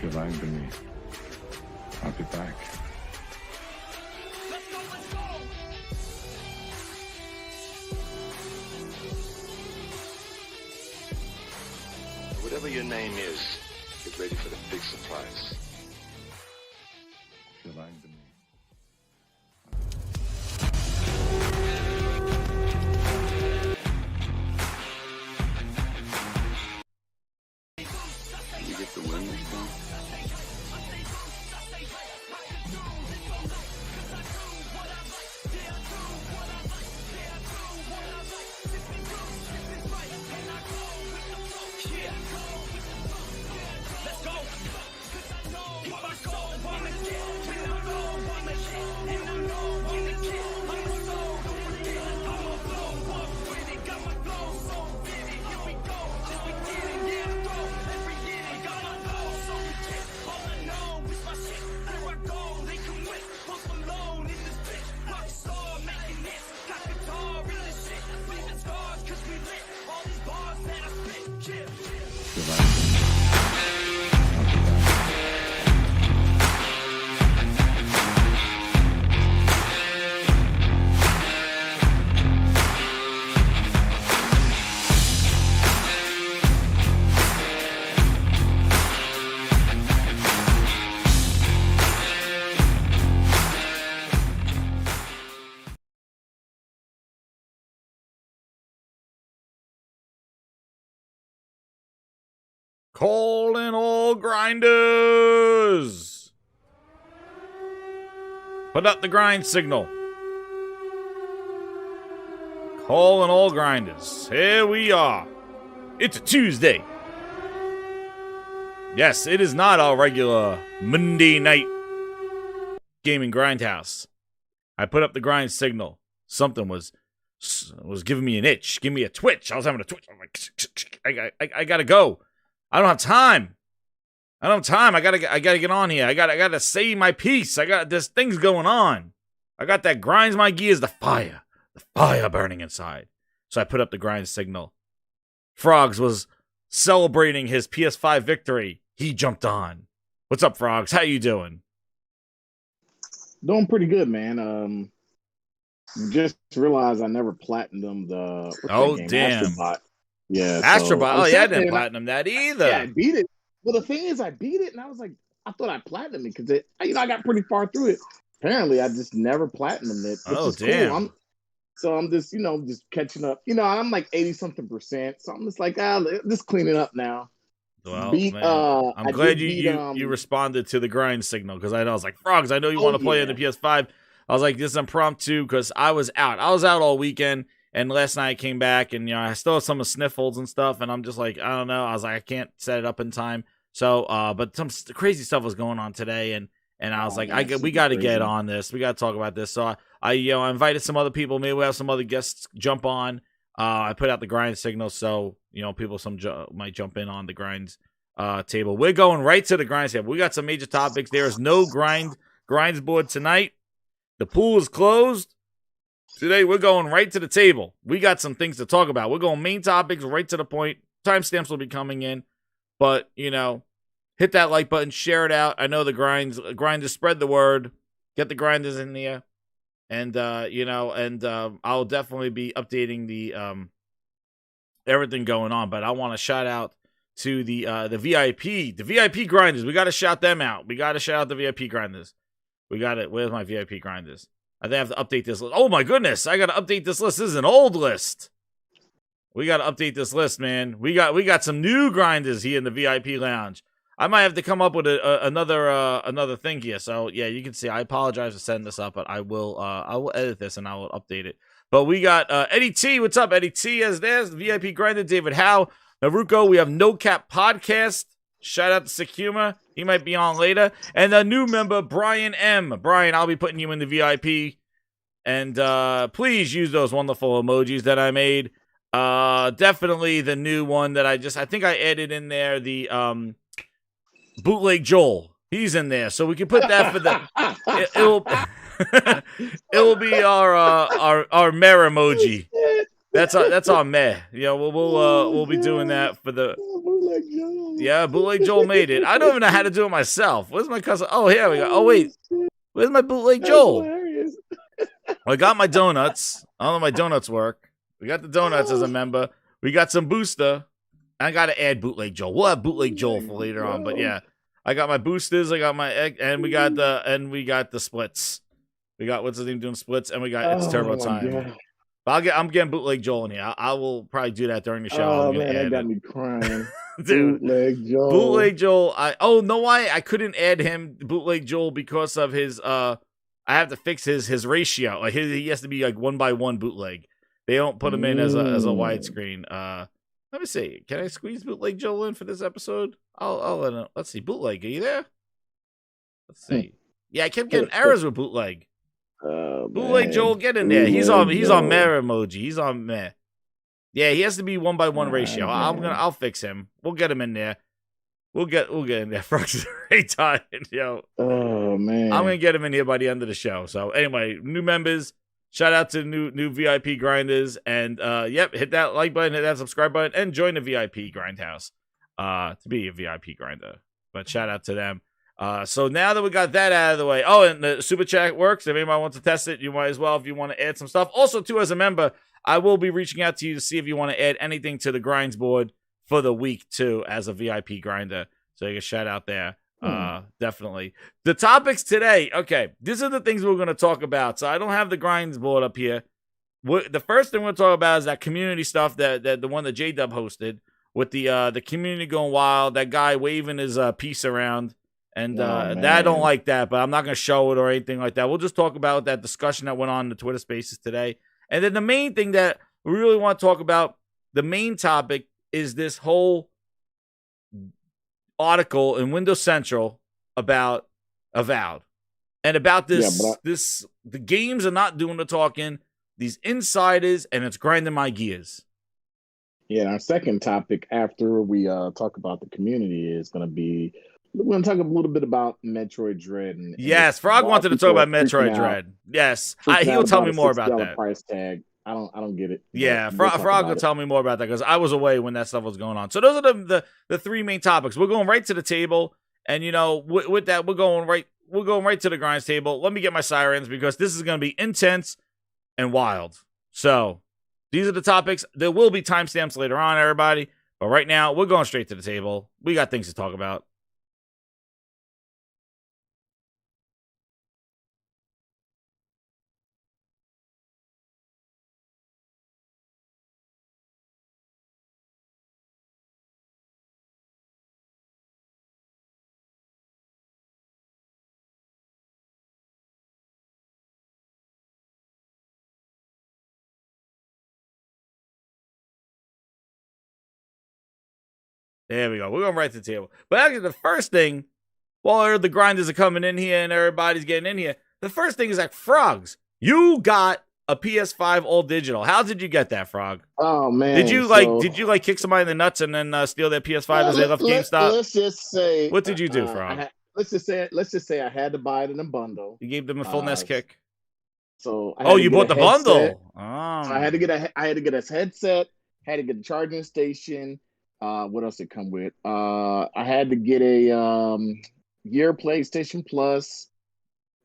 You're lying to me. I'll be back. Whatever your name is, get ready for the big surprise. You're lying to me. You get the win this time? Calling all grinders. Put up the grind signal. Calling all grinders. Here we are. It's a Tuesday. Yes, it is not our regular Monday night gaming Grindhouse. I put up the grind signal. Something was giving me an itch, giving me a twitch. I was having a twitch. I'm like, I gotta go. I don't have time. I gotta get on here. I gotta save my peace. There's things going on. I got that grinds my gears, the fire burning inside. So I put up the grind signal. Frogz was celebrating his PS5 victory. He jumped on. What's up, Frogz? How you doing? Doing pretty good, man. Just realized I never platinumed the damn. Astrobot. Yeah, Astrobot. Oh yeah, I didn't platinum that either. Yeah, I beat it. Well, the thing is, I beat it, and I was like, I thought I platinumed it because I got pretty far through it. Apparently, I just never platinumed it. Oh damn! Cool. I'm just just catching up. I'm like 80-something%. So I'm just like, just cleaning up now. Well, man, I'm glad you responded to the grind signal because I was like, Frogz, I know you want to play on the PS5. I was like, this is impromptu because I was out. I was out all weekend, and last night I came back, and I still have some sniffles and stuff, and I'm just like, I don't know. I was like, I can't set it up in time. So, but some crazy stuff was going on today, and I was like, we got to get on this. We got to talk about this. So I invited some other people. Maybe we'll have some other guests jump on. I put out the grind signal, so people might jump in on the grinds table. We're going right to the grinds table. We got some major topics. There is no grinds board tonight. The pool is closed. Today we're going right to the table. We got some things to talk about. We're going main topics right to the point. Timestamps will be coming in, but hit that like button, share it out. I know the grinders spread the word. Get the grinders in there. And I'll definitely be updating the everything going on. But I want to shout out to the VIP grinders. We got to shout them out. We got to shout out the VIP grinders. We got it. Where's my VIP grinders? I think I have to update this list. Oh my goodness, I got to update this list. This is an old list. We got to update this list, man. We got some new grinders here in the VIP lounge. I might have to come up with another thing here. So yeah, you can see. I apologize for setting this up, but I will edit this and I will update it. But we got Eddie T. What's up, Eddie T? As there's the VIP Grinder, David Howe, Naruko. We have No Cap Podcast. Shout out to Sick Humor. He might be on later. And a new member, Brian M. Brian, I'll be putting you in the VIP. And please use those wonderful emojis that I made. Definitely the new one that I think I added in there, the Bootleg Joel. He's in there, so we can put that for the. It will be our meh emoji. That's our meh. Yeah, we'll be doing that for the. Yeah, Bootleg Joel made it. I don't even know how to do it myself. Where's my cousin? Oh, here we go. Oh wait, where's my Bootleg Joel? I got my donuts. I don't know if my donuts work. We got the donuts as a member. We got some booster. I got to add Bootleg Joel. We'll have Bootleg Joel for later on, but yeah, I got my boosters. I got my egg, and we got the splits. We got what's his name doing splits, and we got it's turbo time. But I'm getting Bootleg Joel in here. I will probably do that during the show. Oh man, that got me crying. Dude, Bootleg Joel. Bootleg Joel. Know why I couldn't add him Bootleg Joel because of his I have to fix his ratio. Like he has to be like 1x1 bootleg. They don't put him in as a widescreen. Let me see. Can I squeeze Bootleg Joel in for this episode? I'll let him. Let's see. Bootleg, are you there? Let's see. Yeah, I kept getting errors with Bootleg. Bootleg Joel, get in there. He's on meh emoji. He's on meh. Yeah, he has to be 1x1 ratio. I'll fix him. We'll get him in there. We'll get in there. Frogz is already tired, yo. Oh man. I'm gonna get him in here by the end of the show. So anyway, new members. Shout out to new VIP grinders. And hit that like button, hit that subscribe button, and join the VIP Grindhouse to be a VIP grinder. But shout out to them. So now that we got that out of the way. Oh, and the super chat works. If anybody wants to test it, you might as well if you want to add some stuff. Also, too, as a member, I will be reaching out to you to see if you want to add anything to the grinds board for the week, too, as a VIP grinder. So you can shout out there. Definitely. The topics today. Okay, these are the things we're going to talk about. So I don't have the grinds board up here. The first thing we're going to talk about is that community stuff, that the one that J-Dub hosted with the community going wild, that guy waving his piece around. And I don't like that, but I'm not going to show it or anything like that. We'll just talk about that discussion that went on in the Twitter Spaces today. And then the main thing that we really want to talk about, the main topic, is this whole article in Windows Central about Avowed. And about this, the games are not doing the talking, these insiders, and it's grinding my gears. Yeah, and our second topic after we talk about the community is going to be, we're going to talk a little bit about Metroid Dread. Yes, Frog wanted to talk about Metroid Dread. Yes, he will tell me more about that. Price tag. I don't get it. Yeah, Frog will tell me more about that because I was away when that stuff was going on. So those are the three main topics. We're going right to the table, and with that, we're going right to the grinds table. Let me get my sirens because this is going to be intense and wild. So these are the topics. There will be timestamps later on, everybody. But right now, we're going straight to the table. We got things to talk about. There we go. We're going right to the table. But actually, the first thing, while the grinders are coming in here and everybody's getting in here, the first thing is like, Frogz, you got a PS5 all digital. How did you get that, Frog? Oh man! Did you kick somebody in the nuts and then steal their PS5 as they left GameStop? Let's just say, what did you do, Frog? Let's just say I had to buy it in a bundle. You gave them a full nest kick. So you bought the bundle. So I had to get a headset. Had to get a charging station. What else did it come with? I had to get a year PlayStation Plus.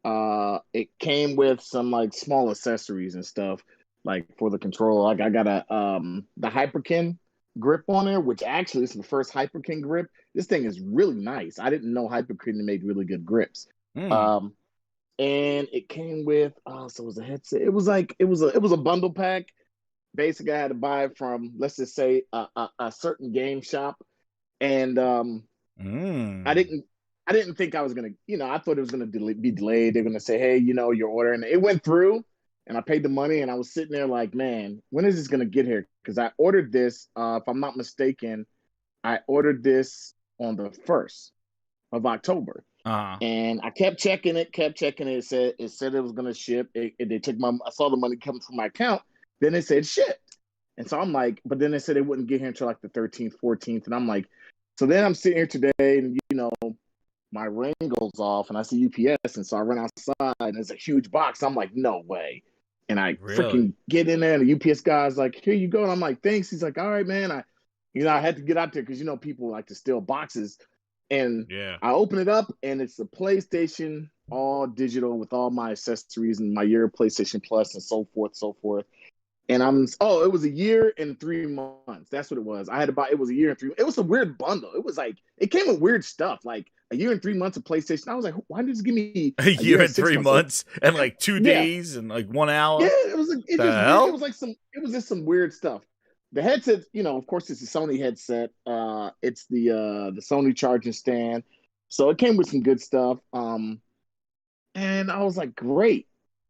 It came with some like small accessories and stuff, like for the controller. Like I got the Hyperkin grip on there, which actually is the first Hyperkin grip. This thing is really nice. I didn't know Hyperkin made really good grips. And it came with so it was a headset. It was a bundle pack. Basically, I had to buy it from, let's just say, a certain game shop, and I didn't think I was gonna, I thought it was gonna be delayed. They're gonna say, hey, your order, and it went through, and I paid the money, and I was sitting there like, man, when is this gonna get here? Because I ordered this, if I'm not mistaken, I ordered this on the 1st of October. And I kept checking it. It said it was gonna ship. They took I saw the money coming from my account. Then it said shipped. And so I'm like, but then they said it wouldn't get here until like the 13th, 14th. And I'm like, so then I'm sitting here today, and my ring goes off, and I see UPS, and so I run outside, and there's a huge box. I'm like, no way. And I freaking get in there, and the UPS guy's like, here you go. And I'm like, thanks. He's like, all right, man. I had to get out there because people like to steal boxes. And I open it up, and it's a PlayStation, all digital with all my accessories and my year of PlayStation Plus and so forth. And it was a year and 3 months. That's what it was. I had to buy, it was a year and 3. It was a weird bundle. It was like, it came with weird stuff, like a year and 3 months of PlayStation. I was like, why did you give me a year and 3 months and like 2 days and like 1 hour? Yeah, it was just some weird stuff. The headset, of course, it's a Sony headset. It's the Sony charging stand. So it came with some good stuff. And I was like, great.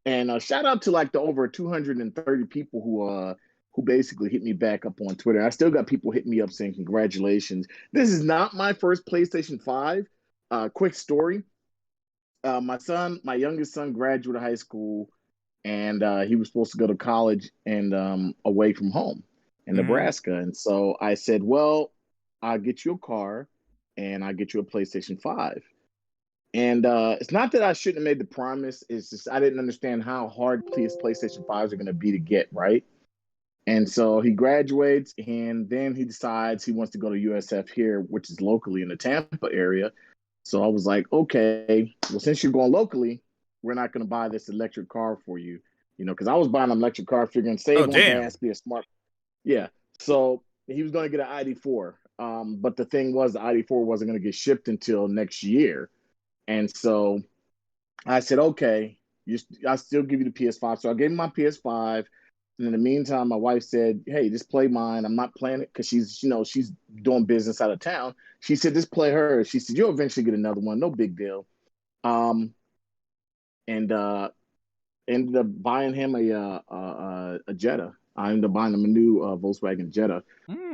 And shout out to like the over 230 people who basically hit me back up on Twitter. I still got people hitting me up saying congratulations. This is not my first PlayStation 5. Quick story. My youngest son graduated high school, and he was supposed to go to college and away from home in Nebraska. And so I said, well, I'll get you a car and I'll get you a PlayStation 5. And it's not that I shouldn't have made the promise. It's just I didn't understand how hard PlayStation 5s are going to be to get, right? And so he graduates, and then he decides he wants to go to USF here, which is locally in the Tampa area. So I was like, okay, well, since you're going locally, we're not going to buy this electric car for you, because I was buying an electric car figuring save on gas, be a smart. Yeah. So he was going to get an ID4. But the thing was, the ID4 wasn't going to get shipped until next year. And so I said, okay, I'll still give you the PS5. So I gave him my PS5. And in the meantime, my wife said, hey, just play mine. I'm not playing it because she's doing business out of town. She said, just play hers. She said, you'll eventually get another one. No big deal. And ended up buying him a Jetta. I ended up buying him a new Volkswagen Jetta.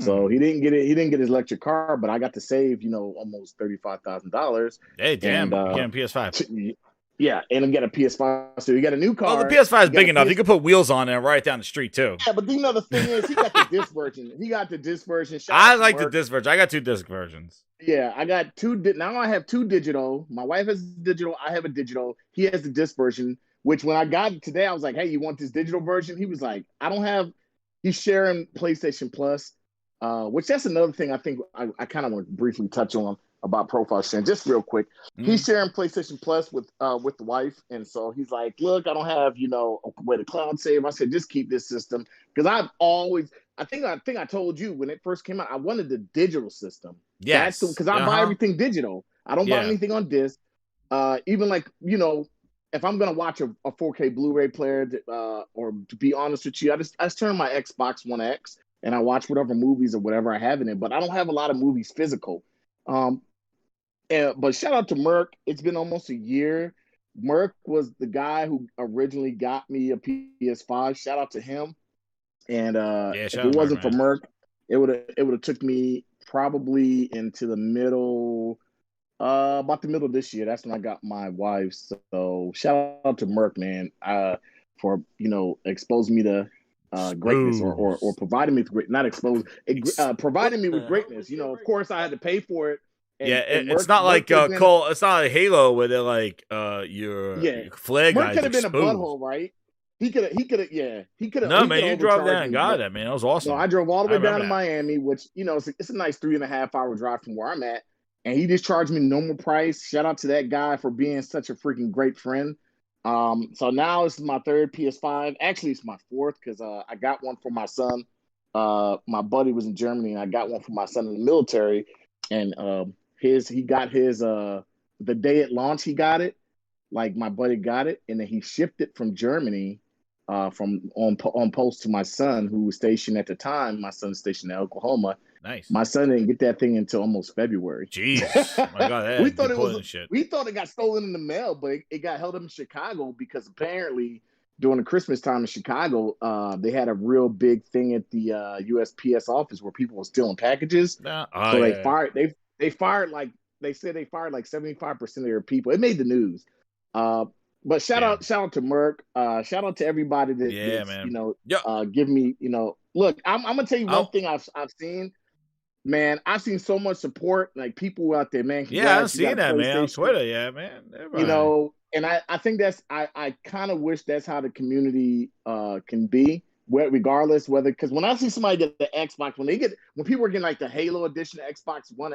So he didn't get it. He didn't get his electric car, but I got to save, almost $35,000. Hey, damn! You get a PS5. Yeah, and I got a PS5. So he got a new car. Oh, the PS5 is big enough. You can put wheels on it and ride down the street too. Yeah, but the thing is, he got the disc version. I like the disc version. I got 2 disc versions. Yeah, I got 2. Now I have 2 digital. My wife has digital. I have a digital. He has the disc version. Which when I got it today, I was like, hey, you want this digital version? He was like, I don't have. He's sharing PlayStation Plus, which that's another thing I think I kind of want to briefly touch on about profile sharing, just real quick. He's sharing PlayStation Plus with the wife, and so he's like, look, I don't have a way to cloud save. I said, just keep this system because I've always. I think I told you when it first came out, I wanted the digital system. Yes, because I buy everything digital. I don't buy anything on disc. Even like if I'm gonna watch a 4K Blu-ray player, or to be honest with you, I just turn my Xbox One X and I watch whatever movies or whatever I have in it. But I don't have a lot of movies physical. But shout out to Merck. It's been almost a year. Merck was the guy who originally got me a PS5. Shout out to him. And if it wasn't for Merck, it would have took me probably into the middle. About the middle of this year, that's when I got my wife. So shout out to Merck, man, for exposing me to greatness or providing me with providing me with greatness. Of course I had to pay for it. And it's not like Cole. It's not like Halo where they're like your flag. Merck could have been a butthole, right? He could have. No, man, you drove down and got it, man. That was awesome. No, I drove all the way down to Miami, which it's a nice 3.5 hour drive from where I'm at. And he just charged me normal price. Shout out to that guy for being such a freaking great friend. So now this is my 3rd PS5. Actually, it's my 4th because I got one for my son. My buddy was in Germany, and I got one for my son in the military. And he got his the day it launched. He got it. Like my buddy got it, and then he shipped it from Germany from on post to my son, who was stationed at the time. My son's stationed in Oklahoma. Nice. My son didn't get that thing until almost February. Jeez, my God, we thought it was. Shit. We thought it got stolen in the mail, but it got held up in Chicago because apparently during the Christmas time in Chicago, they had a real big thing at the USPS office where people were stealing packages. So they fired. They fired like they said they fired like 75% of their people. It made the news. But shout out to Merck. Shout out to everybody that man. Give me Look, I'm gonna tell you one thing I've seen. Man, I've seen so much support, like people out there, man. Yeah, I've seen that, man, on Twitter. Yeah, man. Everybody. And I think I kind of wish that's how the community can be, regardless whether, because when I see somebody get the Xbox, when people are getting like the Halo edition Xbox One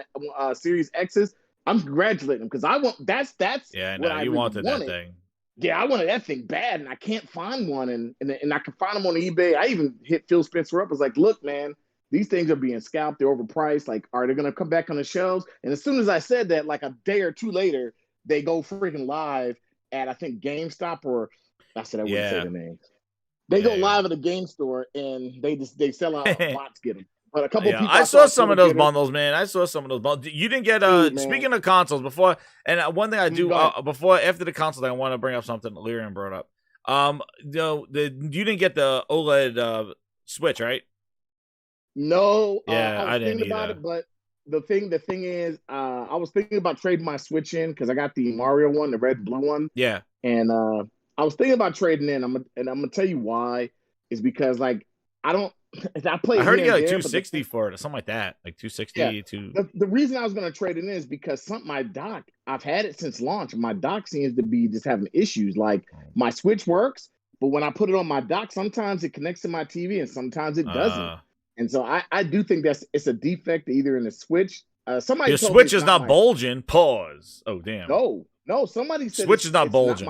Series X's, I'm congratulating them because I want that's what I really wanted that thing. Yeah, I wanted that thing bad, and I can't find one, and I can find them on eBay. I even hit Phil Spencer up. I was like, look, man. These things are being scalped. They're overpriced. Like, are they going to come back on the shelves? And as soon as I said that, like a day or two later, they go freaking live at, I think, GameStop or I said I wouldn't say the name. They go live at a game store and they sell out. Bots get them. But a couple of people. I saw some of those bundles, man. I saw some of those bundles. You didn't get speaking of consoles before, and one thing I do after the console, I want to bring up something Lyrian brought up. You didn't get the OLED Switch, right? No, yeah, I was thinking about it, but the thing is, I was thinking about trading my Switch in because I got the Mario one, the red and blue one. Yeah, and I was thinking about trading in. I'm gonna tell you why. Is because like I heard you got like 260 for it or something like that, like 260. Yeah. The reason I was gonna trade it in is because my dock, I've had it since launch. My dock seems to be just having issues. Like my Switch works, but when I put it on my dock, sometimes it connects to my TV and sometimes it doesn't. And so I do think it's a defect either in the Switch. Somebody your Switch is not bulging. Pause. Oh damn. No. Somebody said Switch is not bulging.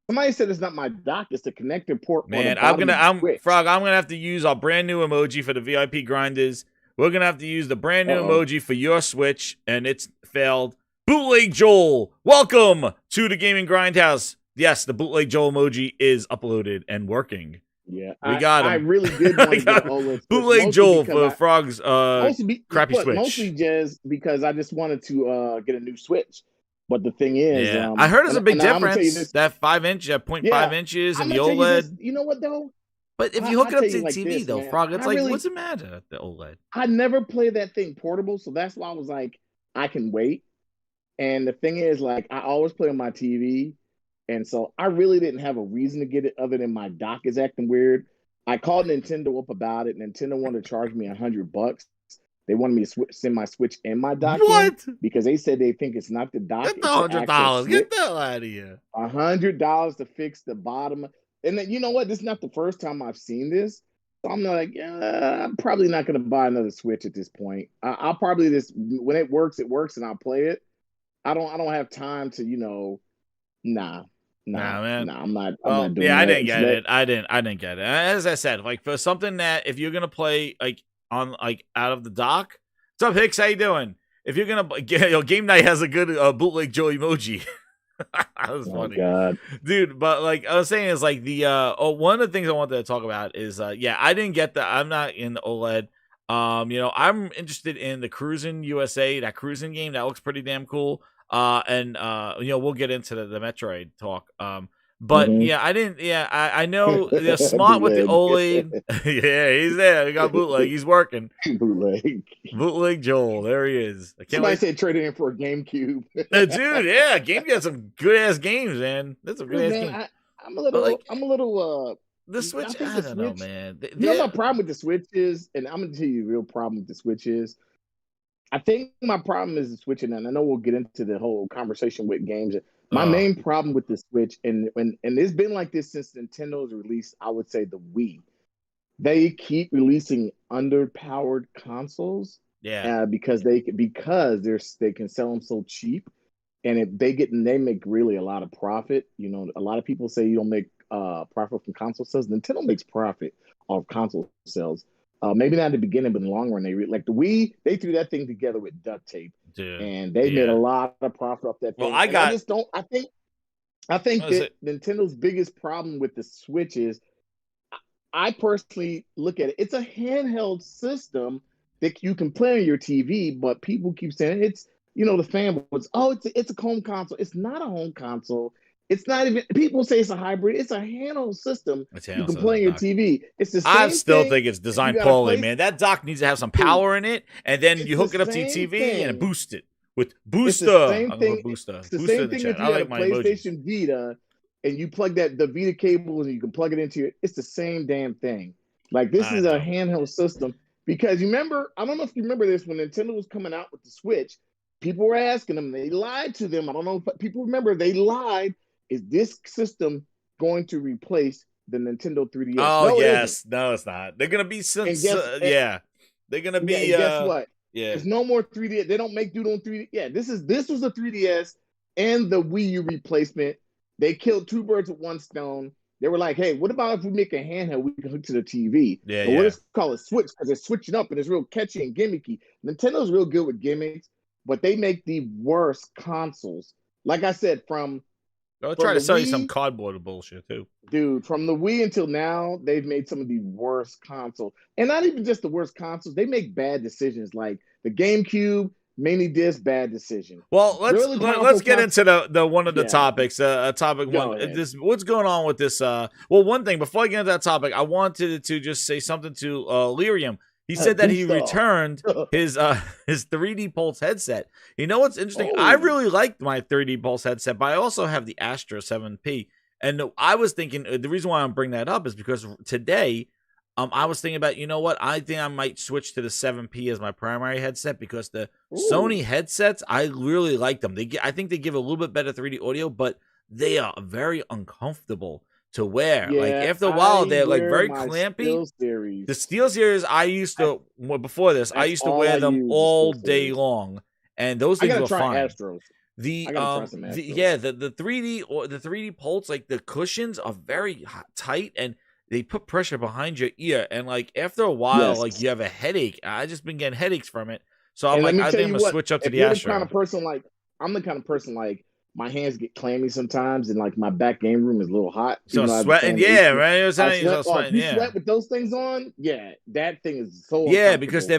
Somebody said it's not my dock. It's the connector port. Man, I'm gonna have to use our brand new emoji for the VIP grinders. We're gonna have to use the brand new emoji for your Switch, and it's failed. Bootleg Joel, welcome to the Gaming Grindhouse. Yes, the Bootleg Joel emoji is uploaded and working. Yeah, we got him. I really did want to get OLED. Bootleg Joel for Frogz crappy Switch. Mostly just because I just wanted to get a new Switch. But the thing is, I heard there's a big difference. That 5-inch, that 0.5 inches, and the OLED. You know what though? But if you hook it up to the TV, though, Frog, it's like, what's the matter? The OLED. I never played that thing portable, so that's why I was like, I can wait. And the thing is, like, I always play on my TV. And so I really didn't have a reason to get it other than my dock is acting weird. I called Nintendo up about it. Nintendo wanted to charge me $100. They wanted me to send my Switch and my dock in because they said they think it's not the dock. Get the $100. Get the hell out of here. $100 to fix the bottom. And then, you know what? This is not the first time I've seen this. So I'm like, I'm probably not going to buy another Switch at this point. I'll probably just, when it works, and I'll play it. I don't have time to, Nah, man. Nah, I'm not doing that. I didn't get it. I didn't get it. As I said, like for something that if you're gonna play like on like out of the dock, what's up, Hicks? How you doing? If you're gonna Game Night has a good bootleg Joe emoji. That was funny, God. Dude. But like I was saying is like the one of the things I wanted to talk about is I didn't get I'm not in the OLED. I'm interested in the Cruising USA, that cruising game that looks pretty damn cool. We'll get into the Metroid talk. I didn't. Yeah, I know they're smart with the OLED. Yeah, he's there. He got bootleg. He's working. Bootleg Joel. There he is. Somebody said trade it in for a GameCube. Dude, yeah, GameCube has some good ass games, man. That's some good ass games. I'm a little. The Switch. I don't know, man. My problem with the Switch is, and I'm gonna tell you the real problem with the Switch is. I think my problem is the Switch, and I know we'll get into the whole conversation with games. My main problem with the Switch, and it's been like this since Nintendo's released, I would say the Wii. They keep releasing underpowered consoles, because they can sell them so cheap, and if they make really a lot of profit. A lot of people say you don't make profit from console sales. Nintendo makes profit off console sales. Maybe not at the beginning, but in the long run, like the Wii, they threw that thing together with duct tape, and they made a lot of profit off that thing. Well, I think that Nintendo's biggest problem with the Switch is, I personally look at it. It's a handheld system you can play on your TV, but people keep saying it's, the fanboys, oh, it's a home console. It's not a home console. It's not even, people say it's a hybrid. It's a handheld system. You can play on your TV. It's the same I still thing. think it's designed poorly, man. That dock needs to have some power in it, and then you hook it up to your TV and boost it with booster. It's the same thing. Booster. It's the Booster same thing if you had a PlayStation Vita and you plug the Vita cable and you can plug it into your, it's the same damn thing. Like, this is a handheld system. Because you remember, I don't know if you remember this, when Nintendo was coming out with the Switch, people were asking them, they lied to them. I don't know if people remember, they lied. Is this system going to replace the Nintendo 3DS? Oh, no, yes. No, it's not. They're going to be some, They're going to be, guess what? Yeah. There's no more 3DS. They don't make dude on 3D. Yeah, this was the 3DS and the Wii U replacement. They killed two birds with one stone. They were like, hey, what about if we make a handheld we can hook to the TV? Yeah, but let's call it Switch, because it's switching up and it's real catchy and gimmicky. Nintendo's real good with gimmicks, but they make the worst consoles. Like I said, I'll try to sell you some cardboard bullshit, too. Dude, from the Wii until now, they've made some of the worst consoles. And not even just the worst consoles. They make bad decisions. Like the GameCube, mini disc, bad decision. Well, let's get into the one of the topics. Topic one. What's going on with this? One thing, before I get into that topic, I wanted to just say something to Lyrium. He said that he returned his 3D Pulse headset. You know what's interesting? I really liked my 3D Pulse headset, but I also have the Astra 7P. And I was thinking, the reason why I'm bringing that up is because today, I was thinking about, you know what? I think I might switch to the 7P as my primary headset, because the Sony headsets, I really like them. I think they give a little bit better 3D audio, but they are very uncomfortable to wear. Yeah, like after a while, they're like very clampy. The Steel Series, I used to before this, I used to wear them all day long, and those things were fine. Astros. The 3D or the 3D Pulse, like the cushions are very tight and they put pressure behind your ear, and like after a while, like you have a headache. I just been getting headaches from it, so I'm like, I think I'm gonna switch up to the Astro. I'm the kind of person like my hands get clammy sometimes, and like my back game room is a little hot. So sweating, right? You sweat with those things on, that thing is so because they're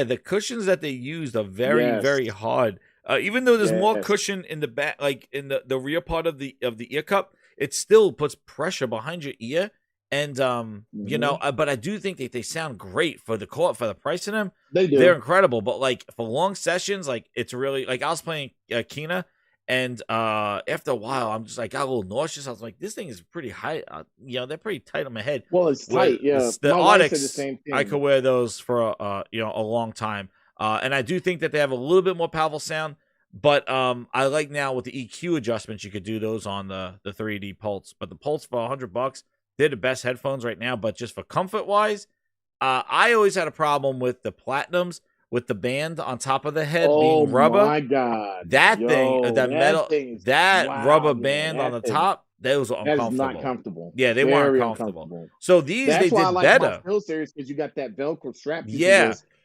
the cushions that they used are very very hard. Even though there's more cushion in the back, like in the rear part of the ear cup, it still puts pressure behind your ear. And but I do think that they sound great for the price of them. They do. They're incredible. But like for long sessions, like it's really like I was playing Kina, and after a while, I'm just like got a little nauseous. I was like, this thing is pretty high. They're pretty tight on my head. Well, it's tight. Yeah, the Onyx. I could wear those for a long time. And I do think that they have a little bit more powerful sound. But I like now with the EQ adjustments, you could do those on the 3D Pulse. But the Pulse for $100. They're the best headphones right now, but just for comfort-wise, I always had a problem with the Platinums, with the band on top of the head being rubber. Oh, my God. That rubber band on the top, those were uncomfortable. That is not comfortable. Yeah, they weren't comfortable. So they did better. That's why I like my Phil series, because you got that Velcro strap.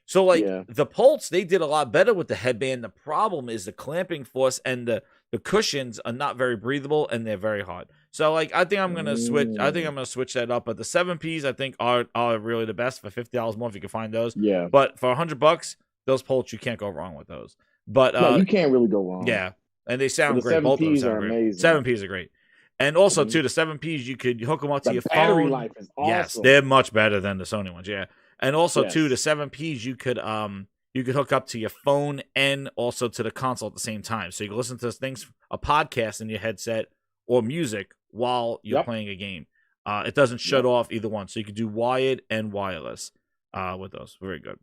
So, the Pulse, they did a lot better with the headband. The problem is the clamping force, and the cushions are not very breathable, and they're very hard. So, I think I'm going to switch. I think I'm going to switch that up. But the 7Ps, I think, are really the best for $50 more if you can find those. Yeah. But for $100, those Pulse, you can't go wrong with those. But no, you can't really go wrong. Yeah. And they sound great. Both of them sound great. Amazing. 7Ps are great. And also, too, the 7Ps, you could hook them up to your phone. Battery life is awesome. Yes, they're much better than the Sony ones, yeah. And also, too, the 7Ps, you could hook up to your phone and also to the console at the same time. So you can listen to things, a podcast in your headset or music while you're playing a game. It doesn't shut off either one. So you can do wired and wireless with those. Very good.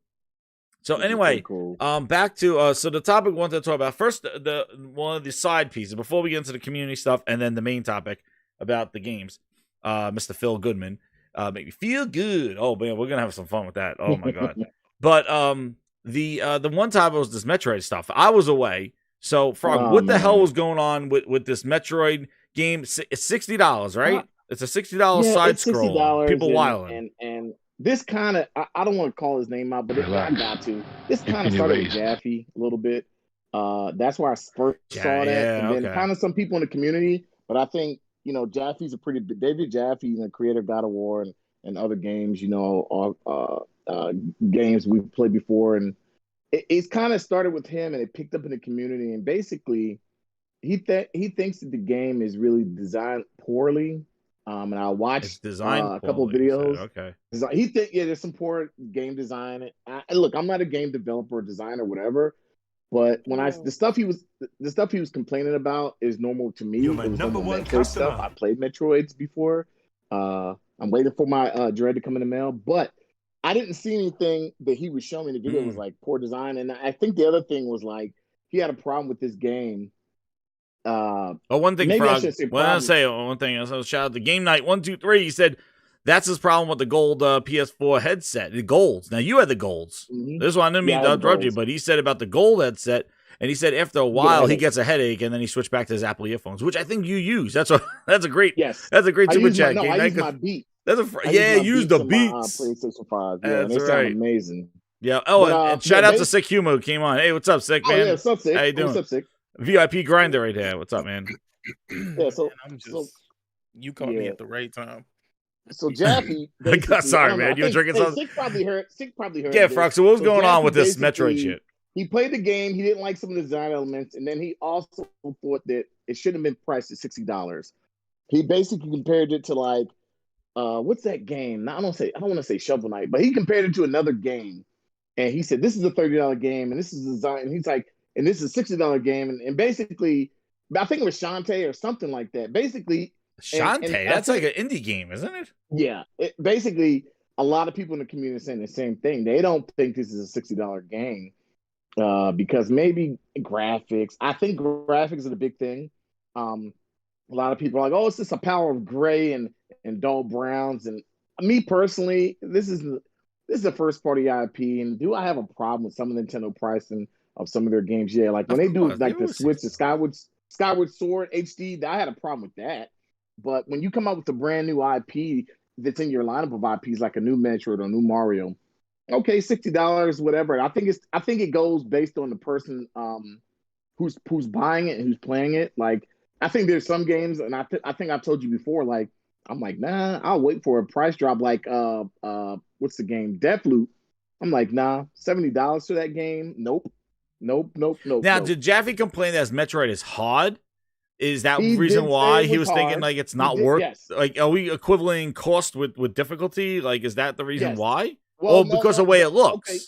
So anyway, cool. Back to so the topic we wanted to talk about. First, the one of the side pieces before we get into the community stuff, and then the main topic about the games. Mr. Phil GoodMan. Make me feel good. Oh man, we're gonna have some fun with that. Oh my god. But the one topic was this Metroid stuff. I was away. So Frog, what the hell was going on with this Metroid game? It's $60, right? It's a $60 side scroll. People wilding. And this kind of, I don't want to call his name out, but I got to. This kind of started with Jaffe a little bit. That's where I first saw that. And then kind of some people in the community, but I think, Jaffe's a pretty big, David Jaffe, creator of God of War and other games, games we've played before, and it's kind of started with him, and it picked up in the community. And basically, he thinks that the game is really designed poorly. And I watched a couple of videos. Okay. He think there's some poor game design. Look, I'm not a game developer or designer or whatever, but when the stuff he was complaining about is normal to me. You're my number one Metroid customer. stuff. I played Metroids before. I'm waiting for my Dread to come in the mail, but I didn't see anything that he was showing me in the video was like poor design. And I think the other thing was like he had a problem with this game. One thing, Frogz. One thing. Shout out to Game Night 123. He said that's his problem with the gold PS4 headset. The golds. Now you had the golds. Mm-hmm. This one I didn't mean to interrupt you, but he said about the gold headset, and he said after a while he gets a headache, and then he switched back to his Apple earphones, which I think you use. That's a great. Yes, that's a great super chat. I use my Beats. Use the Beats. PlayStation 5. Yeah, they sound amazing. Yeah. Oh, and shout out to Sick Humor who came on. Hey, what's up, Sick man? Yeah, what's up, Sick? How you doing? What's up, Sick? VIP grinder right there. What's up, man? Yeah, you caught me at the right time. So Jaffe, sorry, man. You were drinking something? Sick probably heard. Yeah, Frogz. So what was going on with this Metroid shit? He played the game. He didn't like some of the design elements, and then he also thought that it shouldn't have been priced at $60. He basically compared it to like, what's that game? I don't want to say Shovel Knight, but he compared it to another game, and he said this is a $30 game, and this is design. And he's like, and this is a $60 game, and basically, I think it was Shantae or something like that. Basically, Shantae, that's like an indie game, isn't it? Yeah, basically, a lot of people in the community are saying the same thing. They don't think this is a $60 game because maybe graphics. I think graphics are the big thing. A lot of people are like, "Oh, it's just a power of gray and dull browns." And me personally, this is a first party IP, and do I have a problem with some of Nintendo pricing of some of their games? Yeah, like when they do like the Switch, the Skyward Sword HD, I had a problem with that. But when you come out with a brand new IP that's in your lineup of IPs, like a new Metroid or a new Mario, okay, $60, whatever. I think it goes based on the person who's buying it and who's playing it. Like I think there's some games, and I think I've told you before. Like I'm like, nah, I'll wait for a price drop. Like what's the game? Deathloop. I'm like, nah, $70 for that game. Nope. Now, did Jaffe complain that his Metroid is hard? Is that the reason why he was thinking like it's not worth? Yes. Like, are we equivalenting cost with difficulty? Like, is that the reason why? Well, because of the way it looks. Okay.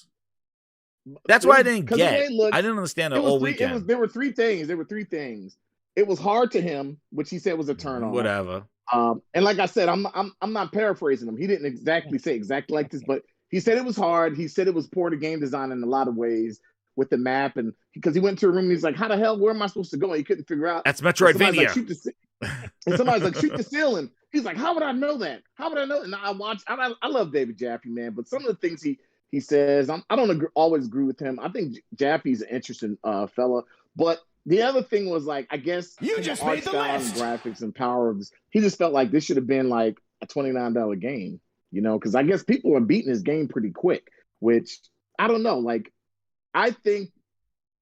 That's why I didn't get. I didn't understand it all weekend. There were three things. It was hard to him, which he said was a turn on. Whatever. And like I said, I'm not paraphrasing him. He didn't exactly say exactly like this, but he said it was hard. He said it was poor to game design in a lot of ways. With the map, and because he went to a room, and he's like, "How the hell? Where am I supposed to go?" And he couldn't figure out. That's Metroidvania. And somebody's like, "Shoot the ceiling." He's like, "How would I know that? How would I know?" And I love David Jaffe, man, but some of the things he says, I don't always agree with him. I think Jaffe's an interesting fella, but the other thing was like, I guess you just made the list. Graphics and power of this. He just felt like this should have been like a $29 game, because I guess people are beating this game pretty quick, which I don't know, like. I think,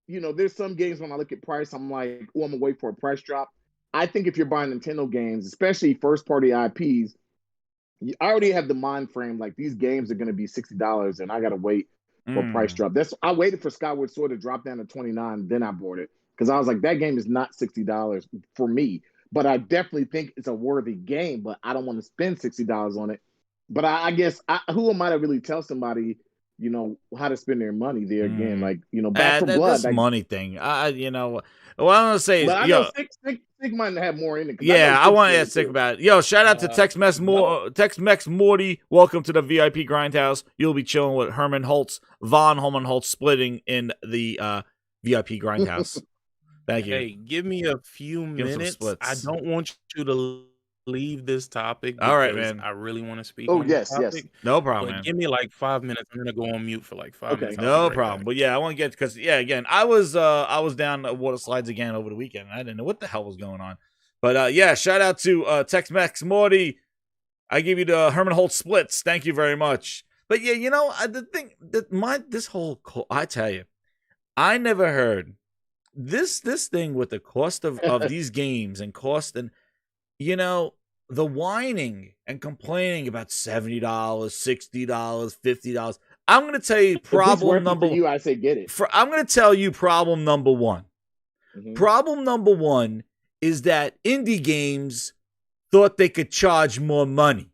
there's some games when I look at price, I'm like, oh, I'm going to wait for a price drop. I think if you're buying Nintendo games, especially first-party IPs, you already have the mind frame, like, these games are going to be $60, and I got to wait for a price drop. I waited for Skyward Sword to drop down to $29, then I bought it. Because I was like, that game is not $60 for me. But I definitely think it's a worthy game, but I don't want to spend $60 on it. But I guess, who am I to really tell somebody how to spend their money there again, like, Back 4 Blood. This money thing, well, I'm gonna say, I know Sick might have more in it. Yeah, I want to ask Sick about it. Yo, shout out to Tex-Mex Morty. Welcome to the VIP Grindhouse. You'll be chilling with Herman Holtz, Von Herman Holtz, splitting in the VIP Grindhouse. Thank you. Hey, give me a few minutes. I don't want you to leave this topic. All right, man. I really want to speak. Yes. No problem, man. Give me like 5 minutes. I'm gonna go on mute for like 5 minutes. No problem. But yeah, I want to get because again, I was down at water slides again over the weekend. And I didn't know what the hell was going on. But yeah, shout out to Tex-Mex Morty. I give you the Herman Holtz splits. Thank you very much. But yeah, the thing that this whole I tell you, I never heard this thing with the cost of these games and cost and the whining and complaining about $70, $60, $50. I'm gonna tell you problem number you. I say get it. I'm gonna tell you problem number one. Mm-hmm. Problem number one is that indie games thought they could charge more money.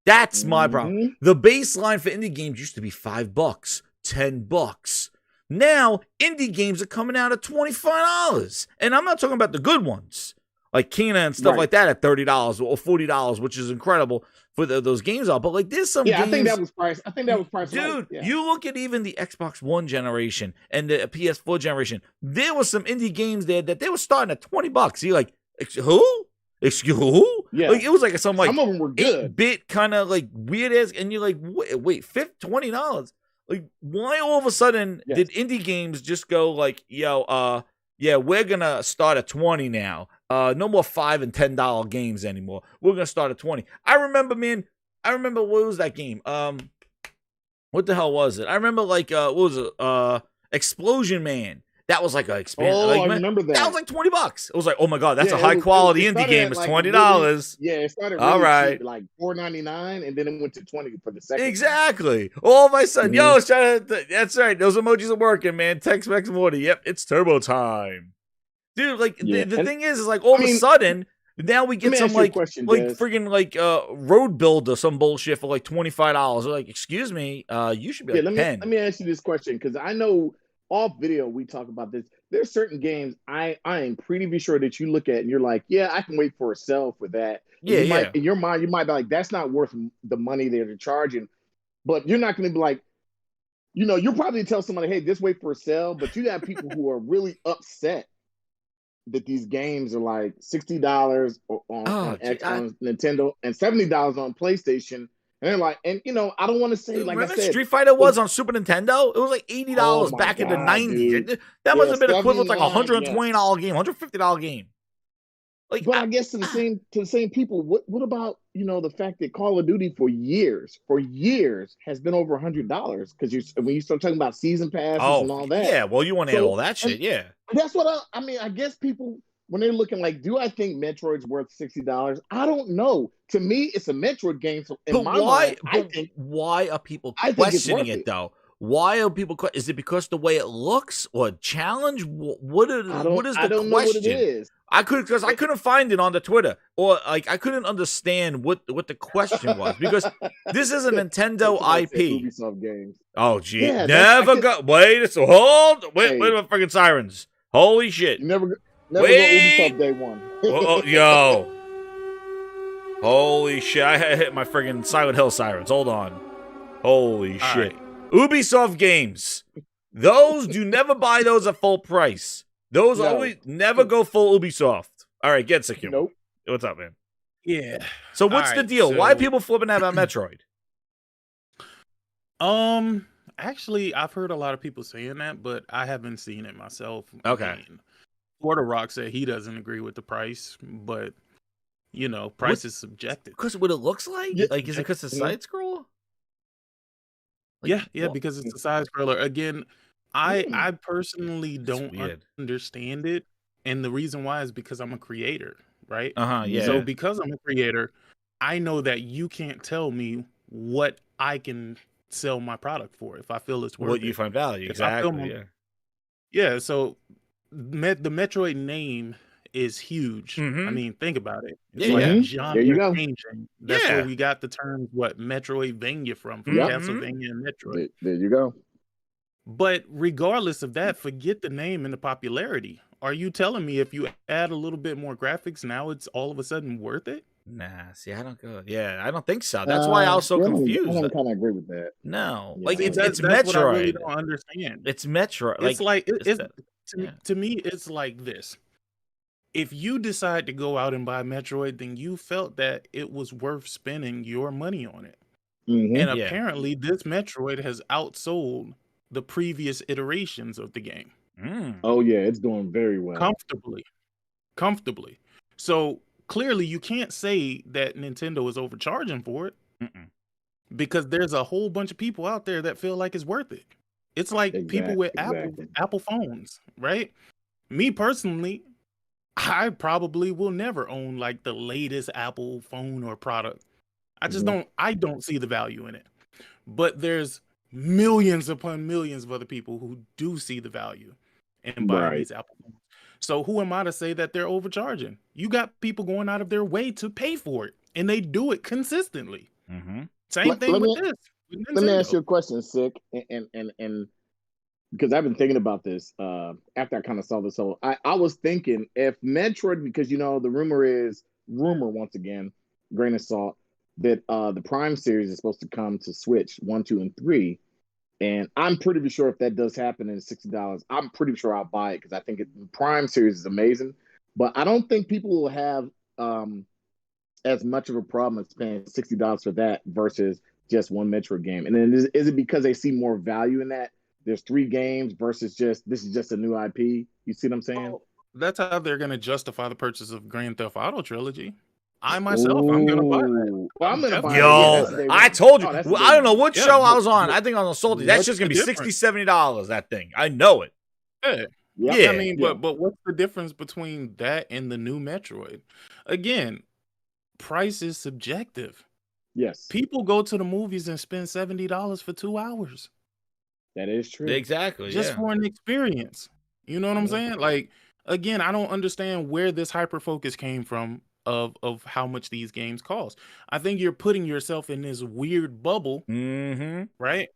That's my problem. The baseline for indie games used to be $5, $10. Now, indie games are coming out at $25. And I'm not talking about the good ones, like Kena and stuff like that at $30 or $40, which is incredible for those games are. But like, there's some games. I think that was price. Dude, right. you look at even the Xbox One generation and the PS4 generation. There was some indie games there that they were starting at $20. You're like, who? Excuse who? Yeah. Like, it was like some of them were good. 8-bit kind of like weird ass, and you're like, wait, $20? Like, why all of a sudden did indie games just go like, yo, yeah, we're gonna start at 20 now. No more $5 and $10 games anymore. We're gonna start at 20. I remember what was that game? What the hell was it? I remember like what was it? Explosion Man. That was like a experience. I remember that. That was like $20. It was like, oh my god, that's a high quality indie game. It's $20. It started really cheap, like $4.99, and then it went to $20 for the second. Exactly. All of a sudden, yo, it's trying to. That's right. Those emojis are working, man. Tex-Mex Morty. Yep, it's turbo time, dude. Like the thing is like all of a sudden now we get some like friggin' like road builder, some bullshit for like $25. They're like, excuse me, you should be like 10. Let me ask you this question, because I know. Off video, we talk about this. There's certain games I am pretty sure that you look at and you're like, yeah, I can wait for a sale for that. And in your mind, you might be like, that's not worth the money they're charging. But you're not going to be like, you'll probably tell somebody, hey, just wait for a sale. But you have people who are really upset that these games are like $60 on Nintendo and $70 on PlayStation. And they're like, I don't want to say, like remember I said, Street Fighter was on Super Nintendo? It was like $80 back in the 90s. Dude. That must have been equivalent to like a $120 game, $150 game. Like, but I guess to the same people, what about the fact that Call of Duty for years has been over $100 because when you start talking about season passes and all that. Yeah, well, you want to add all that shit, yeah. That's what I mean. I guess people, when they're looking like, do I think Metroid's worth $60? I don't know. To me, it's a Metroid game. So in my mind, why are people questioning it though? Why are people? Is it because the way it looks or challenge? What is the question? I don't know what it is. I couldn't find it on the Twitter, or like I couldn't understand what the question was, because this is a Nintendo IP. Ubisoft games. Oh gee, wait my freaking sirens! Holy shit! You never go Ubisoft day one. Yo. Holy shit, I hit my friggin' Silent Hill sirens. Hold on. Holy shit. Right. Ubisoft games. Those, do never buy those at full price. Those always never go full Ubisoft. All right, get secure. Nope. What's up, man? Yeah. So what's the deal? Why are people flipping out about Metroid? Actually, I've heard a lot of people saying that, but I haven't seen it myself. Okay. Porter Rock said he doesn't agree with the price, but price is subjective. Because what it looks like? Like, is it because it's side scroll? Like, yeah, because it's a side scroller. Again, I personally don't understand it, and the reason why is because I'm a creator, right? Yeah. So because I'm a creator, I know that you can't tell me what I can sell my product for if I feel it's worth what you find value. Exactly. Yeah. So the Metroid name is huge. I mean, think about it. It's genre changing. That's where we got the term Metroidvania from Castlevania and Metroid. There you go. But regardless of that, forget the name and the popularity. Are you telling me if you add a little bit more graphics, now it's all of a sudden worth it? Nah, see, I don't go. Yeah, I don't think so. That's why I was so confused. I kind of agree with that. No, like it's Metroid. What I really don't understand. It's Metroid. To me, it's like this. If you decide to go out and buy Metroid, then you felt that it was worth spending your money on it. And apparently this Metroid has outsold the previous iterations of the game. Oh yeah, it's doing very well. Comfortably. So clearly you can't say that Nintendo is overcharging for it. Because there's a whole bunch of people out there that feel like it's worth it. It's like people with Apple phones, right? Me personally, I probably will never own like the latest Apple phone or product. I just don't see the value in it. But there's millions upon millions of other people who do see the value in buying these Apple phones. So who am I to say that they're overcharging? You got people going out of their way to pay for it, and they do it consistently. Mm-hmm. Same thing with this. Let me ask you a question, Sick, and because I've been thinking about this after I kind of saw this whole. I was thinking if Metroid, because the rumor once again, grain of salt, that the Prime series is supposed to come to Switch 1, 2, and 3. And I'm pretty sure if that does happen and it's $60, I'm pretty sure I'll buy it because I think the Prime series is amazing. But I don't think people will have as much of a problem as paying $60 for that versus just one Metroid game. And then is it because they see more value in that? There's 3 games versus this is just a new IP. You see what I'm saying? Oh, that's how they're going to justify the purchase of Grand Theft Auto trilogy. I myself, I'm gonna buy that. Well, I'm gonna buy it. I told you. I don't know what show I was on. I think on the Salty. That's just gonna be $60, $70. That thing. I know it. Yeah. I mean, but what's the difference between that and the new Metroid? Again, price is subjective. Yes. People go to the movies and spend $70 for 2 hours. That is true. Exactly. Just for an experience. You know what I'm saying? Like, again, I don't understand where this hyper focus came from. Of how much these games cost. I think you're putting yourself in this weird bubble, right?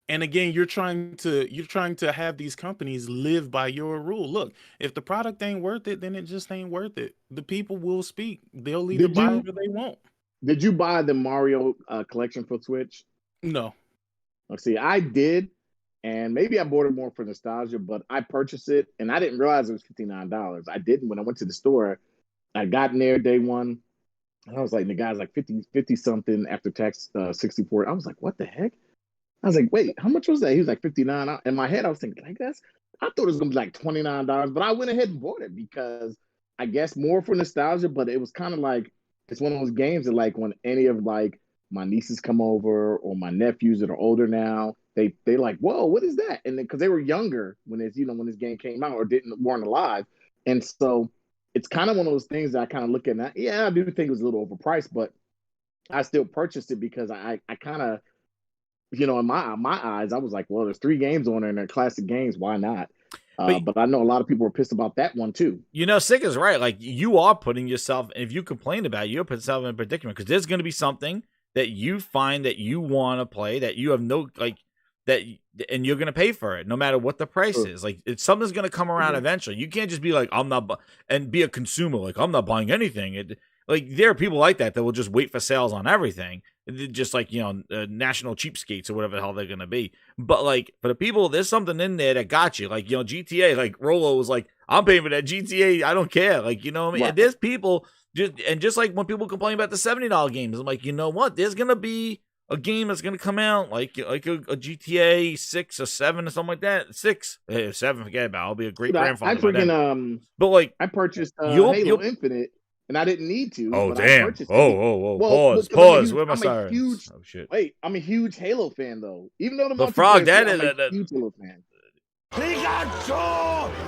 And again, you're trying to have these companies live by your rule. Look, if the product ain't worth it, then it just ain't worth it. The people will speak. They'll either buy whatever they want. Did you buy the Mario collection for Switch? No. Let's see, I did, and maybe I bought it more for nostalgia, but I purchased it, and I didn't realize it was $59. I didn't when I went to the store. I got in there day one. I was like, the guy's like 50 something after tax, 64. I was like, what the heck? I was like, wait, how much was that? He was like 59. In my head, I was thinking, I thought it was gonna be like $29, but I went ahead and bought it because I guess more for nostalgia. But it was kind of like it's one of those games that like when any of like my nieces come over or my nephews that are older now, they like, whoa, what is that? And because they were younger when when this game came out or weren't alive, and so. It's kind of one of those things that I kind of look at. Yeah, I do think it was a little overpriced, but I still purchased it because I kind of, in my eyes, I was like, well, there's 3 games on there and they're classic games. Why not? But I know a lot of people were pissed about that one too. Sick is right. Like you are putting yourself, and if you complain about it, you're putting yourself in a predicament because there's going to be something that you find that you want to play that you have no that, and you're gonna pay for it no matter what the price is. Like something's gonna come around eventually. You can't just be like I'm not and be a consumer like I'm not buying anything. Like there are people like that will just wait for sales on everything, just like national cheapskates or whatever the hell they're gonna be. But like for the people, there's something in there that got you. Like GTA. Like Rolo was like I'm paying for that GTA. I don't care. Like what I mean. Right. And there's people just like when people complain about the $70 games, I'm like you know what? There's gonna be a game that's gonna come out like a GTA 6 or 7 or something like that. 6, 7, forget about it. I'll be a great grandfather. I freaking but like I purchased Halo Infinite, and I didn't need to. Oh but damn! I purchased Pause. Pause. Where my sirens? Oh shit! Wait, I'm a huge Halo fan though. Even though the Frog, that I'm is a huge Halo fan.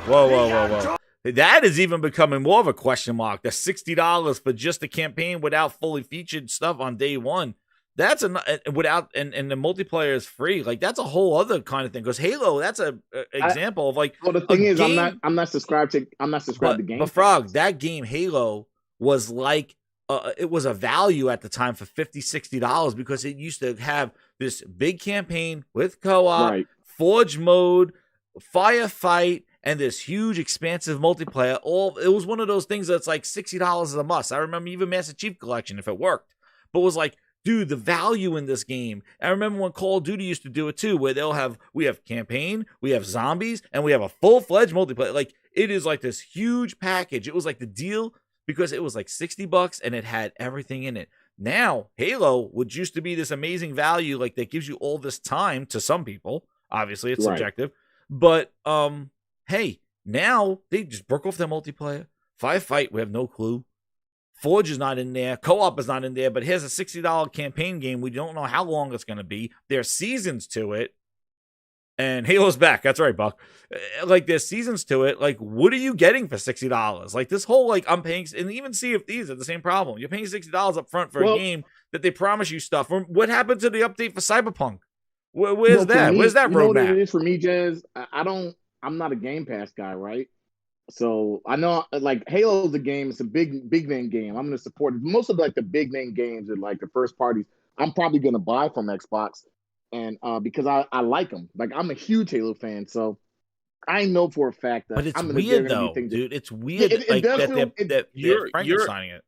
Whoa! That is even becoming more of a question mark. The $60 for just the campaign without fully featured stuff on day one. That's without and the multiplayer is free. Like that's a whole other kind of thing. Because Halo, that's a example of like. Well, the thing is, I'm not subscribed to GamePass. But Frog, that game Halo was like it was a value at the time for $50-$60 because it used to have this big campaign with co-op, Forge mode, firefight, and this huge expansive multiplayer. It was one of those things that's like $60 is a must. I remember even Master Chief Collection if it worked, but it was like. Dude, the value in this game. I remember when Call of Duty used to do it too, where we have campaign, we have zombies, and we have a full-fledged multiplayer. Like it is like this huge package. It was like the deal because it was like $60 and it had everything in it. Now, Halo, which used to be this amazing value, like that gives you all this time to some people. Obviously, it's subjective. But hey, now they just broke off their multiplayer. Firefight, we have no clue. Forge is not in there. Co-op is not in there. But here's a $60 campaign game. We don't know how long it's going to be. There's seasons to it. And Halo's back. That's right, Buck. Like, there's seasons to it. Like, what are you getting for $60? Like, this whole, like, I'm paying... And even Sea of Thieves are the same problem. You're paying $60 up front for a game that they promise you stuff. What happened to the update for Cyberpunk? Where's that? Where's that you know what it roadmap? is for me, Jazz? I'm not a Game Pass guy, right? So I know like Halo's a game. It's a big name game. I'm gonna support it. Most of like the big name games are like the first parties. I'm probably gonna buy from Xbox, and because I like them. Like I'm a huge Halo fan, so I know for a fact that. But it's they're weird gonna though, be dude. It's weird it does feel, that you're Frankensteining it.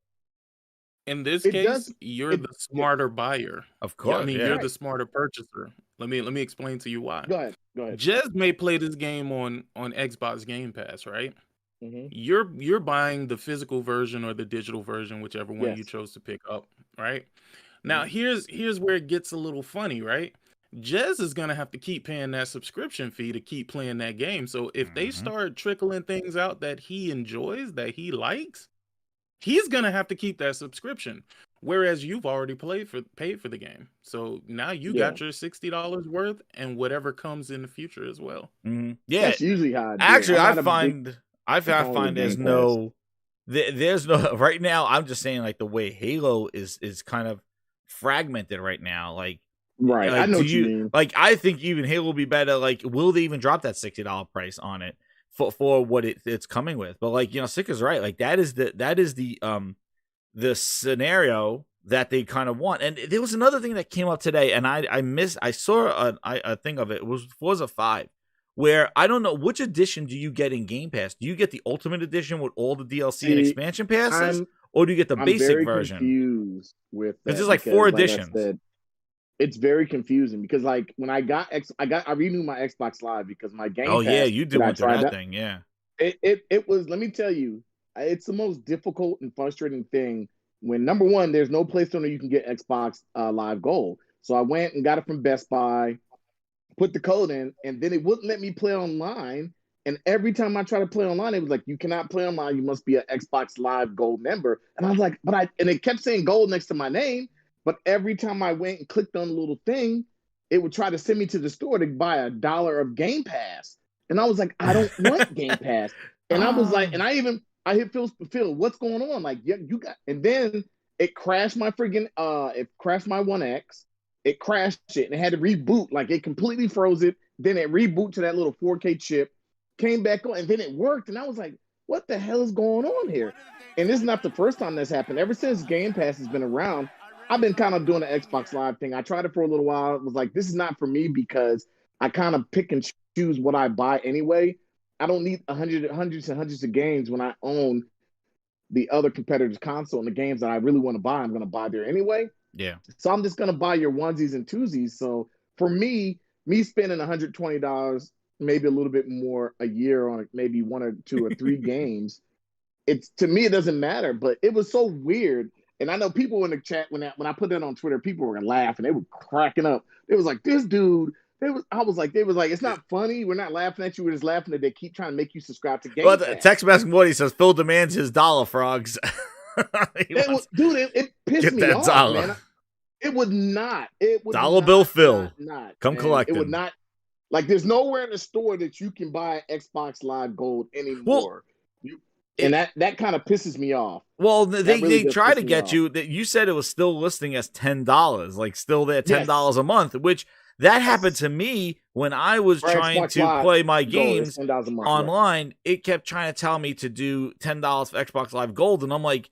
in this It case, does- you're it- the smarter buyer. Of course, I mean, yeah. you're the smarter purchaser. Let me explain to you why. Go ahead. Jez may play this game on Xbox Game Pass, right? Mhm. You're buying the physical version or the digital version, whichever one you Yes. chose to pick up, right? Now here's where it gets a little funny, right? Jez is gonna have to keep paying that subscription fee to keep playing that game. So if they start trickling things out that he enjoys, that he likes, he's gonna have to keep that subscription. Whereas you've already paid for the game, so now you got your $60 worth and whatever comes in the future as well. Mm-hmm. Yeah, That's usually how I do it. actually, I'm I not a big find there's Game no, there's no right now. I'm just saying like the way Halo is kind of fragmented right now. Like right. I know what you mean. Like I think even Halo will be better. Like will they even drop that $60 price on it for what it's coming with? But like Sicker's right. Like that is the scenario that they kind of want. And there was another thing that came up today, and I saw a thing of it. It was Forza 5, where I don't know which edition do you get in Game Pass. Do you get the Ultimate Edition with all the DLC and expansion passes, or do you get the basic version? I'm very confused with that because there's like 4 editions. I said, it's very confusing because like when I renewed my Xbox Live because my Game Pass. Yeah, you did one through that thing. Yeah, it was. Let me tell you, it's the most difficult and frustrating thing when number one, there's no place where you can get Xbox Live Gold. So I went and got it from Best Buy, put the code in, and then it wouldn't let me play online. And every time I try to play online, it was like, you cannot play online. You must be an Xbox Live Gold member. And I was like, and it kept saying gold next to my name. But every time I went and clicked on the little thing, it would try to send me to the store to buy $1 of Game Pass. And I was like, I don't want Game Pass. And I was like, and I hit Phil, what's going on? Like, yeah, you got, and then it crashed my friggin', it crashed my One X. It crashed it and it had to reboot. Like it completely froze it. Then it rebooted to that little 4K chip, came back on, and then it worked. And I was like, what the hell is going on here? And this is not the first time that's happened. Ever since Game Pass has been around, I've been kind of doing the Xbox Live thing. I tried it for a little while. It was like, this is not for me because I kind of pick and choose what I buy anyway. I don't need hundreds and hundreds of games when I own the other competitor's console and the games that I really want to buy, I'm going to buy there anyway. Yeah. So I'm just going to buy your onesies and twosies. So for me spending $120, maybe a little bit more a year on maybe 1 or 2 or 3 games, to me, it doesn't matter, but it was so weird. And I know people in the chat, when I put that on Twitter, people were laughing. They were cracking up. It was like, this dude, they was like, it's not funny. We're not laughing at you. We're just laughing that they keep trying to make you subscribe to Game Pass. Well, text message Woody says Phil demands his $1, Frogz. It pissed me off, $1. man. It would not. It would dollar not, bill Phil. not, come man. collect it. Would him. not. Like, there's nowhere in the store that you can buy Xbox Live Gold anymore. And that kind of pisses me off. Well, they really try to pisses me get off. you. That you said it was still listing as $10, like still there $10 a month, which that happened to me when I was trying Xbox to Live play my Gold games is $10 a month, online. Right? It kept trying to tell me to do $10 for Xbox Live Gold, and I'm like,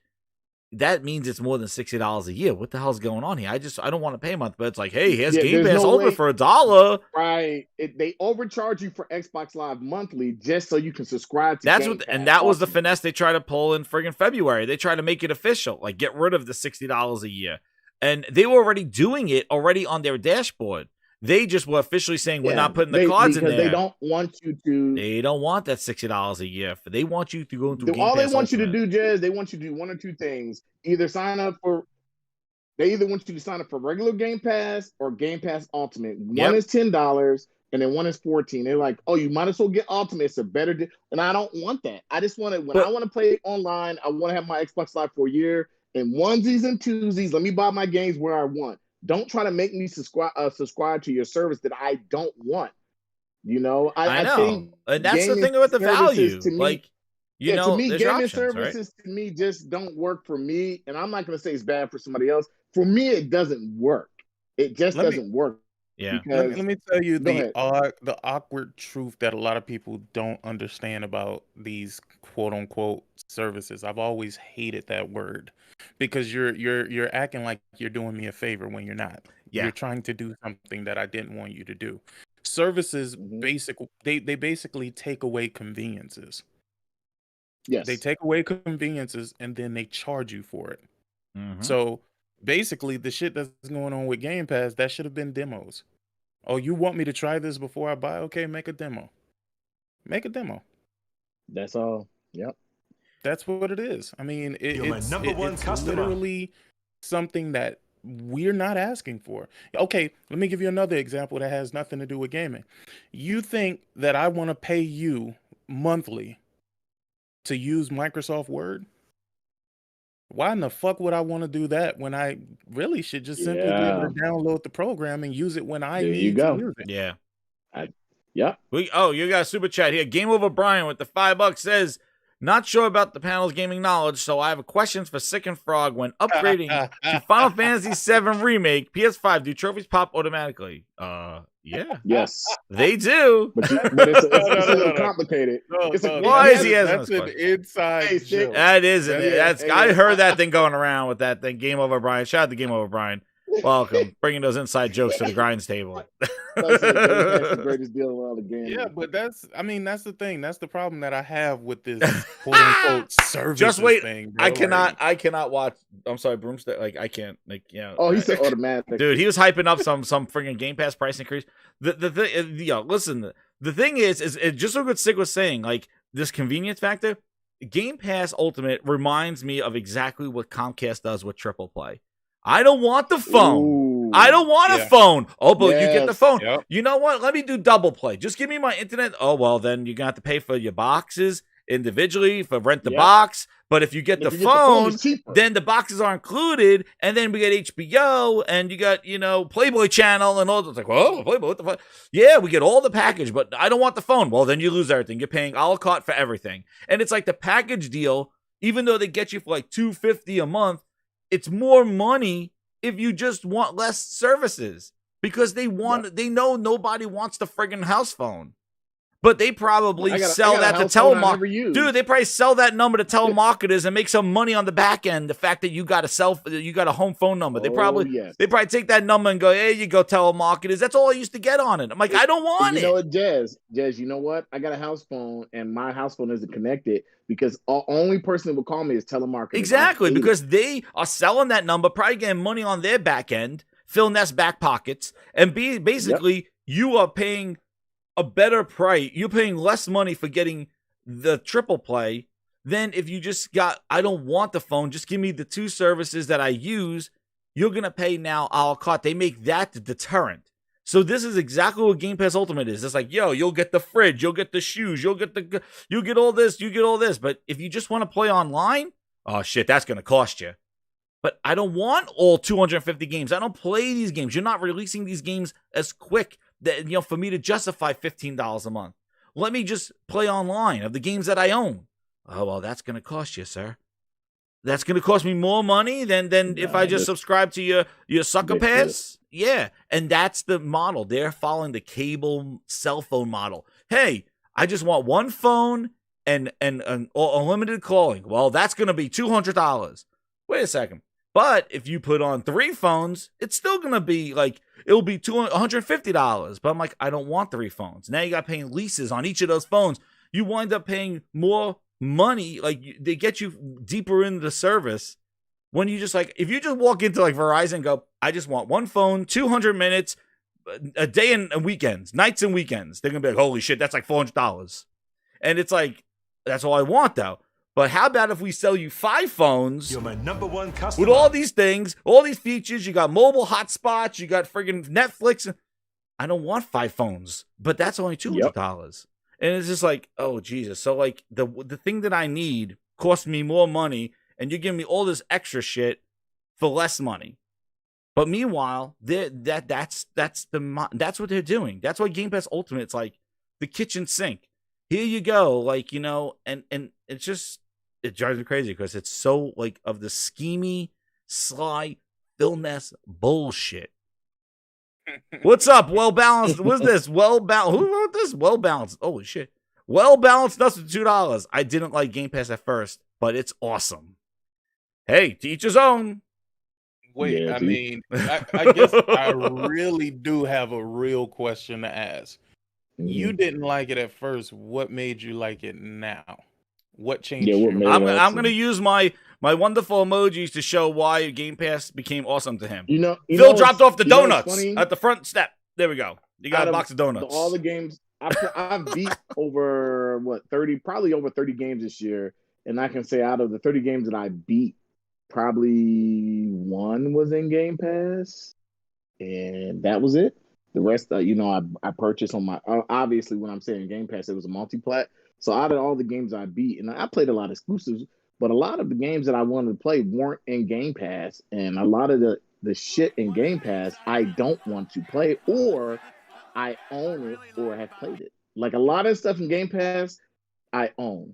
that means it's more than $60 a year. What the hell's going on here? I don't want to pay a month, but it's like, hey, here's Game Pass over for $1. Right? They overcharge you for Xbox Live monthly just so you can subscribe to. That's Game what, Pass. and that was the finesse they tried to pull in friggin' February. They tried to make it official, like get rid of the $60 a year, and they were already doing it on their dashboard. They just were officially saying we're not putting the cards in there. They don't want you to. They don't want that $60 a year. They want you to go into Game Pass. All they want Ultimate. you to do, Jez, they want you to do one or two things. They either want you to sign up for regular Game Pass or Game Pass Ultimate. One is $10 and then one is $14. They're like, oh, you might as well get Ultimate. It's a better deal. And I don't want that. I just want to, I want to play online, I want to have my Xbox Live for a year and onesies and twosies. Let me buy my games where I want. Don't try to make me subscribe to your service that I don't want. You know, I know, I think and that's the thing about the value. To me, like, you know, to me, gaming options, services right? to me just don't work for me. And I'm not going to say it's bad for somebody else. For me, it doesn't work. It just doesn't work. Yeah. Because Let me tell you go ahead. the awkward truth that a lot of people don't understand about these quote unquote services. I've always hated that word because you're acting like you're doing me a favor when you're not. Yeah. You're trying to do something that I didn't want you to do. Services they basically take away conveniences. Yes. They take away conveniences and then they charge you for it. Mhm. So basically the shit that's going on with Game Pass, that should have been demos. Oh, you want me to try this before I buy? Okay, make a demo. Make a demo. That's all. Yep. That's what it is. I mean, it's literally something that we're not asking for. Okay, let me give you another example that has nothing to do with gaming. You think that I want to pay you monthly to use Microsoft Word? Why in the fuck would I want to do that when I really should just simply be able to download the program and use it when I need to use it? Yeah. Yeah. You got a super chat here. Game Over Brian with the $5 says, not sure about the panel's gaming knowledge, so I have questions for Sick and Frog. When upgrading to Final Fantasy VII Remake, PS5, do trophies pop automatically? Yeah. Yes. They do. But it's a little complicated. Why is he asking That's an inside joke. That isn't it. I heard that thing going around with that thing. Game Over Brian. Shout out to Game Over Brian. Welcome. Bringing those inside jokes to the grinds table. That's the greatest deal around the game. Yeah, but that's the thing. That's the problem that I have with this quote unquote service. Just wait. Thing, bro. I cannot watch. I'm sorry, Broomstick. Like I can't. Like Oh, he said automatic. Dude, he was hyping up some freaking Game Pass price increase. The thing, listen. The thing is just so good. Sig was saying, like this convenience factor. Game Pass Ultimate reminds me of exactly what Comcast does with Triple Play. I don't want the phone. Ooh. I don't want a phone. Oh, but you get the phone. Yep. You know what? Let me do double play. Just give me my internet. Oh, well, then you're going to have to pay for your boxes individually for rent the box. But if you get the phone, then the boxes are included. And then we get HBO and you got, Playboy Channel and all. It's like, whoa, Playboy, what the fuck? Yeah, we get all the package, but I don't want the phone. Well, then you lose everything. You're paying a la carte for everything. And it's like the package deal, even though they get you for like $250 a month, it's more money if you just want less services because they know nobody wants the friggin' house phone. But they probably sell that to telemarketers. Dude, they probably sell that number to telemarketers and make some money on the back end. The fact that you got a home phone number. They probably take that number and go, hey, you go telemarketers. That's all I used to get on it. I'm like, I don't want it. You know what, Jez, you know what? I got a house phone and my house phone isn't connected because the only person that will call me is telemarketers. Exactly, because they are selling that number, probably getting money on their back end, filling their back pockets, and basically you are paying a better price. You're paying less money for getting the triple play than if you just got, I don't want the phone, just give me the two services that I use. You're going to pay now a la carte. They make that the deterrent. So this is exactly what Game Pass Ultimate is. It's like, yo, you'll get the fridge, you'll get the shoes, you'll get all this, you get all this. But if you just want to play online, oh shit, that's going to cost you. But I don't want all 250 games. I don't play these games. You're not releasing these games as quick that, for me to justify $15 a month. Let me just play online of the games that I own. Oh, well, that's going to cost you, sir. That's going to cost me more money than if I just subscribe to your sucker pass. Yeah, and that's the model. They're following the cable cell phone model. Hey, I just want one phone and unlimited calling. Well, that's going to be $200. Wait a second. But if you put on 3 phones, it's still going to be like, it'll be $150. But I'm like, I don't want 3 phones. Now you got paying leases on each of those phones. You wind up paying more money. Like they get you deeper into the service when you just like, if you just walk into like Verizon and go, I just want one phone, 200 minutes, a day and weekends, nights and weekends. They're going to be like, holy shit, that's like $400. And it's like, that's all I want though. But how about if we sell you 5 phones? You're my number one customer. With all these things, all these features. You got mobile hotspots. You got friggin' Netflix. I don't want 5 phones, but that's only $200. And it's just like, oh, Jesus. So, like, the thing that I need costs me more money, and you're giving me all this extra shit for less money. But meanwhile, that's what they're doing. That's why Game Pass Ultimate, it's like the kitchen sink. Here you go. Like, and it's just, it drives me crazy because it's so like of the schemy, sly, Phil Ness bullshit. What's up? Well balanced. What's this? Well balanced. Who wrote this? Well balanced. Holy shit. Well balanced. Nuts for $2. I didn't like Game Pass at first, but it's awesome. Hey, to each his own. Wait, Yeah, I dude. mean, I guess I really do have a real question to ask. You didn't like it at first. What made you like it now? What changed? Yeah, what your made I'm it going awesome? to use my wonderful emojis to show why Game Pass became awesome to him. You know, Phil dropped off the you know what's donuts funny? at the front step. There we go. You got Out a of box of donuts. all the games I've beat over 30, probably over 30 games this year, and I can say out of the 30 games that I beat, probably one was in Game Pass, and that was it. The rest, I purchased on my. Obviously, when I'm saying Game Pass, it was a multi-plat. So out of all the games I beat, and I played a lot of exclusives, but a lot of the games that I wanted to play weren't in Game Pass, and a lot of the shit in Game Pass I don't want to play, or I own it or have played it. Like a lot of stuff in Game Pass, I own.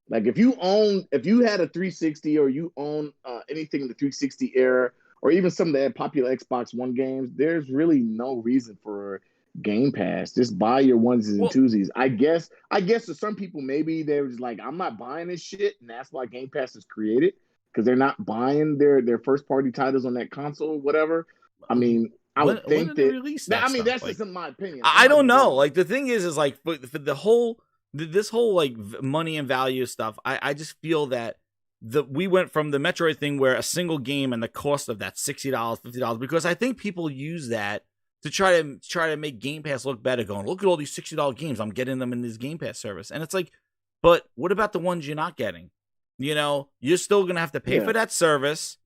Like if you had a 360 or you own anything in the 360 era, or even some of the popular Xbox One games, there's really no reason for Game Pass. Just buy your onesies and twosies. I guess to some people maybe they're just like, I'm not buying this shit, and that's why Game Pass is created, because they're not buying their first party titles on that console or whatever. I mean, I would think that. I mean, that's just in my opinion. I don't know. Like the thing is like for the whole this whole like money and value stuff. I just feel that we went from the Metroid thing where a single game and the cost of that $60, $50, because I think people use that to try to make Game Pass look better, going, look at all these $60 games, I'm getting them in this Game Pass service. And it's like, but what about the ones you're not getting? You know, you're still gonna have to pay for that service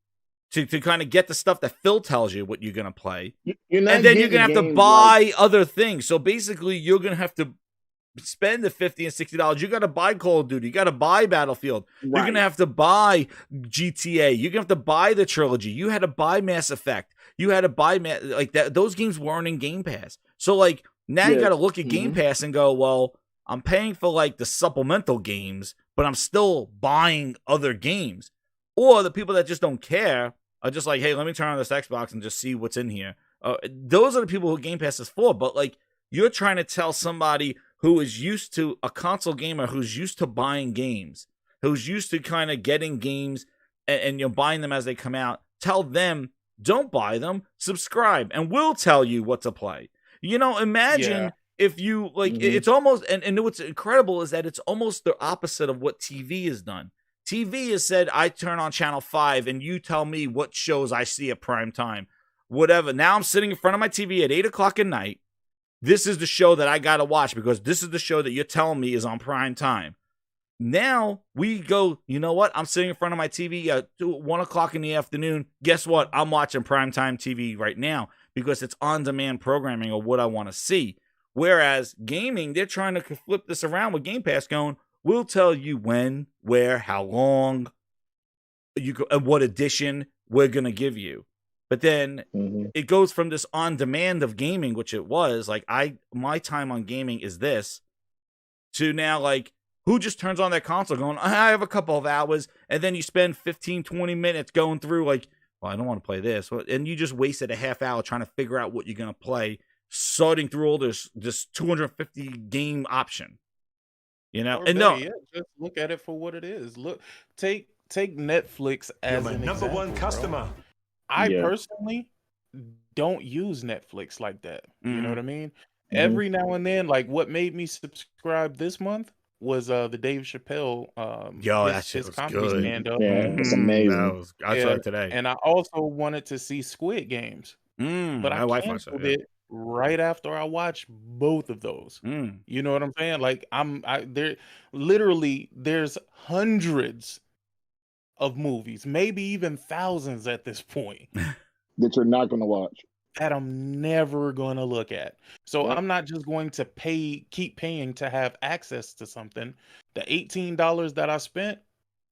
to kind of get the stuff that Phil tells you what you're gonna play. And then you're gonna have to buy other things. So basically you're gonna have to spend the $50 and $60. You got to buy Call of Duty. You got to buy Battlefield. Right. You're going to have to buy GTA. You're going to have to buy the trilogy. You had to buy Mass Effect. You had to buy like that. Those games weren't in Game Pass. So like now you got to look at Game Pass and go, well, I'm paying for like the supplemental games, but I'm still buying other games. Or the people that just don't care are just like, hey, let me turn on this Xbox and just see what's in here. Those are the people who Game Pass is for. But like you're trying to tell somebody who is used to a console gamer, who's used to buying games, who's used to kind of getting games and you're buying them as they come out, tell them, don't buy them, subscribe, and we'll tell you what to play. You know, imagine if you, like, it's almost, and what's incredible is that it's almost the opposite of what TV has done. TV has said, I turn on Channel 5 and you tell me what shows I see at prime time. Whatever. Now I'm sitting in front of my TV at 8 o'clock at night. This is the show that I got to watch because this is the show that you're telling me is on prime time. Now we go, you know what? I'm sitting in front of my TV at 1 o'clock in the afternoon. Guess what? I'm watching primetime TV right now because it's on-demand programming of what I want to see. Whereas gaming, they're trying to flip this around with Game Pass going, we'll tell you when, where, how long, what edition we're going to give you. But then it goes from this on demand of gaming, which it was like my time on gaming is this, to now like who just turns on their console going, I have a couple of hours, and then you spend 15, 20 minutes going through like, well, I don't want to play this. And you just wasted a half hour trying to figure out what you're going to play, sorting through all this 250 game option. You know, and no, just look at it for what it is. Look, take Netflix as an number example, one customer. Bro. I personally don't use Netflix like that. You know what I mean? Every now and then, like what made me subscribe this month was the Dave Chappelle that shit was comedy good. stand-up. Yeah, it's amazing. I saw it today. And I also wanted to see Squid Games. But I canceled it right after I watched both of those. You know what I'm saying? Like there's hundreds of movies, maybe even thousands at this point, that you're not going to watch, that I'm never going to look at. So I'm not just going to keep paying to have access to something. The $18 that I spent,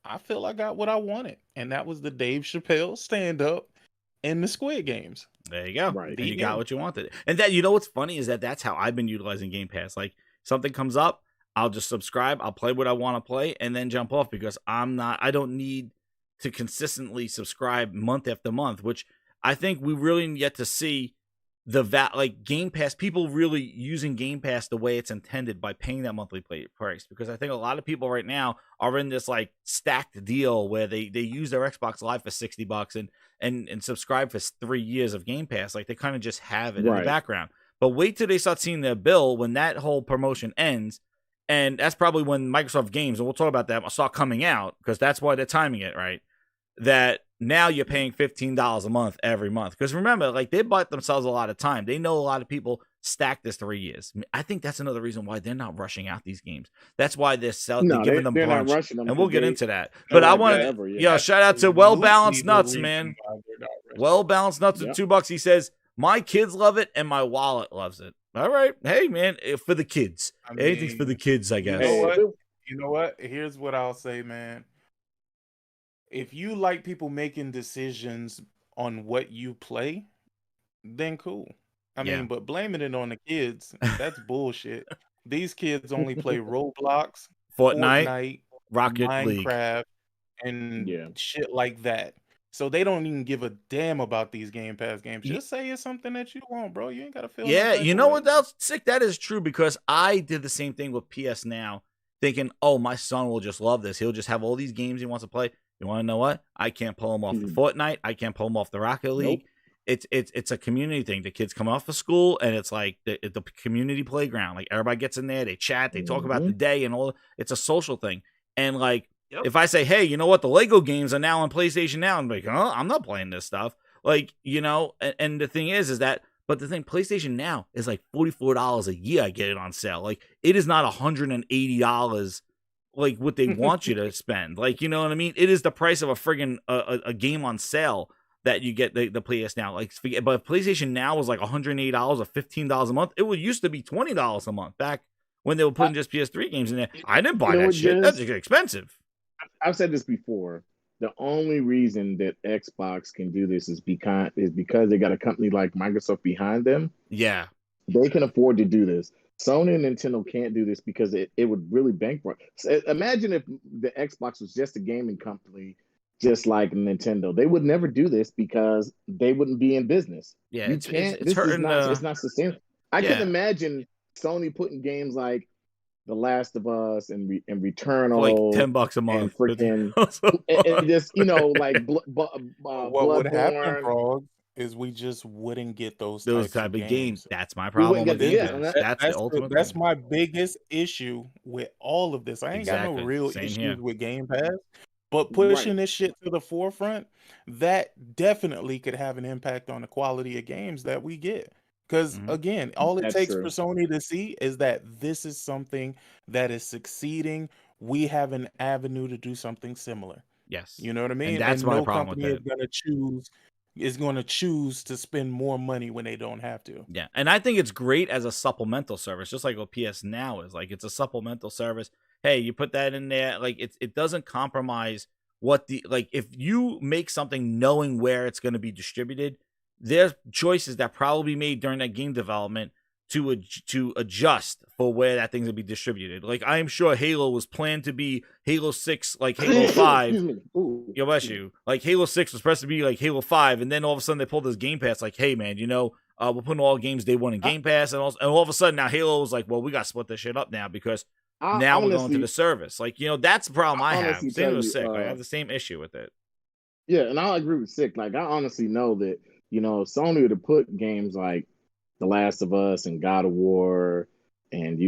I feel I got what I wanted, and that was the Dave Chappelle stand-up and the Squid Games. There you go. Right. And you got what you wanted. And that, you know what's funny is that's how I've been utilizing Game Pass. Like something comes up, I'll just subscribe, I'll play what I want to play, and then jump off because I don't need to consistently subscribe month after month, which I think we really yet to see like Game Pass, people really using Game Pass the way it's intended by paying that monthly price, because I think a lot of people right now are in this like stacked deal where they use their Xbox Live for $60 and subscribe for 3 years of Game Pass. Like they kind of just have it in the background. But wait till they start seeing their bill when that whole promotion ends. And that's probably when Microsoft games, and we'll talk about that, will start coming out, because that's why they're timing it, right? That now you're paying $15 a month every month. Because remember, like they bought themselves a lot of time. They know a lot of people stack this 3 years. I think that's another reason why they're not rushing out these games. That's why they're giving them brunch. Not rushing them, and we'll get into that. But I want to, shout out to Well Balanced Nuts, man. Well Balanced Nuts with $2. He says, my kids love it and my wallet loves it. All right. Hey, man, for the kids. Anything's for the kids, I guess. You know what? Here's what I'll say, man. If you like people making decisions on what you play, then cool. I mean, but blaming it on the kids, that's bullshit. These kids only play Roblox, Fortnite, Rocket Minecraft, League, and shit like that. So they don't even give a damn about these Game Pass games. Just say it's something that you want, bro. You ain't got to feel. Yeah, you know what? That's sick. That is true, because I did the same thing with PS Now, thinking, oh, my son will just love this. He'll just have all these games he wants to play. You want to know what? I can't pull him off the Fortnite. I can't pull him off the Rocket League. It's a community thing. The kids come off of school, and it's like the community playground. Like everybody gets in there, they chat, they talk about the day and all. It's a social thing. And like, if I say, hey, you know what? The Lego games are now on PlayStation Now, I'm like, oh, I'm not playing this stuff. Like, you know, and the thing is that, but the thing, PlayStation Now is like $44 a year. I get it on sale. Like, it is not $180 like what they want you to spend. Like, you know what I mean? It is the price of a friggin' a game on sale that you get the PS Now. Like, but if PlayStation Now was like $180 or $15 a month, it used to be $20 a month back when they were putting just PS3 games in there. I didn't buy that shit. That's expensive. I've said this before. The only reason that Xbox can do this is because they got a company like Microsoft behind them. Yeah. They can afford to do this. Sony and Nintendo can't do this because it would really bankrupt. So imagine if the Xbox was just a gaming company, just like Nintendo. They would never do this because they wouldn't be in business. Yeah, it's not sustainable. I can imagine Sony putting games like The Last of Us and Returnal, like $10 a month, and freaking, and just like what would happen, Frog, is we just wouldn't get those type of games. That's my problem with it. That's the ultimate. That's my biggest issue with all of this. I ain't got no real issues with Game Pass, but pushing this shit to the forefront, that definitely could have an impact on the quality of games that we get. Because again, all it takes for Sony to see is that this is something that is succeeding. We have an avenue to do something similar. Yes, you know what I mean. And that's my problem with it. Is going to choose to spend more money when they don't have to. Yeah, and I think it's great as a supplemental service, just like what PS Now is. Like, it's a supplemental service. Hey, you put that in there. Like, it doesn't compromise what if you make something knowing where it's going to be distributed, there's choices that probably made during that game development to adjust for where that thing's gonna be distributed. Like, I am sure Halo was planned to be Halo 6, like Halo 5. Yo, bless you. Like, Halo 6 was supposed to be like Halo 5, and then all of a sudden they pulled this Game Pass, like, hey man, we're putting all games day one in Game Pass, and all of a sudden now Halo was like, well, we got to split this shit up now because now we're going to the service. Like, that's the problem I have. Same with Sick. I have the same issue with it. Yeah, and I agree with Sick. Like, I honestly know that, Sony would have put games like The Last of Us and God of War and,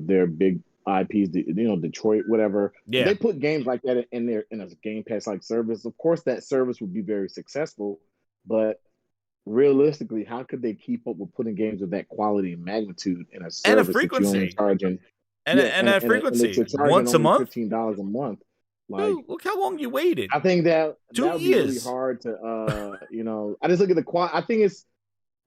their big IPs, Detroit, whatever. Yeah. They put games like that in a Game Pass like service. Of course, that service would be very successful, but realistically, how could they keep up with putting games of that quality and magnitude in a service and a frequency charging and frequency once a month, $15 a month? Like, dude, look how long you waited. I think that 2 would be really hard to, I just look at the quality. I think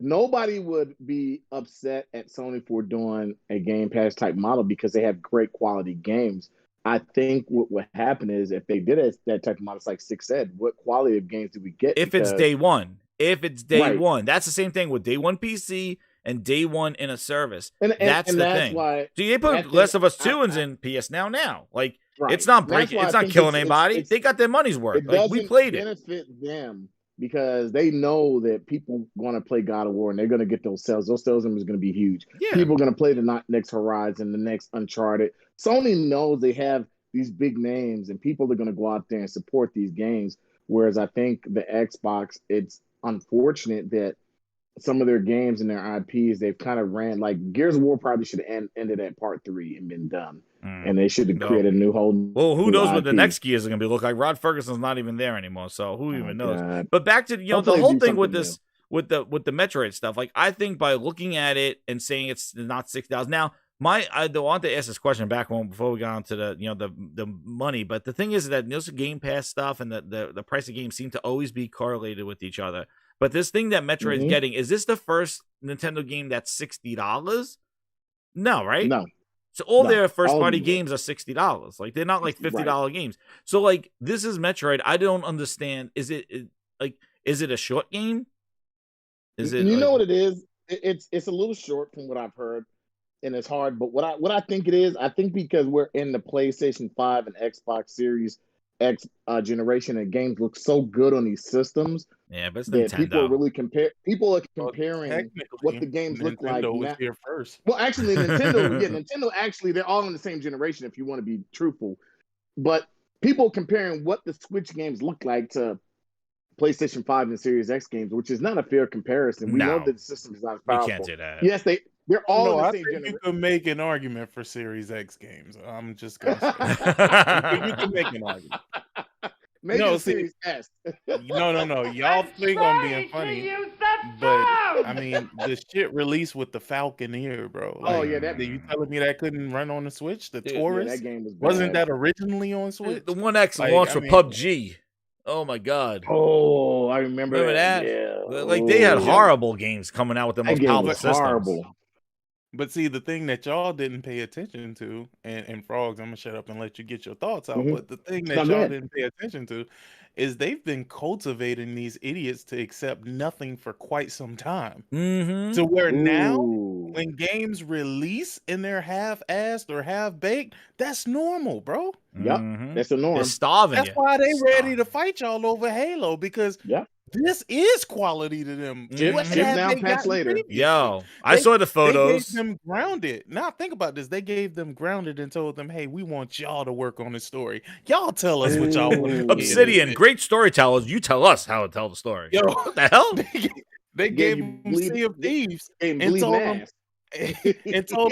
nobody would be upset at Sony for doing a Game Pass type model because they have great quality games. I think what would happen is if they did that type of model, it's like Six said, what quality of games do we get? If it's day one, that's the same thing with day one PC and day one in a service. That's the thing. Why, so they put Last of Us 2 in PS Now. Like, it's not breaking. It's not killing anybody. They got their money's worth. Like, we played it. Benefit them because they know that people want to play God of War and they're going to get those sales. Those sales numbers are going to be huge. Yeah. People are going to play the next Horizon, the next Uncharted. Sony knows they have these big names and people are going to go out there and support these games. Whereas I think the Xbox, it's unfortunate that some of their games and their IPs, they've kind of ran like Gears of War probably should have ended at part 3 and been done. And they should have created a new whole. Well, who knows IP. what the next Gears are going to be look like? Rod Ferguson's not even there anymore, so who even knows? God. But back to Hopefully the whole do thing with something this with the Metroid stuff. Like I think by looking at it and saying it's not $6,000 now. I want to ask this question back before we got onto the money, but the thing is that this Game Pass stuff and the price of games seem to always be correlated with each other. But this thing that Metroid is getting, is this the first Nintendo game that's $60? No, right? No. So all their first party games are $60. Like they're not like $50 games. So like this is Metroid. I don't understand. Is it a short game? Is it? You know what it is? It's a little short from what I've heard. And it's hard, but what I think it is, I think because we're in the PlayStation 5 and Xbox Series X generation, and games look so good on these systems. Yeah, but it's that Nintendo. People are comparing what the games look like. Nintendo was here first. Well, actually, Nintendo actually they're all in the same generation. If you want to be truthful, but people comparing what the Switch games look like to PlayStation 5 and Series X games, which is not a fair comparison. We know that the system is not as powerful. You can't do that. Yes, they're all in the same I think generation. you could make an argument for Series X games. I'm just gonna say. You can make an argument. Maybe No, Series S. No. Y'all think I'm being funny, but I mean the shit released with the Falconeer, bro. Oh, yeah, that- you telling me that couldn't run on the Switch? The Dude, Taurus that game was wasn't bad. that originally on Switch? The One X launched for PUBG. Oh my god. Oh, I remember that. Yeah. Like they had horrible games coming out with the most powerful systems. Horrible. But see, the thing that y'all didn't pay attention to, and Frogz, I'm gonna shut up and let you get your thoughts out. But the thing that y'all didn't pay attention to is they've been cultivating these idiots to accept nothing for quite some time. To where now, when games release and they're half-assed or half-baked, that's normal, bro. Yep, that's the norm. They're starving. That's why they ready to fight y'all over Halo, because this is quality to them. What Chip have now, they patch gotten later. previously? Yo, I saw the photos. They gave them grounded. Now think about this. They gave them grounded and told them, "Hey, we want y'all to work on the story. Y'all tell us what y'all want." Obsidian, great storytellers. You tell us how to tell the story. Yo, what the hell? They gave them Sea of Thieves and told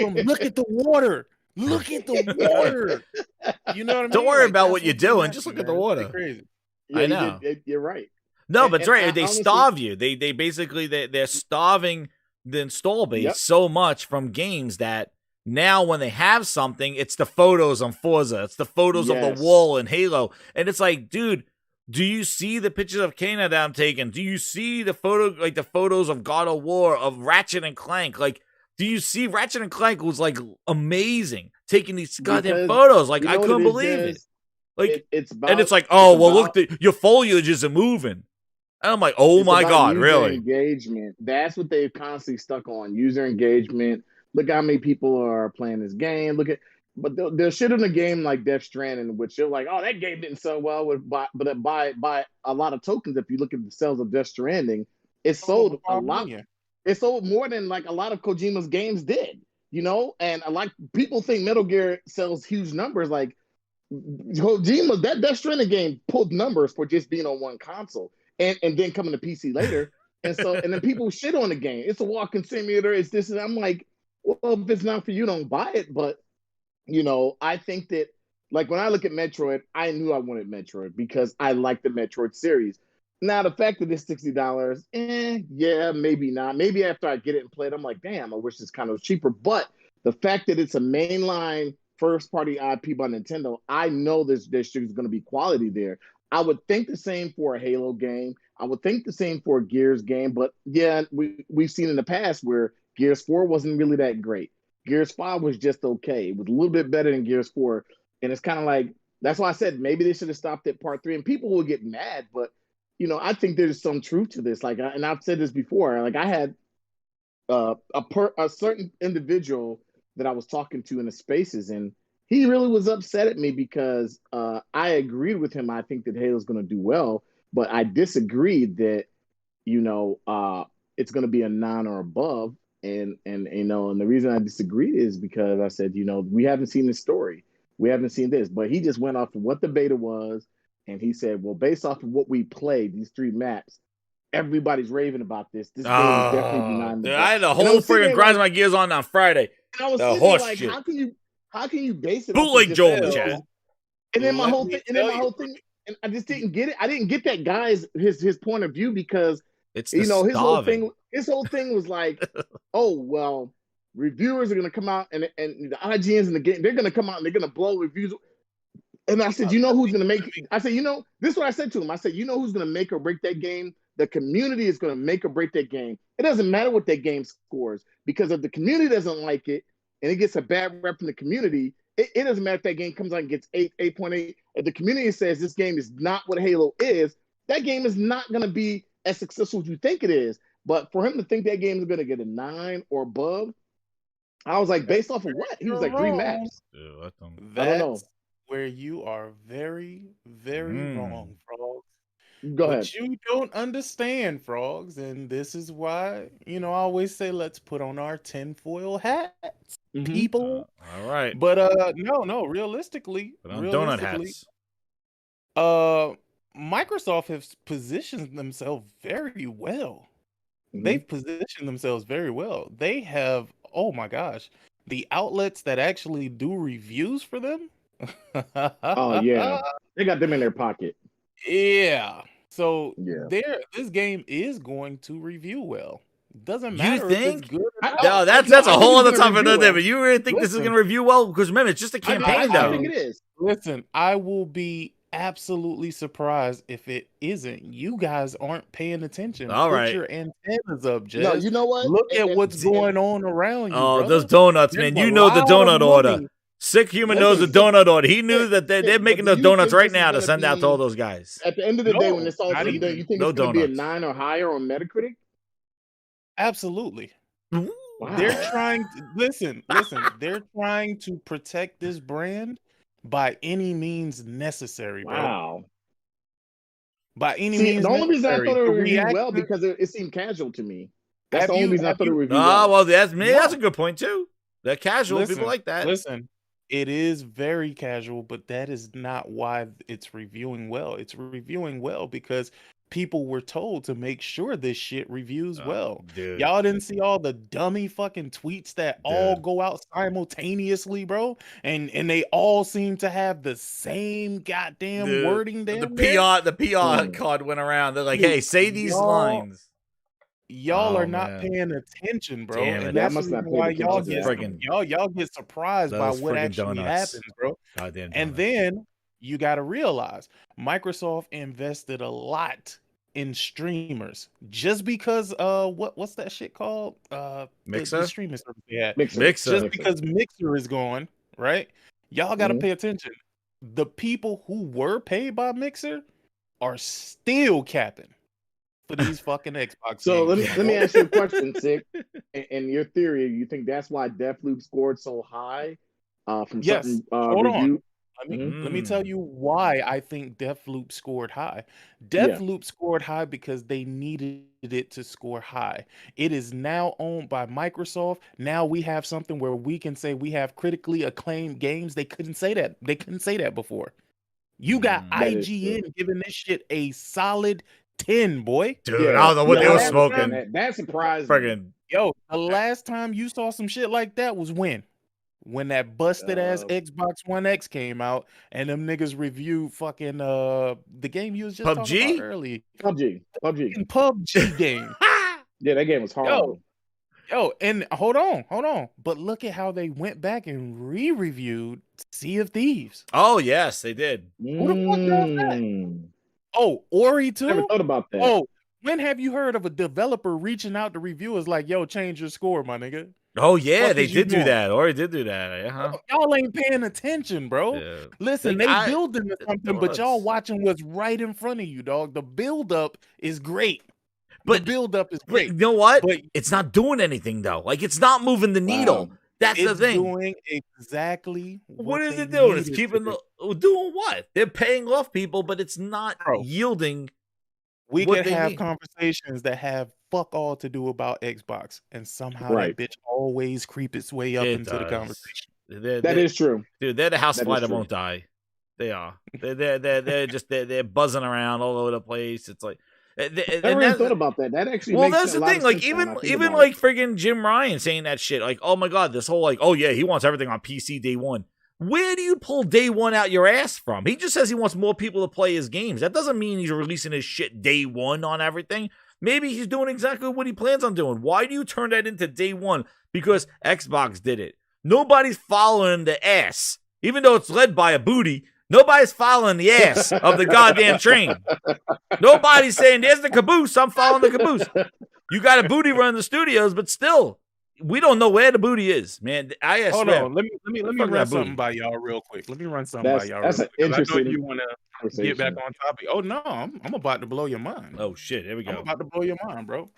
them, "Look at the water. Look at the water." You know what I mean? Don't worry Like, about that's what you're doing. Just look at the water. Crazy. I know. You're right. No, but it's right. They honestly, starve you. They basically they're starving the install base so much from games that now when they have something, it's the photos on Forza, it's the photos of the wall in Halo, and it's like, dude, do you see the pictures of Kana that I'm taking? Do you see the photos of God of War, of Ratchet and Clank? Like, do you see Ratchet and Clank was like amazing taking these goddamn photos? Like, I couldn't believe it. Like, it's like, oh well, look, your foliage isn't moving. And I'm like, oh my god, really? Engagement. That's what they've constantly stuck on. User engagement. Look how many people are playing this game. But they'll shit on a game like Death Stranding, which they're like, oh, that game didn't sell well, but by a lot of tokens. If you look at the sales of Death Stranding, it sold a lot. It sold more than like a lot of Kojima's games did. And people think Metal Gear sells huge numbers. Like Kojima, that Death Stranding game pulled numbers for just being on one console. And then coming to PC later. And then people shit on the game. It's a walking simulator. It's this. And I'm like, well, if it's not for you, don't buy it. But, I think that, like, when I look at Metroid, I knew I wanted Metroid because I like the Metroid series. Now, the fact that it's $60, yeah, maybe not. Maybe after I get it and play it, I'm like, damn, I wish this kind of was cheaper. But the fact that it's a mainline first-party IP by Nintendo, I know there's going to be quality there. I would think the same for a Halo game. I would think the same for a Gears game. But yeah, we've seen in the past where Gears 4 wasn't really that great. Gears 5 was just okay. It was a little bit better than Gears 4. And it's kind of like, that's why I said maybe they should have stopped at part 3. And people will get mad, but I think there's some truth to this. Like, and I've said this before. Like, I had a certain individual that I was talking to in the spaces, and he really was upset at me because I agreed with him. I think that Halo's going to do well, but I disagreed that it's going to be a 9 or above, and the reason I disagreed is because I said we haven't seen this story, we haven't seen this, but he just went off of what the beta was, and he said, well, based off of what we played, these 3 maps, everybody's raving about this. This game is definitely 9 dude, I had a whole freaking grind my gears on Friday. And I was the horse shit. How can you base it? Bootleg Joel in the chat. And then my whole thing, and I just didn't get it. I didn't get that guy's his point of view, because it's his whole thing was like, oh well, reviewers are gonna come out and the IGNs in the game, they're gonna come out and they're gonna blow reviews. And I said, who's gonna make? I said, this is what I said to him. I said, who's gonna make or break that game? The community is gonna make or break that game. It doesn't matter what that game scores, because if the community doesn't like it and it gets a bad rep from the community, it doesn't matter if that game comes out and gets 8.8. If the community says this game is not what Halo is, that game is not going to be as successful as you think it is. But for him to think that game is going to get a 9 or above, I was like, based off of what? He was like 3 maps. Yeah, I don't know. Where you are very, very wrong, Frogz. Go ahead. But you don't understand, Frogz, and this is why, I always say, let's put on our tinfoil hats, people. All right. But no, realistically, donut hats. Microsoft has positioned themselves very well. They've positioned themselves very well. They have, oh my gosh, the outlets that actually do reviews for them. Oh yeah, they got them in their pocket. Yeah. So this game is going to review well. Doesn't matter if it's good or not. No, that's a whole other topic. But you really think this is going to review well? Because remember, it's just a campaign, though. I think it is. Listen, I will be absolutely surprised if it isn't. You guys aren't paying attention. All right. Put your antennas up, Jess. No, you know what? Look at what's going on around you. Oh, brother. those donuts, man. You know the donut order. Sick Human knows the donut order. He knew that they're making those donuts right now to send out to all those guys. At the end of the day, when it's all said and done, you think it's going to be a 9 or higher on Metacritic? Absolutely. Wow. They're trying to listen. They're trying to protect this brand by any means necessary, bro. Wow. By any means the only reason I thought it would review well because it seemed casual to me. That's the only reason I thought it would review well. Well, that's a good point too. They're casual. People like that. Listen, it is very casual, but that is not why it's reviewing well. It's reviewing well because people were told to make sure this shit reviews well. Dude. Y'all didn't see all the dummy fucking tweets that all go out simultaneously, bro, and they all seem to have the same goddamn wording. The PR card went around. They're like, "Hey, say these lines." Y'all are not paying attention, bro. Damn, and that's why y'all get surprised by what actually happens, bro. Goddamn and then you got to realize Microsoft invested a lot in streamers just because what's that shit called? Mixer? The streaming service they had. Mixer. Just because Mixer is going, right? Y'all got to pay attention. The people who were paid by Mixer are still capping for these fucking Xbox So games. let me ask you a question, Sick. In your theory, you think that's why Deathloop scored so high from certain Hold review? on. Let me tell you why I think Deathloop scored high. Deathloop scored high because they needed it to score high. It is now owned by Microsoft. Now we have something where we can say we have critically acclaimed games. They couldn't say that. They couldn't say that before. You got IGN giving this shit a solid 10, boy. Dude, I don't know what they were smoking. That surprised me. Yo, the last time you saw some shit like that was when that busted ass Xbox One X came out and them niggas reviewed fucking the game you was just talking about earlier. PUBG game. Yeah, that game was horrible. Yo, and hold on. But look at how they went back and re-reviewed Sea of Thieves. Oh yes, they did. Who the fuck does that? Oh, Ori too? Never thought about that. Oh, when have you heard of a developer reaching out to reviewers like, yo, change your score, my nigga? Oh yeah, they did do that. Ori did do that. Uh-huh. Y'all ain't paying attention, bro. Yeah. Listen, they building something, but y'all watching what's right in front of you, dog. The build up is great. The build up is great. You know what? But it's not doing anything though. Like it's not moving the needle. That's the thing. It's doing exactly what is it doing? It's keeping doing what? They're paying off people, but it's not yielding We what can they have mean. conversations that have fuck all to do about Xbox, and somehow Right. that bitch always creep its way up It into the does. conversation. That is true. Dude, they're the house That fly is that true. won't die. They are. They're just they're buzzing around all over the place. It's like, I really thought about that. That actually well, makes that's a the lot thing. of Like sense when I think even about like it. friggin' Jim Ryan saying that shit. Like, oh my god, this whole like, oh yeah, he wants everything on PC day one. Where do you pull day one out your ass from? He just says he wants more people to play his games. That doesn't mean he's releasing his shit day one on everything. Maybe he's doing exactly what he plans on doing. Why do you turn that into day one? Because Xbox did it. Nobody's following the ass. Even though it's led by a booty, nobody's following the ass of the goddamn train. Nobody's saying, there's the caboose, I'm following the caboose. You got a booty running the studios, but still, we don't know where the booty is, man. Hold swear. on, let me run something by y'all real quick. Let me run something by y'all. That's real an quick, 'cause I know interesting you want to get back on topic. Oh no, I'm about to blow your mind. Oh shit, here we go. I'm about to blow your mind, bro.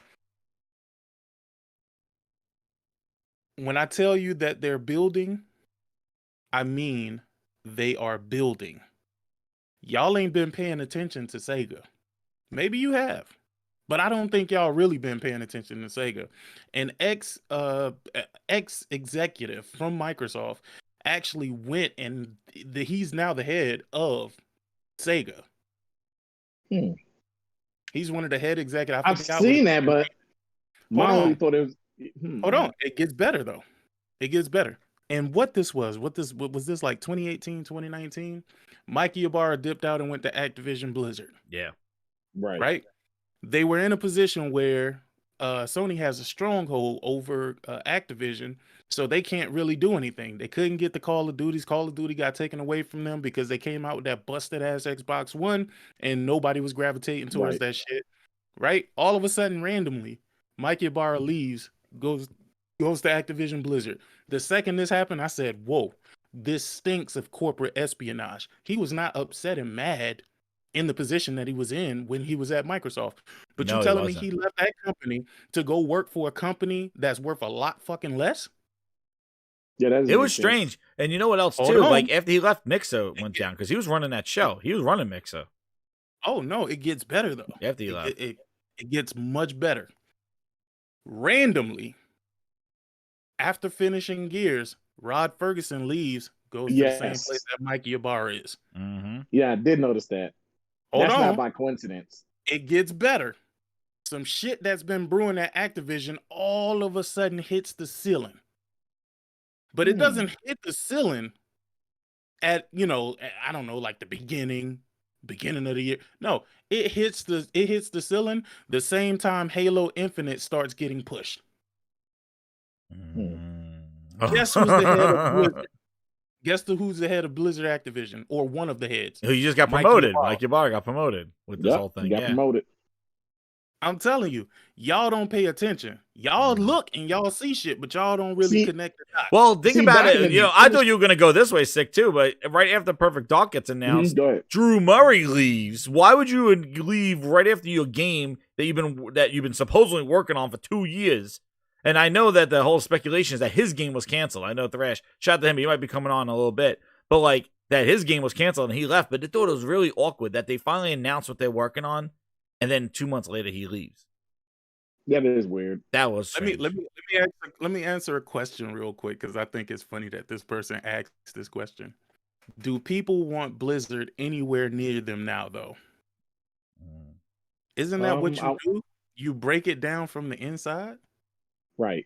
When I tell you that they're building, I mean they are building. Y'all ain't been paying attention to Sega. Maybe you have, but I don't think y'all really been paying attention to Sega. An ex executive from Microsoft actually went and he's now the head of Sega. He's one of the head executives. I've seen that, but my only thought it was. Hold on, it gets better though. It gets better. And what was this like 2018, 2019? Mikey Ibarra dipped out and went to Activision Blizzard. Yeah. Right? They were in a position where Sony has a stronghold over Activision, so they can't really do anything. They couldn't get the Call of Duties. Call of Duty got taken away from them because they came out with that busted ass Xbox One, and nobody was gravitating towards that shit. Right? All of a sudden, randomly, Mikey Ibarra leaves, goes to Activision Blizzard. The second this happened, I said, whoa, this stinks of corporate espionage. He was not upset and mad in the position that he was in when he was at Microsoft. But you telling me he left that company to go work for a company that's worth a lot fucking less? Yeah, it was strange. And you know what else too? Like after he left, Mixer went down because he was running that show. He was running Mixer. Oh no, it gets better though. After he left, it gets much better. Randomly, after finishing Gears, Rod Ferguson leaves, goes to the same place that Mikey Ibarra is. Mm-hmm. Yeah, I did notice that. That's not by coincidence. It gets better. Some shit that's been brewing at Activision all of a sudden hits the ceiling. But it doesn't hit the ceiling at, I don't know, like the beginning of the year. No, it hits the ceiling the same time Halo Infinite starts getting pushed. Guess who's the head of Blizzard? Guess who's the head of Blizzard Activision, or one of the heads? He just got promoted. Mike Ibarra got promoted with this whole thing. He got promoted. I'm telling you, y'all don't pay attention. Y'all look and y'all see shit, but y'all don't really connect the dots. Well, think about it. I thought you were gonna go this way, Sick, too. But right after Perfect Dark gets announced, Drew Murray leaves. Why would you leave right after your game that you've been supposedly working on for 2 years? And I know that the whole speculation is that his game was canceled. I know Thrash, shout out to him, he might be coming on a little bit. But like that his game was canceled and he left. But I thought it was really awkward that they finally announced what they're working on, and then 2 months later he leaves. That is weird. That was strange. Let me answer a question real quick, because I think it's funny that this person asked this question. Do people want Blizzard anywhere near them now, though? Isn't that what you do? You break it down from the inside? Right.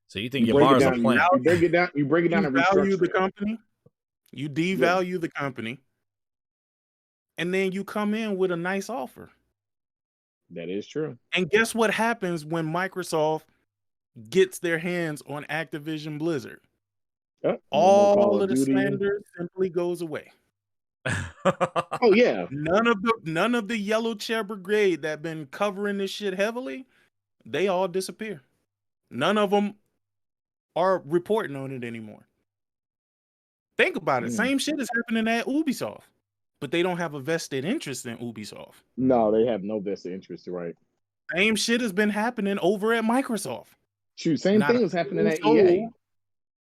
So you think your bars are playing? You break it down. You break it down and value the company. You devalue the company, and then you come in with a nice offer. That is true. And guess what happens when Microsoft gets their hands on Activision Blizzard? All of the slander simply goes away. Oh yeah. None of the yellow chair brigade that been covering this shit heavily, they all disappear. None of them are reporting on it anymore. Think about it. Same shit is happening at Ubisoft, but they don't have a vested interest in Ubisoft. No, they have no vested interest, right? Same shit has been happening over at Microsoft. Shoot, same thing was happening at EA.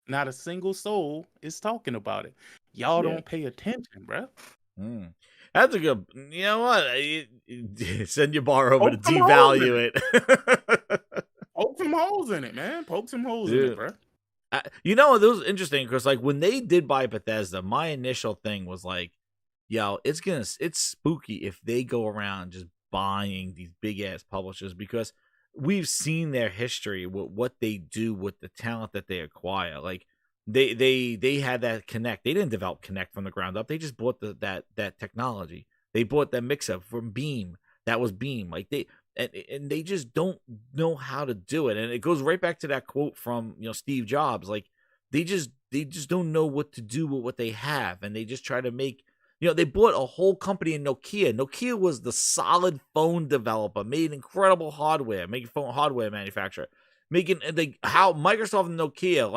Not a single soul is talking about it. Y'all don't pay attention, bro. That's a good. You know what? Send your bar over to devalue it. Poke some holes in it, man. Poke some holes in it, bro. You know, it was interesting because like when they did buy Bethesda, my initial thing was like, yo, it's spooky if they go around just buying these big ass publishers, because we've seen their history with what they do with the talent that they acquire. Like they had that Kinect. They didn't develop Kinect from the ground up. They just bought that technology. They bought that mix-up from Beam. That was Beam. Like and they just don't know how to do it. And it goes right back to that quote from, Steve Jobs. Like they just don't know what to do with what they have, and they just try to make. They bought a whole company in Nokia. Nokia was the solid phone developer, made incredible hardware, making phone hardware manufacturer, making how Microsoft and Nokia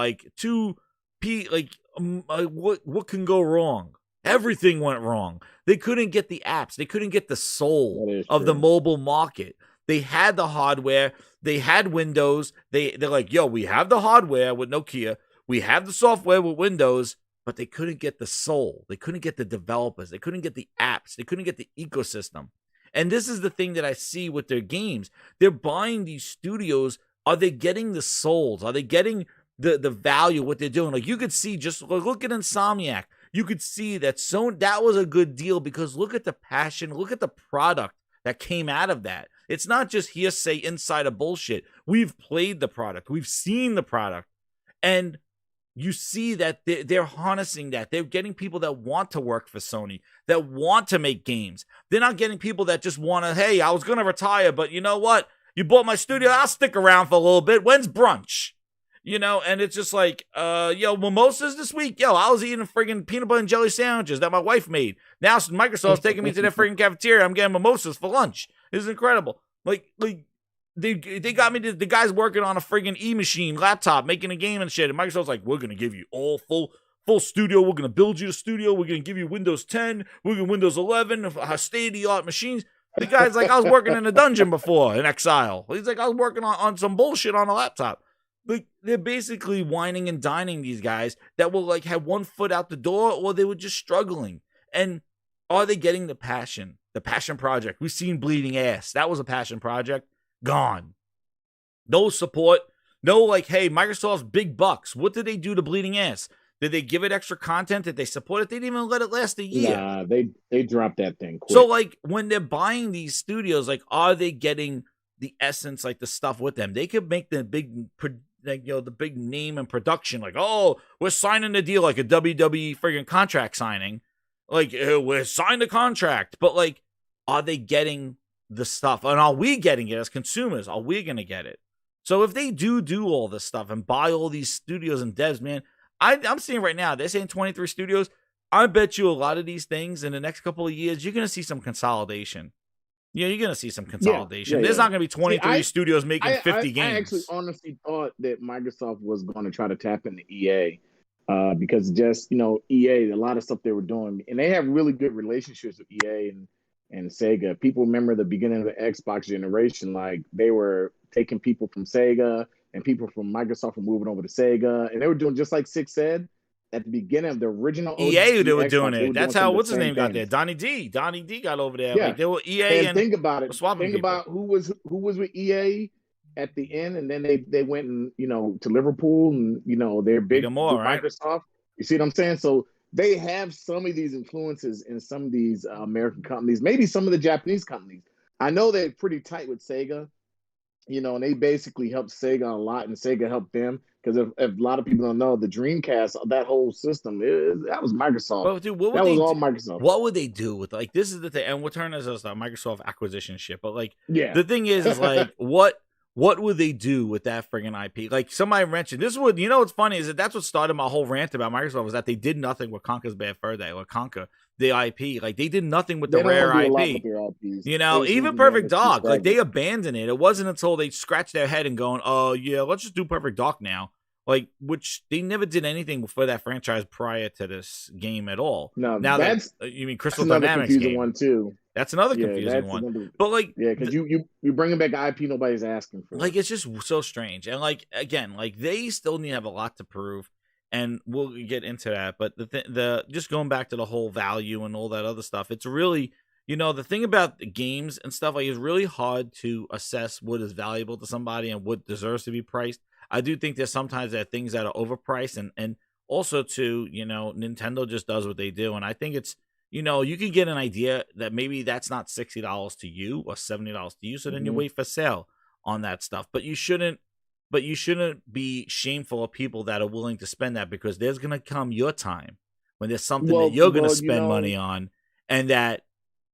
what can go wrong? Everything went wrong. They couldn't get the apps. They couldn't get the soul of the mobile market. They had the hardware. They had Windows. They're like, yo, we have the hardware with Nokia. We have the software with Windows. But they couldn't get the soul. They couldn't get the developers. They couldn't get the apps. They couldn't get the ecosystem. And this is the thing that I see with their games. They're buying these studios. Are they getting the souls? Are they getting the value of what they're doing? Like you could see, just look at Insomniac. You could see that that was a good deal, because look at the passion. Look at the product that came out of that. It's not just hearsay insider bullshit. We've played the product. We've seen the product. And you see that they're harnessing that. They're getting people that want to work for Sony, that want to make games. They're not getting people that just want to, hey, I was going to retire, but you know what? You bought my studio. I'll stick around for a little bit. When's brunch? And it's just like, mimosas this week. Yo, I was eating friggin' peanut butter and jelly sandwiches that my wife made. Now Microsoft's taking me to their friggin' cafeteria. I'm getting mimosas for lunch. This is incredible. Like, They got me the guy's working on a friggin' E-machine laptop, making a game and shit. And Microsoft's like, we're going to give you all full studio. We're going to build you the studio. We're going to give you Windows 10. We're going to Windows 11, state-of-the-art machines. The guy's like, I was working in a dungeon before in Exile. He's like, I was working on some bullshit on a laptop. Like, they're basically whining and dining these guys that will like have one foot out the door, or they were just struggling. And are they getting the passion? The passion project. We've seen Bleeding Ass. That was a passion project. Gone. No support. No, like, hey, Microsoft's big bucks. What did they do to Bleeding Ass? Did they give it extra content? Did they support it? They didn't even let it last a year. Nah, they dropped that thing quick. So, like, when they're buying these studios, like, are they getting the essence, like, the stuff with them? They could make the big, the big name and production, like, oh, we're signing a deal, like a WWE friggin' contract signing. Like, we're signed a contract. But, like, are they getting the stuff? And are we getting it as consumers? Are we going to get it? So if they do all this stuff and buy all these studios and devs, man, I'm seeing right now, they're saying 23 studios. I bet you a lot of these things in the next couple of years, you're going to see some consolidation. You're going to see some consolidation. There's not going to be 23 studios making 50 games. I actually honestly thought that Microsoft was going to try to tap into EA because just, EA, a lot of stuff they were doing, and they have really good relationships with EA and Sega. People remember the beginning of the Xbox generation, like they were taking people from Sega and people from Microsoft were moving over to Sega, and they were doing just like Six said at the beginning of the original EA. They were doing it. That's how what's his name got there. Donnie D got over there. Yeah, like they were EA. And think about it. Think people. about who was with EA at the end, and then they went and to Liverpool, and they're big with Microsoft. Right? You see what I'm saying? So they have some of these influences in some of these American companies, maybe some of the Japanese companies. I know they're pretty tight with Sega, and they basically helped Sega a lot, and Sega helped them. Because if a lot of people don't know, the Dreamcast, that whole system, that was Microsoft. But dude, that was all Microsoft. What would they do with, like, this is the thing, and we'll turn this as a Microsoft acquisition shit, but, like, the thing is like, what would they do with that friggin' IP? Like, somebody mentioned, this would, what's funny is that's what started my whole rant about Microsoft, was that they did nothing with Conker's Bad Fur Day, or Conker, the IP. Like, they did nothing with the Rare IP. Even Perfect Dark, like, they abandoned it. It wasn't until they scratched their head and going, oh, yeah, let's just do Perfect Dark now. Like, which they never did anything for that franchise prior to this game at all. No, now that's you mean Crystal Dynamics game one too. That's another confusing one. But like, because you bringing back IP nobody's asking for. Like, it's just so strange. And like, again, like, they still need to have a lot to prove. and we'll get into that. But the just going back to the whole value and all that other stuff, it's really, the thing about the games and stuff, like, it's really hard to assess what is valuable to somebody and what deserves to be priced. I do think there's sometimes there are things that are overpriced, and also too, Nintendo just does what they do, and I think it's, you can get an idea that maybe that's not $60 to you or $70 to you, so then you wait for sale on that stuff. But you shouldn't be shameful of people that are willing to spend that, because there's gonna come your time when there's something that you're gonna spend money on, and that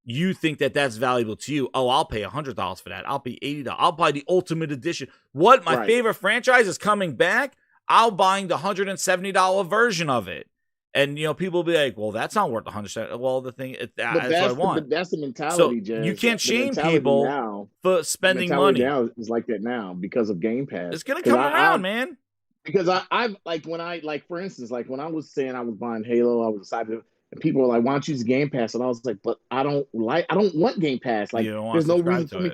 you think that that's valuable to you. Oh, I'll pay $100 for that. I'll pay $80. I'll buy the Ultimate Edition. What? My favorite franchise is coming back? I'll buying the $170 version of it. And, people will be like, well, that's not worth $100. Well, the thing, that's what I want. That's the mentality, Jazz. You can't shame people now, for spending money. Now is like that now because of Game Pass. It's going to come around, man. Because I've for instance, like when I was saying I was buying Halo, I was excited, and people were like, why don't you use Game Pass? And I was like, but I don't want Game Pass. Like, there's no reason for me.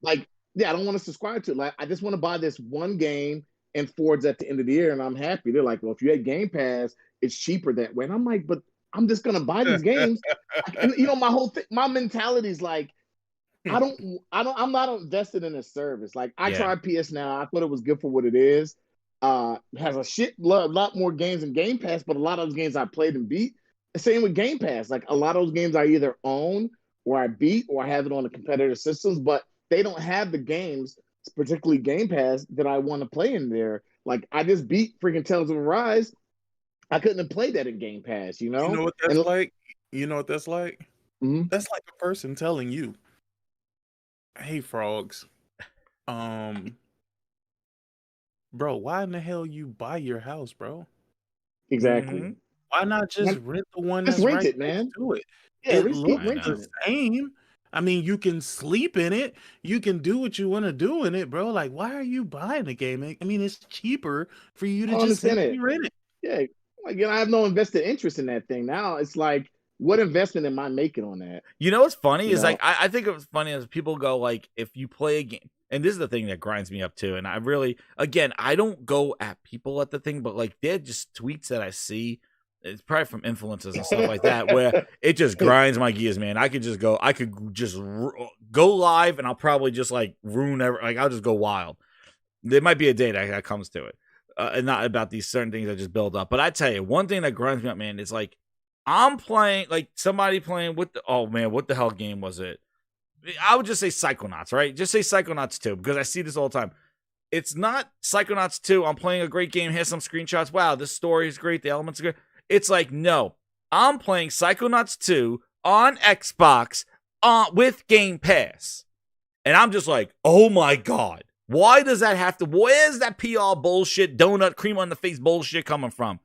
Like, I don't want to subscribe to it. Like, I just want to buy this one game and Ford's at the end of the year, and I'm happy. They're like, well, if you had Game Pass, it's cheaper that way. And I'm like, but I'm just gonna buy these games. And my whole thing, my mentality is like, I'm not invested in a service. Like, I tried PS Now. I thought it was good for what it is. Has a lot more games than Game Pass, but a lot of those games I played and beat. The same with Game Pass. Like, a lot of those games I either own or I beat or I have it on the competitor systems, but they don't have the games, particularly Game Pass, that I want to play in there. Like, I just beat freaking Tales of Arise. I couldn't have played that in Game Pass, You know what that's like? You know what that's like? Mm-hmm. That's like a person telling you, hey, Frogz, bro, why in the hell you buy your house, bro? Exactly. Mm-hmm. Why not just rent the one that's rent right it, man. to it? Yeah, it looks the same. I mean, you can sleep in it. You can do what you want to do in it, bro. Like, why are you buying the game? I mean, it's cheaper for you to just simply rent it. Yeah, like, I have no invested interest in that thing. Now it's like, what investment am I making on that? What's funny is like, I think it was funny as people go, like, if you play a game, and this is the thing that grinds me up too. And I really, again, I don't go at people at the thing, but like, they're just tweets that I see. It's probably from influencers and stuff like that, where it just grinds my gears, man. I could just go live, and I'll probably just like ruin like, I'll just go wild. There might be a day that comes to it, and not about these certain things that just build up. But I tell you, one thing that grinds me up, man, is like, I'm playing, like, somebody playing what the hell game was it? I would just say Psychonauts, right? Just say Psychonauts 2, because I see this all the time. It's not Psychonauts 2. I'm playing a great game. Here's some screenshots. Wow, this story is great. The elements are good. It's like, no, I'm playing Psychonauts 2 on Xbox with Game Pass. And I'm just like, oh my God. Why does that have to? Where's that PR bullshit, donut, cream on the face bullshit coming from?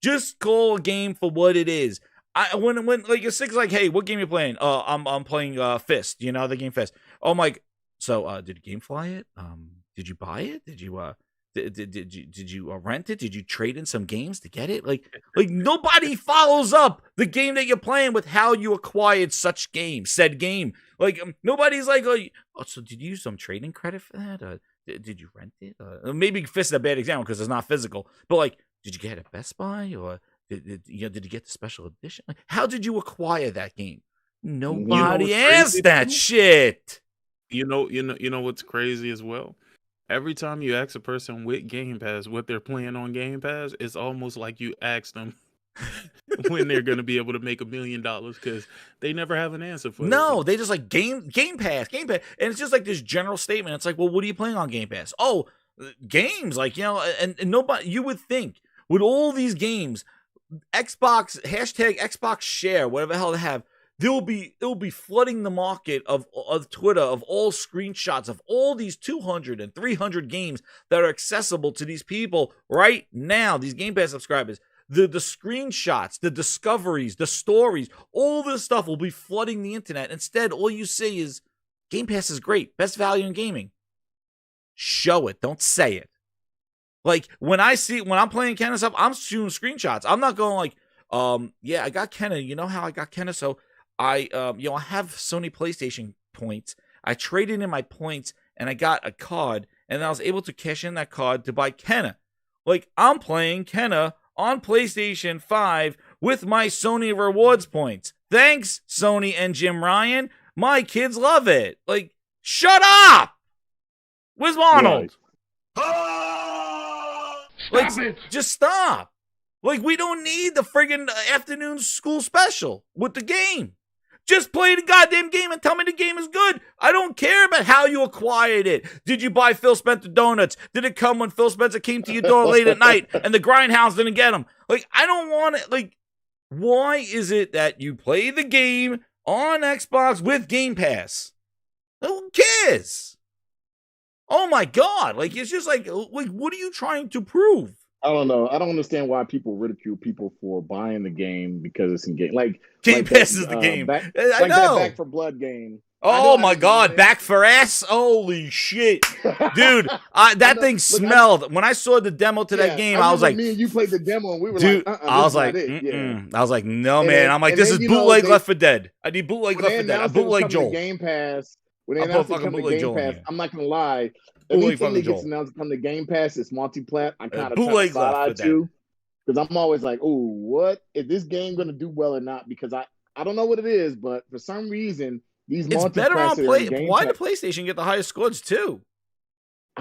Just call a game for what it is. When like you're six, like, hey, what game you playing? I'm playing Fist. The game Fist. Oh my. So did you GameFly it? Did you buy it? Did you did you rent it? Did you trade in some games to get it? Like nobody follows up the game that you're playing with how you acquired said game. Like, nobody's like, oh, so did you use some trading credit for that? Did you rent it? Maybe Fist is a bad example because it's not physical. But like, did you get it at Best Buy, or did you get the special edition? Like, how did you acquire that game? Nobody asked that shit. You know what's crazy as well? Every time you ask a person with Game Pass what they're playing on Game Pass, it's almost like you ask them when they're going to be able to make $1 million, because they never have an answer for it. No, they just like Game Pass. And it's just like this general statement. It's like, well, what are you playing on Game Pass? Oh, games. Like, and nobody, you would think with all these games, Xbox, #Xbox share, whatever the hell they have, it will be flooding the market of Twitter of all screenshots of all these 200 and 300 games that are accessible to these people right now, these Game Pass subscribers. The screenshots, the discoveries, the stories, all this stuff will be flooding the internet. Instead, all you see is Game Pass is great, best value in gaming. Show it, don't say it. Like, when I'm playing Kenna stuff, I'm shooting screenshots. I'm not going like, yeah, I got Kenna. You know how I got Kenna? So I have Sony PlayStation points. I traded in my points and I got a card, and I was able to cash in that card to buy Kenna. Like, I'm playing Kenna on PlayStation 5 with my Sony rewards points. Thanks, Sony and Jim Ryan. My kids love it. Like, shut up! Where's Arnold? Like, just stop. Like, we don't need the friggin' afternoon school special with the game. Just play the goddamn game and tell me the game is good. I don't care about how you acquired it. Did you buy Phil Spencer donuts? Did it come when Phil Spencer came to your door late at night and the Grindhouse didn't get them? Like, I don't want it. Like, why is it that you play the game on Xbox with Game Pass? Who cares? Oh my God. Like, it's just like, what are you trying to prove? I don't know. I don't understand why people ridicule people for buying the game because it's in game. Like Game Pass is the game. I know. That Back for Blood game. Oh my God, Back for Ass? Holy shit. Dude, that thing smelled. When I saw the demo to that game, I was like, me and you played the demo and we were dude, like, I was like, I was like, no, man. I'm like, this is bootleg Left 4 Dead. I need bootleg Left 4 Dead. I bootleg Joel. Game Pass. When they announced it coming to Game Pass, I'm not gonna lie. Anything that gets announced to come to Game Pass is multi-plat. I kind of side-eye to, because I'm always like, oh, what is this game going to do well or not? Because I don't know what it is, but for some reason these it's better on Play. Why did PlayStation get the highest scores too?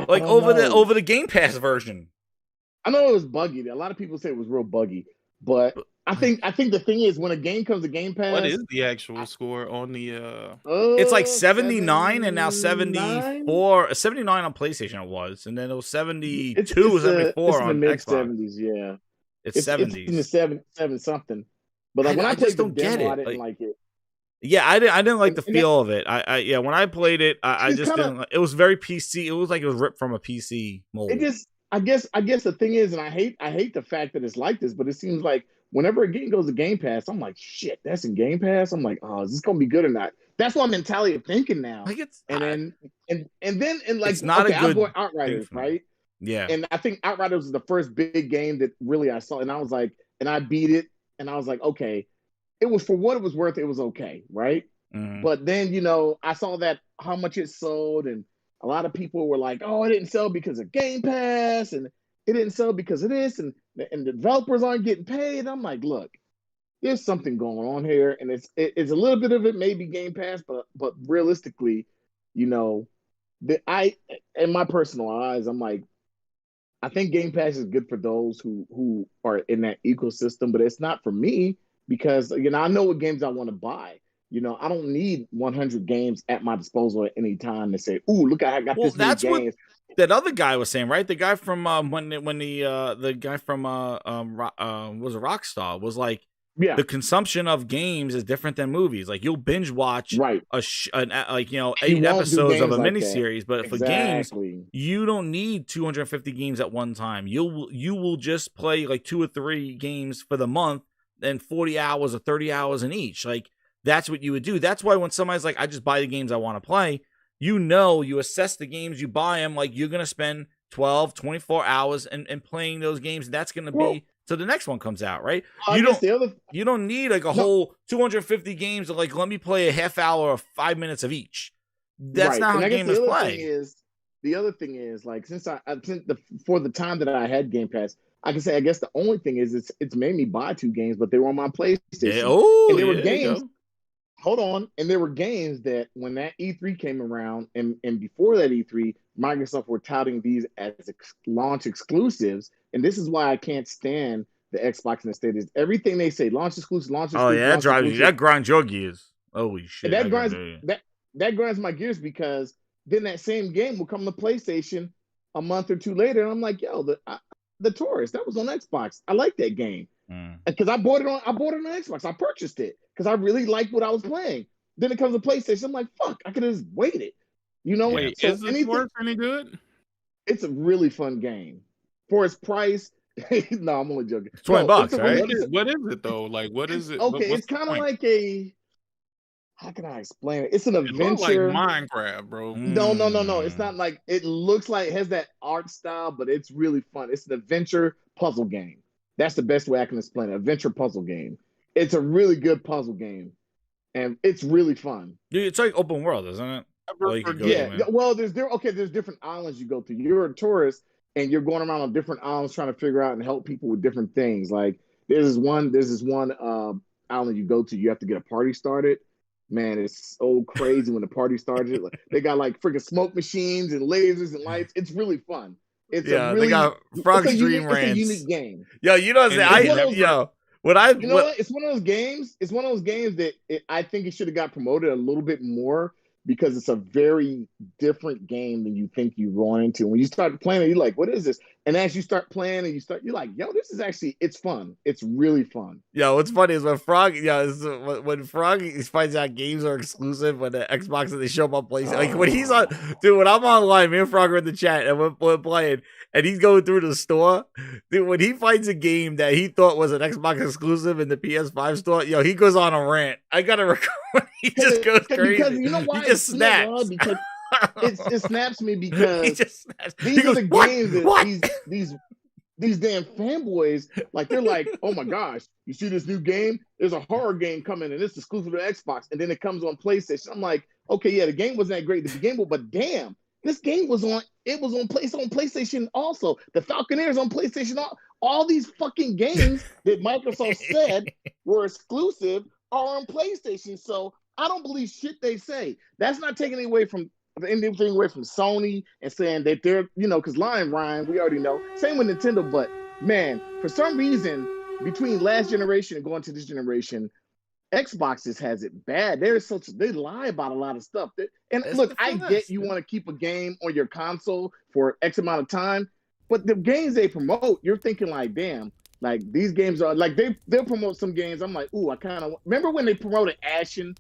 Like over the Game Pass version. I know it was buggy. A lot of people say it was real buggy, but I think the thing is when a game comes to Game Pass, what is the actual score on the? It's like 79 and now 74. 79 on PlayStation it was, and then it was 72 or 74 on the Xbox. mid-70s, yeah. It's 70s. It's in the seven something. But like when I played the demo, I didn't like it. Yeah, I didn't like the feel of it. Yeah, when I played it, I just didn't. It was very PC. It was like it was ripped from a PC mold. I guess the thing is, and I hate the fact that it's like this, but it seems like whenever a game goes to Game Pass, I'm like, shit, that's in Game Pass. I'm like, oh, is this gonna be good or not? That's my mentality of thinking now. Like it's then like it's not a good I bought Outriders, right? Yeah. And I think Outriders was the first big game that really I saw, and I was like, and I beat it, and I was like, okay, it was for what it was worth. It was okay, right? Mm-hmm. But then I saw that how much it sold, and a lot of people were like, oh, it didn't sell because of Game Pass, and it didn't sell because of this, and the developers aren't getting paid. I'm like, look, there's something going on here, and it's a little bit of it maybe Game Pass, but realistically, in my personal eyes, I'm like, I think Game Pass is good for those who are in that ecosystem, but it's not for me because I know what games I want to buy. I don't need 100 games at my disposal at any time to say, "Ooh, look, I got this many games." What that other guy was saying, right? The guy from the guy from was a Rockstar was like, yeah, the consumption of games is different than movies. Like you'll binge watch 8 episodes of a miniseries, but for games, you don't need 250 games at one time. You will just play like 2 or 3 games for the month, and 40 hours or 30 hours in each. Like that's what you would do. That's why when somebody's like, I just buy the games I want to play, you assess the games, you buy them, like you're going to spend 12, 24 hours and playing those games. That's going to be till the next one comes out, right? You don't need like a whole 250 games of like, let me play a half hour or 5 minutes of each. That's not how the game is played. The other thing is like, for the time that I had Game Pass, I can say, I guess the only thing is it's made me buy 2 games, but they were on my PlayStation. And they were games. Hold on. And there were games that when that E3 came around and before that E3, Microsoft were touting these as launch exclusives. And this is why I can't stand the Xbox and the Stadia. Everything they say, launch exclusive, launch exclusive. Oh, yeah, that grinds your gears. Holy shit. And that grinds my gears because then that same game will come to PlayStation a month or 2 later. And I'm like, yo, the Tourist, that was on Xbox. I like that game. Because I bought it on Xbox. I purchased it because I really liked what I was playing. Then it comes to PlayStation. I'm like, fuck, I could have just waited. Wait, is this worth any good? It's a really fun game. For its price, no, I'm only joking. It's $20, right? What is it though? Like, what is it? Okay, it's kind of like how can I explain it? It's an adventure. It looks like Minecraft, bro. No. It's not like it looks like it has that art style, but it's really fun. It's an adventure puzzle game. That's the best way I can explain it. Adventure puzzle game. It's a really good puzzle game, and it's really fun. Dude, it's like open world, isn't it? Well, there's different islands you go to. You're a tourist, and you're going around on different islands trying to figure out and help people with different things. Like there's this one island you go to, you have to get a party started. Man, it's so crazy when the party started. Like, they got like freaking smoke machines and lasers and lights. It's really fun. It's a really, they got Frogz Dream Rants. It's a unique game. Yo, you know what? You know what? It's one of those games. It's one of those games that I think it should have got promoted a little bit more because it's a very different game than you think you're going into. When you start playing it, you're like, what is this? And as you start playing and you're like, yo, this is actually, it's fun. It's really fun. Yo, what's funny is when when Frog finds out games are exclusive when the Xbox and they show up on PlayStation. Like when he's on, dude, when I'm online, me and Frog are in the chat and we're playing and he's going through the store. Dude, when he finds a game that he thought was an Xbox exclusive in the PS5 store, yo, he goes on a rant. I gotta record. He just goes crazy. Because you know why? He just snaps. Because it snaps me because these are the games that these damn fanboys, like, they're like, oh my gosh, you see this new game? There's a horror game coming and it's exclusive to Xbox, and then it comes on PlayStation. I'm like, okay, yeah, the game wasn't that great to begin with, but damn, this game was on PlayStation also. The Falconeers on PlayStation. All these fucking games that Microsoft said were exclusive are on PlayStation. So I don't believe shit they say. That's not taking anything away from Sony and saying that they're, because Lion Ryan, we already know. Same with Nintendo, but man, for some reason, between last generation and going to this generation, Xbox has it bad. They lie about a lot of stuff. And look, I get you want to keep a game on your console for X amount of time, but the games they promote, you're thinking like, damn, like these games are like they'll promote some games. I'm like, ooh, I kind of remember when they promoted Ashen.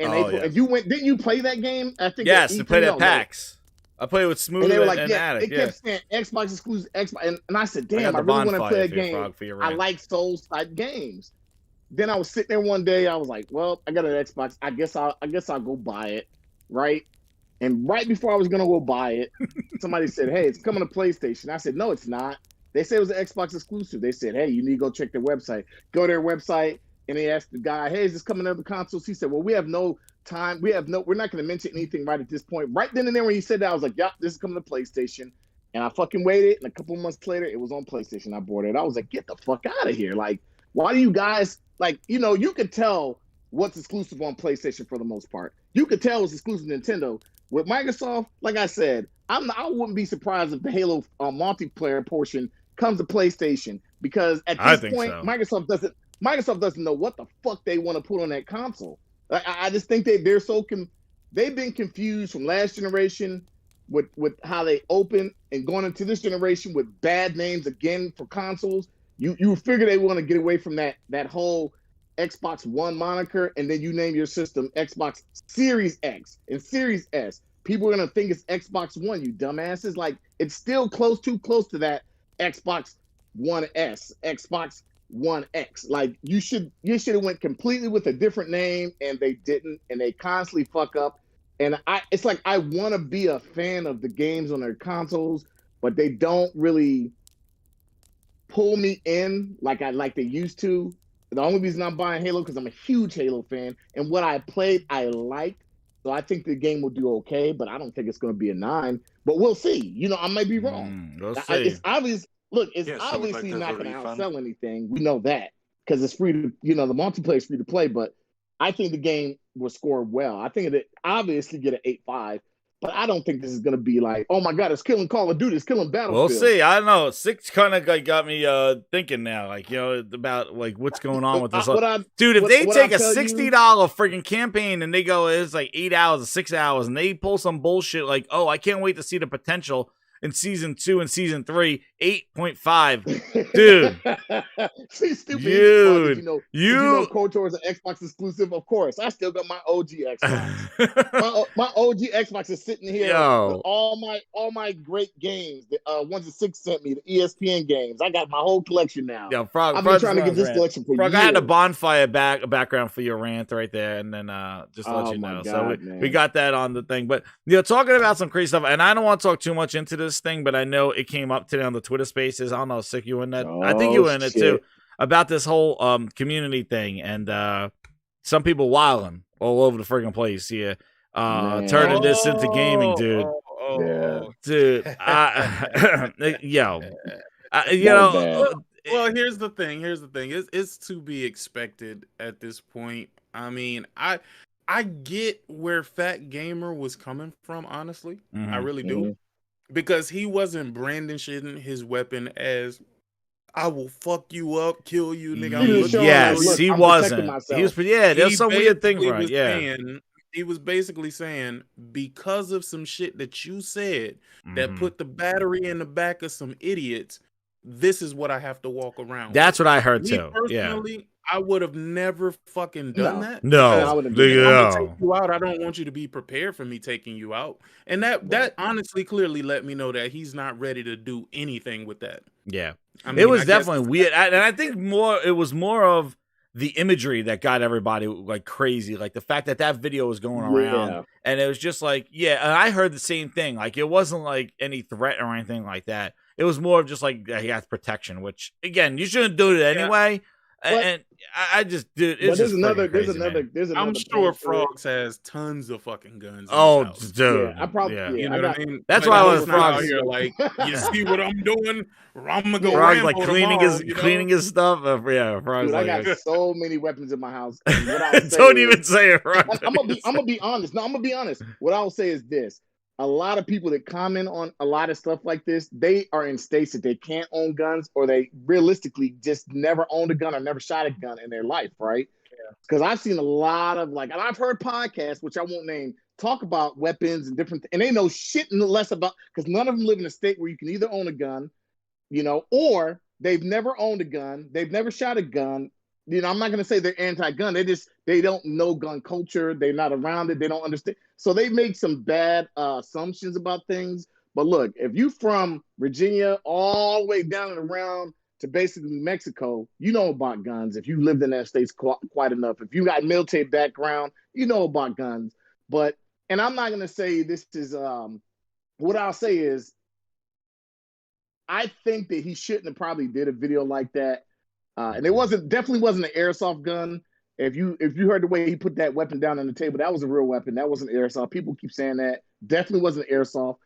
And and you didn't you play that game? I think yes, to play at PAX. I played with Smooth and they were like, Addict. They kept saying Xbox exclusive, Xbox, and I said, damn, I really want to play a game. I like Souls type games. Then I was sitting there one day, I was like, well, I got an Xbox. I guess I'll go buy it, right? And right before I was gonna go buy it, somebody said, hey, it's coming to PlayStation. I said, no, it's not. They said it was an Xbox exclusive. They said, hey, you need to go check their website. Go to their website. And they asked the guy, hey, is this coming to the consoles? He said, well, we have no time. We're not going to mention anything right at this point. Right then and there when he said that, I was like, yeah, this is coming to PlayStation. And I fucking waited. And a couple of months later, it was on PlayStation. I bought it. I was like, get the fuck out of here. Like, why do you guys, like, you could tell what's exclusive on PlayStation for the most part. You could tell it's exclusive to Nintendo. With Microsoft, like I said, I wouldn't be surprised if the Halo multiplayer portion comes to PlayStation. Because at this point, so. Microsoft doesn't know what the fuck they want to put on that console. I just think they've been confused from last generation with how they open and going into this generation with bad names again for consoles. You figure they want to get away from that whole Xbox One moniker, and then you name your system Xbox Series X and Series S. People are gonna think it's Xbox One, you dumbasses. Like, it's still too close to that Xbox One S, Xbox One X. Like, you should have went completely with a different name, and they didn't, and they constantly fuck up. And it's like I want to be a fan of the games on their consoles, but they don't really pull me in like they used to. The only reason I'm buying Halo because I'm a huge Halo fan, and what I played I liked. So I think the game will do okay, but I don't think it's going to be a 9. But we'll see. I might be wrong. We'll see. It's obvious. Look, it's obviously not going to outsell anything. We know that because it's free to, the multiplayer is free to play. But I think the game will score well. I think it obviously get an 8.5, but I don't think this is going to be like, oh my God, it's killing Call of Duty, it's killing Battlefield. We'll see. I don't know. 6 kind of got me thinking now, about like what's going on with this. Dude, if they take a $60 freaking campaign and they go, it's like 8 hours or 6 hours, and they pull some bullshit like, oh, I can't wait to see the potential in season 2 and season 3, 8.5, dude. See, stupid. Dude, you KOTOR is an Xbox exclusive. Of course, I still got my OG Xbox. my OG Xbox is sitting here with all my great games. The ones that 6 sent me, the ESPN games. I got my whole collection now. Yo, Frog, I've been trying to get this collection for years. I had a bonfire background for your rant right there, and then just to let you know. God, so we got that on the thing. But talking about some crazy stuff, and I don't want to talk too much into this thing, but I know it came up today on the Twitter Spaces. I don't know, Sick, you in that? I think you were in it too, about this whole community thing, and some people wilding all over the friggin' place here, turning this into gaming, dude. dude, yo, you That was know, bad. Well, here's the thing. It's to be expected at this point. I mean, I get where Fat Gamer was coming from, honestly. I really do. Because he wasn't brandishing his weapon as I will fuck you up, kill you, nigga. He was showing, yes, like, look, he I'm wasn't. protecting He was, myself. yeah, there's He some weird thing basically for it. was Yeah, saying- he was basically saying, because of some shit that you said that put the battery in the back of some idiots, this is what I have to walk around that's with. what I heard Me too. Yeah, personally, I would have never fucking done that. no, I would've done If that. I'm gonna no. take you out, I don't want you to be prepared for me taking you out. And that honestly clearly let me know that he's not ready to do anything with that. Yeah, I mean, it was I guess definitely weird, and I think it was more of the imagery that got everybody like crazy, like the fact that video was going around, and it was just like, yeah, and I heard the same thing. Like, it wasn't like any threat or anything like that. It was more of just like he has protection, which again, you shouldn't do it anyway. And I just, dude, it's there's just another, crazy, there's another. I'm sure point to it. Frogz has tons of fucking guns. Oh, in his house. dude, Yeah, I probably, You know what I mean? That's But why I he's was not out Frogz. here like, you see what I'm doing? I'm gonna go Frogz Rambo like cleaning tomorrow, cleaning his stuff. Yeah, Frogz. Dude, I like, got so many weapons in my house. And what I'll say don't is, even say it, Frogz. I'm gonna be honest. No, I'm gonna be honest. What I'll say is this: a lot of people that comment on a lot of stuff like this, they are in states that they can't own guns, or they realistically just never owned a gun or never shot a gun in their life, right? Because I've seen a lot of and I've heard podcasts, which I won't name, talk about weapons and different, and they know shit less about, because none of them live in a state where you can either own a gun, or they've never owned a gun, they've never shot a gun. I'm not going to say they're anti-gun. They don't know gun culture. They're not around it. They don't understand. So they make some bad assumptions about things. But look, if you from Virginia all the way down and around to basically Mexico, you know about guns. If you lived in that state quite enough, if you got military background, you know about guns. And I'm not going to say this is, what I'll say is, I think that he shouldn't have probably did a video like that. And it definitely wasn't an airsoft gun. If you heard the way he put that weapon down on the table, that was a real weapon. That wasn't airsoft. People keep saying that. Definitely wasn't airsoft.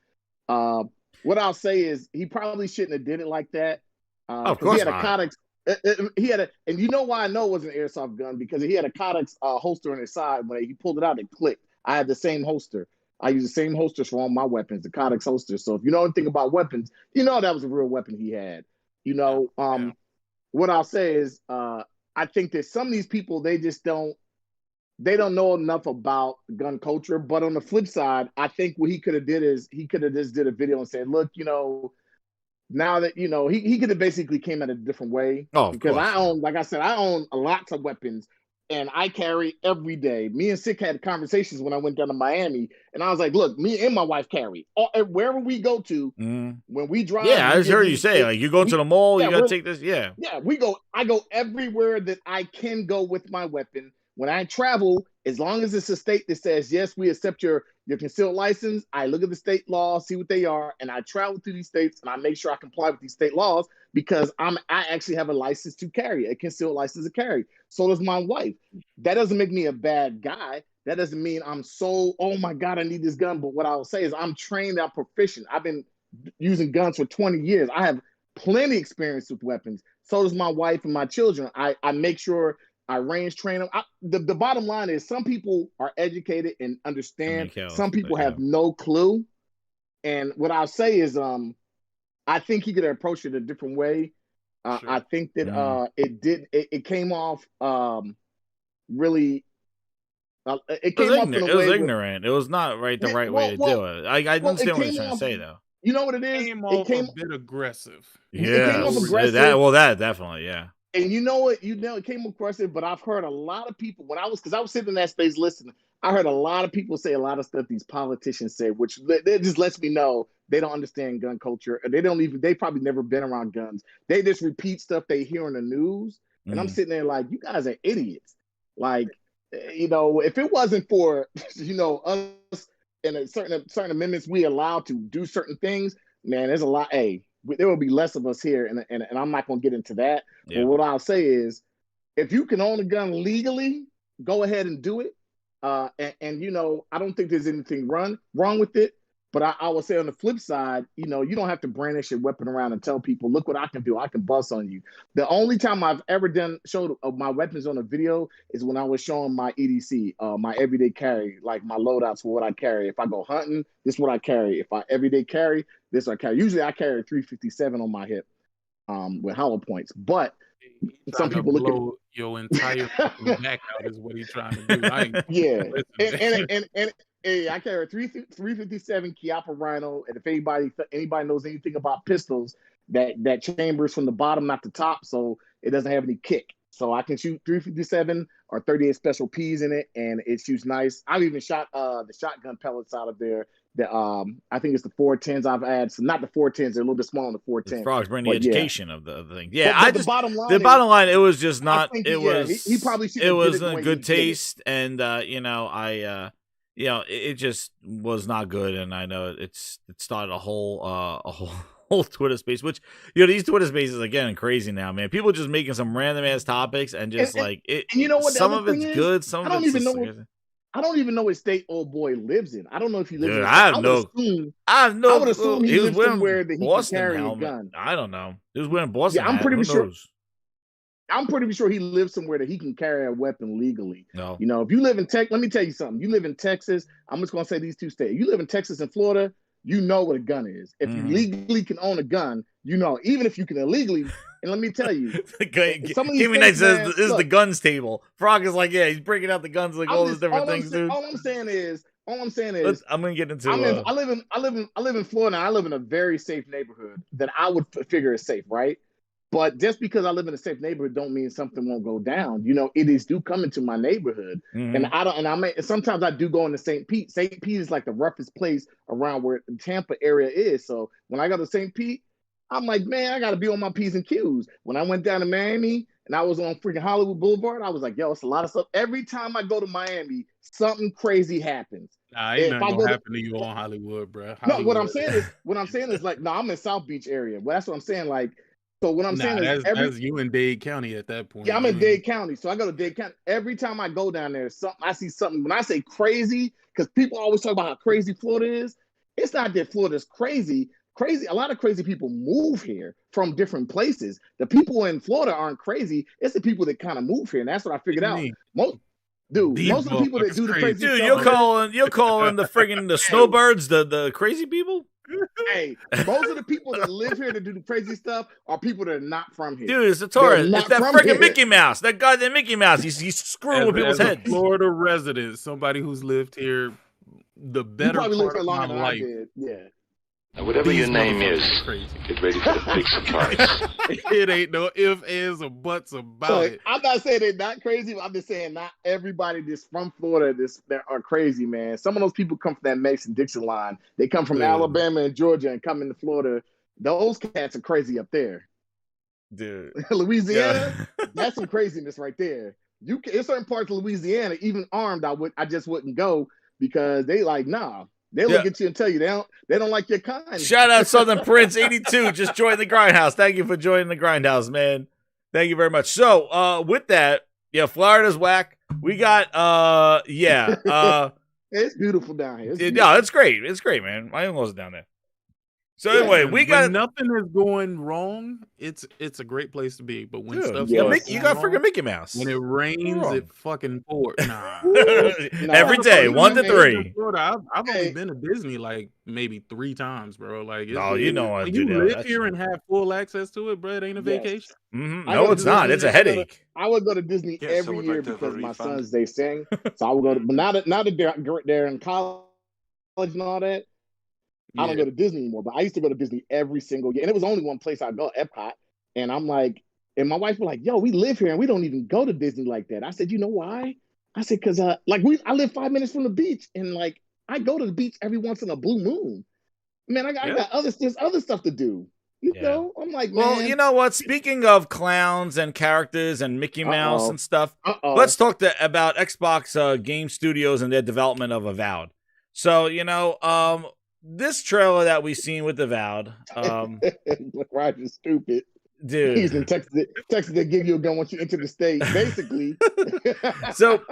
What I'll say is, he probably shouldn't have did it like that. Of course he had not. a Codex. And you know why I know it was an airsoft gun? Because he had a Codex holster on his side. When he pulled it out, it clicked. I had the same holster. I use the same holsters for all my weapons, the Codex holster. So if you know anything about weapons, you know that was a real weapon he had. What I'll say is, I think that some of these people, they don't know enough about gun culture. But on the flip side, I think what he could have did is, he could have just did a video and said, look, now that, he could have basically came at a different way. Because I own, like I said, I own lots of weapons, and I carry every day. Me and Sick had conversations when I went down to Miami, and I was like, look, me and my wife carry. Wherever we go to, when we drive. Yeah, I just heard you say, like, you go to the mall, you got to take this. Yeah. Yeah, I go everywhere that I can go with my weapon. When I travel, as long as it's a state that says, yes, we accept your concealed license, I look at the state laws, see what they are, and I travel through these states, and I make sure I comply with these state laws, because I actually have a license to carry, a concealed license to carry. So does my wife. That doesn't make me a bad guy. That doesn't mean I'm so, oh my God, I need this gun. But what I will say is, I'm trained, I'm proficient. I've been using guns for 20 years. I have plenty of experience with weapons. So does my wife and my children. I make sure I range train them. The bottom line is, some people are educated and understand. Some people have no clue. And what I'll say is, I think he could have approached it a different way. Sure. I think that it came off really. It was ignorant. It was not the right way to do it. I understand what you're trying to say, though. You know what it is? It came a bit aggressive. Yeah, it came off aggressive. That definitely, yeah. And you know what? It came aggressive, but I've heard a lot of people, because I was sitting in that space listening, I heard a lot of people say a lot of stuff these politicians say, which it just lets me know they don't understand gun culture. They probably never been around guns. They just repeat stuff they hear on the news. And I'm sitting there like, you guys are idiots. Like, if it wasn't for, us and certain amendments we allowed to do certain things, man, there's a lot. Hey, there will be less of us here, and I'm not going to get into that. Yeah. But what I'll say is, if you can own a gun legally, go ahead and do it. I don't think there's anything wrong with it. But I would say on the flip side, you know, you don't have to brandish your weapon around and tell people, look what I can do. I can bust on you. The only time I've ever showed my weapons on a video is when I was showing my EDC, my everyday carry, like my loadouts for what I carry. If I go hunting, this is what I carry. If I everyday carry, this I carry. Usually I carry 357 on my hip with hollow points. But some people look at your entire back out is what he's trying to do. Yeah. And hey, I carry a 357 Chiappa Rhino, and if anybody knows anything about pistols, that chamber is from the bottom, not the top, so it doesn't have any kick. So I can shoot 357 or 38 special Ps in it, and it shoots nice. I've even shot the shotgun pellets out of there. I think it's the 410s I've added. So not the 410s; they're a little bit smaller than the 410s. Frogz bring the education of the thing. Yeah, but the bottom line, it was just not. It was. He probably should. It was a good taste, and it just was not good, and I know it started a whole Twitter space, which these Twitter spaces are getting crazy now, man. People just making some random ass topics and just and you know what? Some of it's good, some of it's I don't even know what state old boy lives in. I don't know if he lives in. I would assume he lives somewhere that he Boston can carry helmet. A gun. I don't know. He was wearing Boston. Yeah, I'm pretty sure he lives somewhere that he can carry a weapon legally. No. You know, if you live in let me tell you something. You live in Texas. I'm just going to say these two states. You live in Texas and Florida, you know what a gun is. If you legally can own a gun, you know, even if you can illegally. And let me tell you, Gaming Night says this is the guns table. Frog is like, yeah, he's breaking out the guns, like all those different things, dude. All I'm saying is, I'm gonna get into. I live in Florida. And I live in a very safe neighborhood that I would figure is safe, right? But just because I live in a safe neighborhood, don't mean something won't go down. You know, idiots do come into my neighborhood, and sometimes I do go into St. Pete. St. Pete is like the roughest place around where the Tampa area is. So when I go to St. Pete, I'm like, man, I got to be on my P's and Q's. When I went down to Miami and I was on freaking Hollywood Boulevard, I was like, yo, it's a lot of stuff. Every time I go to Miami, something crazy happens. Nah, ain't nothing gonna happen to you on Hollywood, bro. No, what I'm saying is like, no, I'm in South Beach area. Well, that's what I'm saying. Like, so what I'm saying is that's you in Dade County at that point. Yeah, I'm in Dade County. So I go to Dade County. Every time I go down there, I see something. When I say crazy, because people always talk about how crazy Florida is, it's not that Florida's crazy. A lot of crazy people move here from different places. The people in Florida aren't crazy. It's the people that kind of move here, and that's what I figured out. Most of the people that do the crazy stuff. Dude, you're calling the friggin' the snowbirds the crazy people? Hey, most of the people that live here that do the crazy stuff are people that are not from here. Dude, it's a tourist. It's that freaking Mickey Mouse. That goddamn Mickey Mouse. He's screwing with people's heads. Florida resident, somebody who's lived here the better part of my life. Yeah. Now, whatever your name is, get ready for the big surprise. It ain't no ifs, ands, or buts about it. I'm not saying they're not crazy. I'm just saying not everybody that's from Florida that are crazy, man. Some of those people come from that Mason-Dixon line. They come from Alabama and Georgia and come into Florida. Those cats are crazy up there. Dude. Louisiana, that's some craziness right there. In certain parts of Louisiana, even armed, I just wouldn't go because they like, nah. They look at you and tell you they don't like your kind. Shout out Southern Prince 82. Just joined the Grindhouse. Thank you for joining the Grindhouse, man. Thank you very much. So with that, Florida's whack. We got it's beautiful down here. It's great. It's great, man. My in-laws are down there. So anyway, we got nothing is going wrong. It's a great place to be. But when stuff you got freaking Mickey Mouse. When it rains, it fucking pours. Nah. Every day, 1 to 3. I've only been to Disney like maybe 3 times, bro. Like, you know I do that. You live here and have full access to it, bro. It ain't a vacation. Mm-hmm. No, it's not. It's a headache. I would go to Disney every year because my sons they sing. So I would go to, but now that they're in college and all that. I don't go to Disney anymore, but I used to go to Disney every single year. And it was only one place I'd go, Epcot. And I'm like, and my wife was like, yo, we live here and we don't even go to Disney like that. I said, you know why? I said, because I live 5 minutes from the beach and like I go to the beach every once in a blue moon. Man, I got there's other stuff to do. You know? I'm like, man. Well, you know what? Speaking of clowns and characters and Mickey Mouse and stuff, let's talk about Xbox Game Studios and their development of Avowed. So, this trailer that we seen with Avowed, Roger's stupid. dude. He's in Texas. Texas, they give you a gun once you enter the state, basically. So,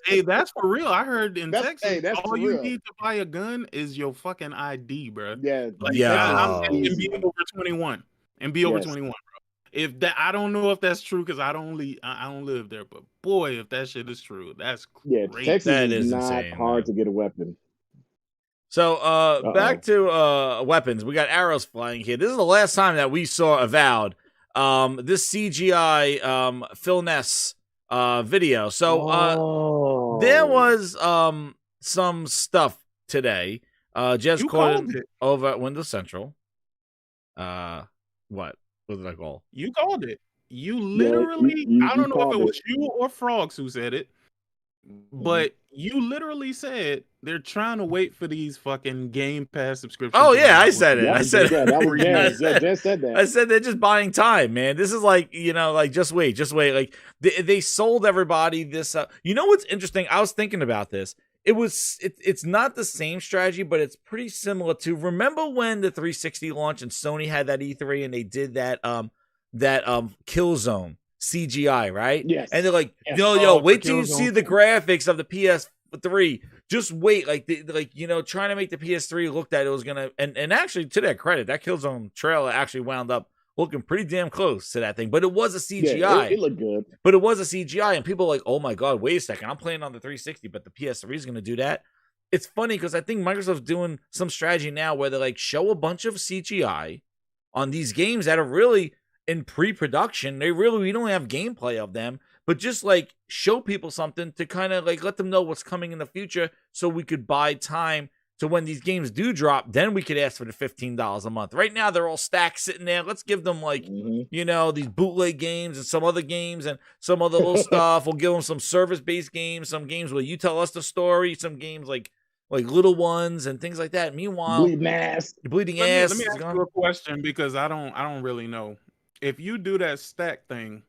hey, that's for real. I heard in Texas, that's all you need to buy a gun is your fucking ID, bro. Yeah, like, yeah. and be over 21, and be over 21, bro. If that, I don't know if that's true because I don't live there, but boy, if that shit is true, that's great. Texas that is not insane, hard to get a weapon. So, back to weapons. We got arrows flying here. This is the last time that we saw Avowed. This CGI Phil Ness video. So, there was some stuff today. Just called it over at Windows Central. What did I call? You called it. You literally. I don't know if it was you or Frogz who said it, but you literally said they're trying to wait for these fucking Game Pass subscriptions. Oh yeah, I said it. I said that was Jen said that. I said they're just buying time, man. This is like, like just wait. Like they sold everybody this. You know what's interesting? I was thinking about this. It's not the same strategy, but it's pretty similar to, remember when the 360 launched and Sony had that E3 and they did that Killzone CGI, right? Yes. And they're like, yo, wait till you see the graphics of the PS3. Just wait, trying to make the PS3 look that it was gonna, and actually, to their credit, that Killzone trailer actually wound up looking pretty damn close to that thing. But it was a CGI. Yeah, it looked good. But it was a CGI, and people are like, oh my god, wait a second, I'm playing on the 360, but the PS3 is gonna do that. It's funny because I think Microsoft's doing some strategy now where they like show a bunch of CGI on these games that are really in pre-production. We don't have gameplay of them, but just like show people something to kind of like let them know what's coming in the future so we could buy time to when these games do drop, then we could ask for the $15 a month. Right now they're all stacked sitting there. Let's give them like, these bootleg games and some other games and some other little stuff. We'll give them some service-based games, some games where you tell us the story, some games like little ones and things like that. Meanwhile, bleeding ass. Let me ask you a question because I don't really know. If you do that stack thing,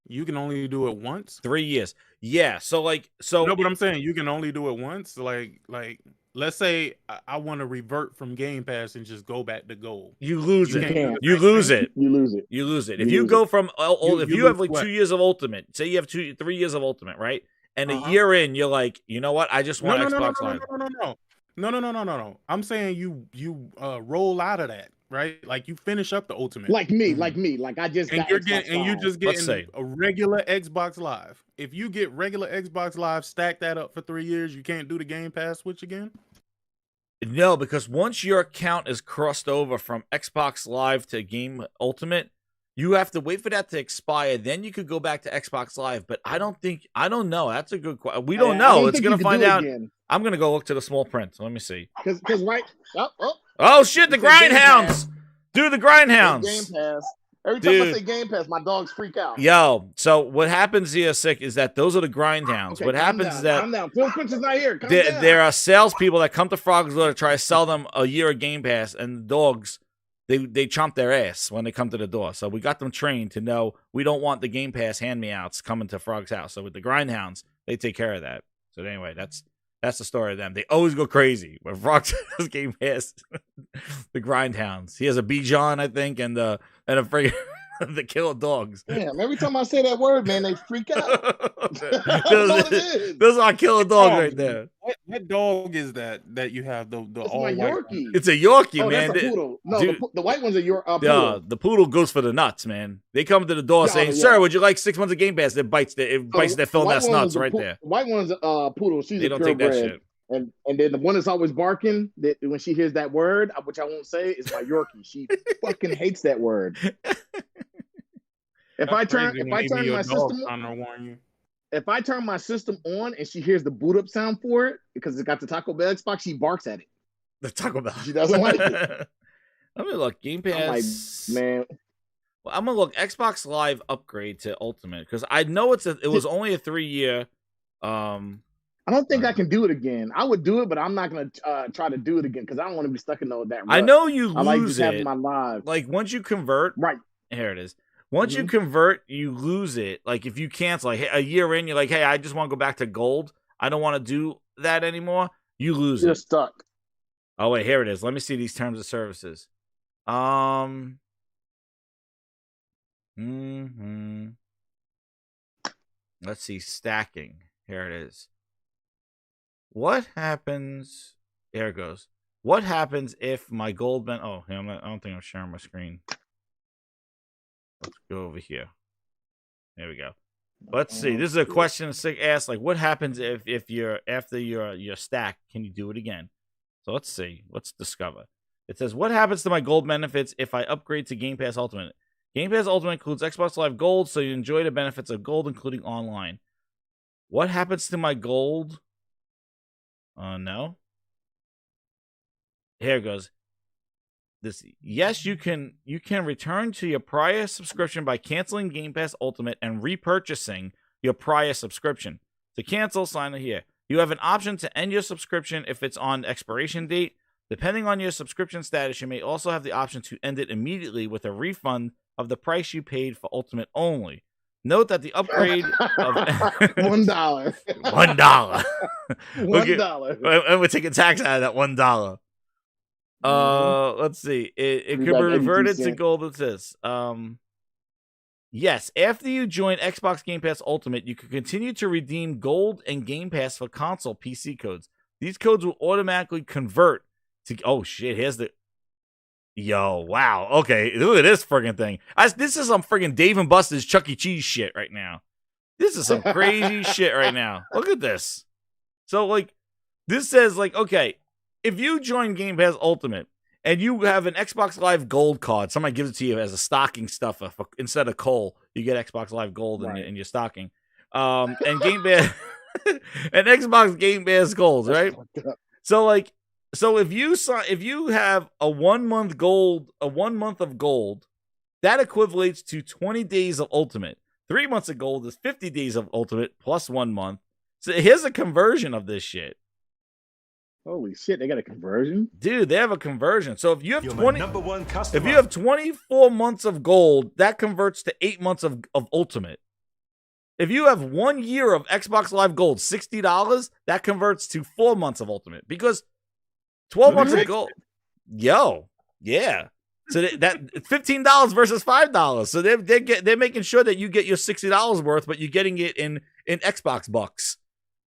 you can only do it once? 3 years. Yeah. So. No, but I'm saying you can only do it once. Like let's say I want to revert from Game Pass and just go back to gold. You lose it. You lose it. You lose it. You lose it. If you go from if you have like 2 years of Ultimate, say you have 3 years of Ultimate, right? And a year in, you're like, you know what? I just want Xbox Live. No. I'm saying you roll out of that, right? Like you finish up the Ultimate. Like me. Like I just got you're just getting a regular Xbox Live. If you get regular Xbox Live, stack that up for 3 years, you can't do the Game Pass switch again? No, because once your account is crossed over from Xbox Live to Game Ultimate, you have to wait for that to expire. Then you could go back to Xbox Live. But I don't know. That's a good question. We don't know. It's going to find out. I'm going to go look to the small print. Let me see. Because right. Oh, shit. The Grindhouse. Dude, the Grindhouse. Game Pass. Every time I say Game Pass, my dogs freak out. Yo, so what happens here, Sick, is that those are the Grindhounds. Okay, what happens is that... Calm down. Phil Quinch is not here. There are salespeople that come to Frogz to try to sell them a year of Game Pass, and the dogs, they chomp their ass when they come to the door. So we got them trained to know we don't want the Game Pass hand-me-outs coming to Frog's house. So with the Grindhounds, they take care of that. So anyway, that's the story of them. They always go crazy when Frogz has Game Pass. The Grindhounds. He has a Bijan, I think, and a friggin' the killer dogs. Damn, every time I say that word, man, they freak out. Those are killer dogs right there. What dog is that you have? The all my white Yorkie. one? It's a Yorkie, man. That's a poodle. No, dude, the white one's a poodle. The poodle goes for the nuts, man. They come to the door saying, "Sir, would you like 6 months of Game Pass?" It bites their Phil Ness nuts right there. The white one's a poodle. She's they don't take that shit. And then the one that's always barking, that when she hears that word, which I won't say, is my Yorkie. She fucking hates that word. If I turn my system on and she hears the boot up sound for it because it's got the Taco Bell Xbox, she barks at it. The Taco Bell. She doesn't like it. I'm gonna look Game Pass. I'm like, man. Well, I'm gonna look Xbox Live upgrade to Ultimate because I know it was only a 3 year. I don't think I can do it again. I would do it, but I'm not going to try to do it again because I don't want to be stuck in that rut. I know you lose I like just it. having my live. Like once you convert, right here it is. Once you convert, you lose it. Like if you cancel, like a year in, you're like, hey, I just want to go back to gold. I don't want to do that anymore. You lose You're it. stuck. Oh wait, here it is. Let me see these terms of services. Let's see, stacking. Here it is. What happens? There it goes. What happens if my GoodMan? Oh, I don't think I'm sharing my screen. Let's go over here. There we go. Let's see. This is a question asked. Like, what happens if you're after your stack? Can you do it again? So let's see. Let's discover. It says, what happens to my gold benefits if I upgrade to Game Pass Ultimate? Game Pass Ultimate includes Xbox Live Gold, so you enjoy the benefits of gold, including online. What happens to my gold? No. Here it goes. Yes, you can return to your prior subscription by canceling Game Pass Ultimate and repurchasing your prior subscription. To cancel, sign it here. You have an option to end your subscription if it's on expiration date. Depending on your subscription status, you may also have the option to end it immediately with a refund of the price you paid for Ultimate only. Note that the upgrade of $1. $1. $1. And we're taking tax out of that $1. Let's see. It could be reverted to gold with this. Yes, after you join Xbox Game Pass Ultimate, you can continue to redeem gold and Game Pass for console PC codes. These codes will automatically convert to. Oh shit! Here's the. Yo, wow. Okay, look at this friggin' thing. This is some friggin' Dave and Buster's Chuck E. Cheese shit right now. This is some crazy shit right now. Look at this. So like, this says like, okay, if you join Game Pass Ultimate and you have an Xbox Live Gold card, somebody gives it to you as a stocking stuffer. Instead of coal, you get Xbox Live Gold in your stocking. And Game Pass, and Xbox Game Pass Gold, right? So like, so if you have a 1 month of gold, that equates to 20 days of Ultimate. 3 months of gold is 50 days of Ultimate plus 1 month. So here's a conversion of this shit. Holy shit, they got a conversion? Dude, they have a conversion. So if you have if you have 24 months of gold, that converts to 8 months of Ultimate. If you have 1 year of Xbox Live Gold, $60, that converts to 4 months of Ultimate. Because 12 months of gold. Yo, yeah. So that $15 versus $5. So they're making sure that you get your $60 worth, but you're getting it in Xbox bucks.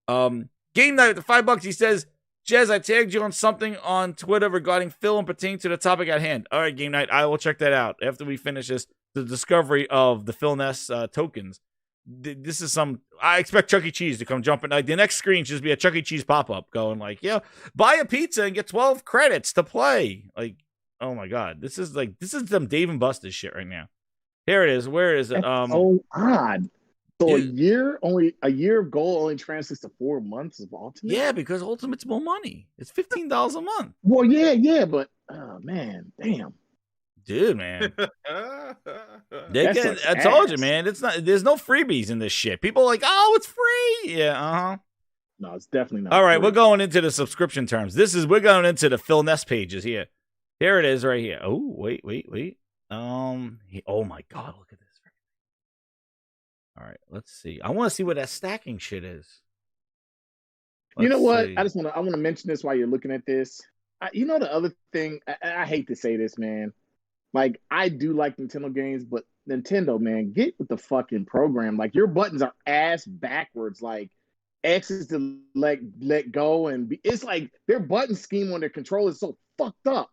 Game Night with the $5, he says, Jez, I tagged you on something on Twitter regarding Phil and pertaining to the topic at hand. All right, Game Night, I will check that out after we finish the discovery of the Phil Ness tokens. This is I expect Chuck E. Cheese to come jumping. Like, the next screen should just be a Chuck E. Cheese pop-up going like, yeah, buy a pizza and get 12 credits to play. Like, oh my God. This is some Dave and Buster's shit right now. Here it is. Where is it? That's so odd. So a year of gold only translates to 4 months of Ultimate? Yeah, because Ultimate's more money. It's $15 a month. Well, yeah, but oh man, damn. Dude, man. I told you, man. There's no freebies in this shit. People are like, oh, it's free. Yeah, No, it's definitely not. All right, free. we're going into the subscription terms. We're going into the Phil Ness pages here. Here it is right here. Oh, wait. Oh my God, look at this. All right, let's see. I want to see what that stacking shit is. You know what? I want to mention this while you're looking at this. You know, the other thing, I hate to say this, man. Like, I do like Nintendo games, but Nintendo, man, get with the fucking program. Like, your buttons are ass backwards. Like, X is to let go, and B. It's like their button scheme on their controller is so fucked up.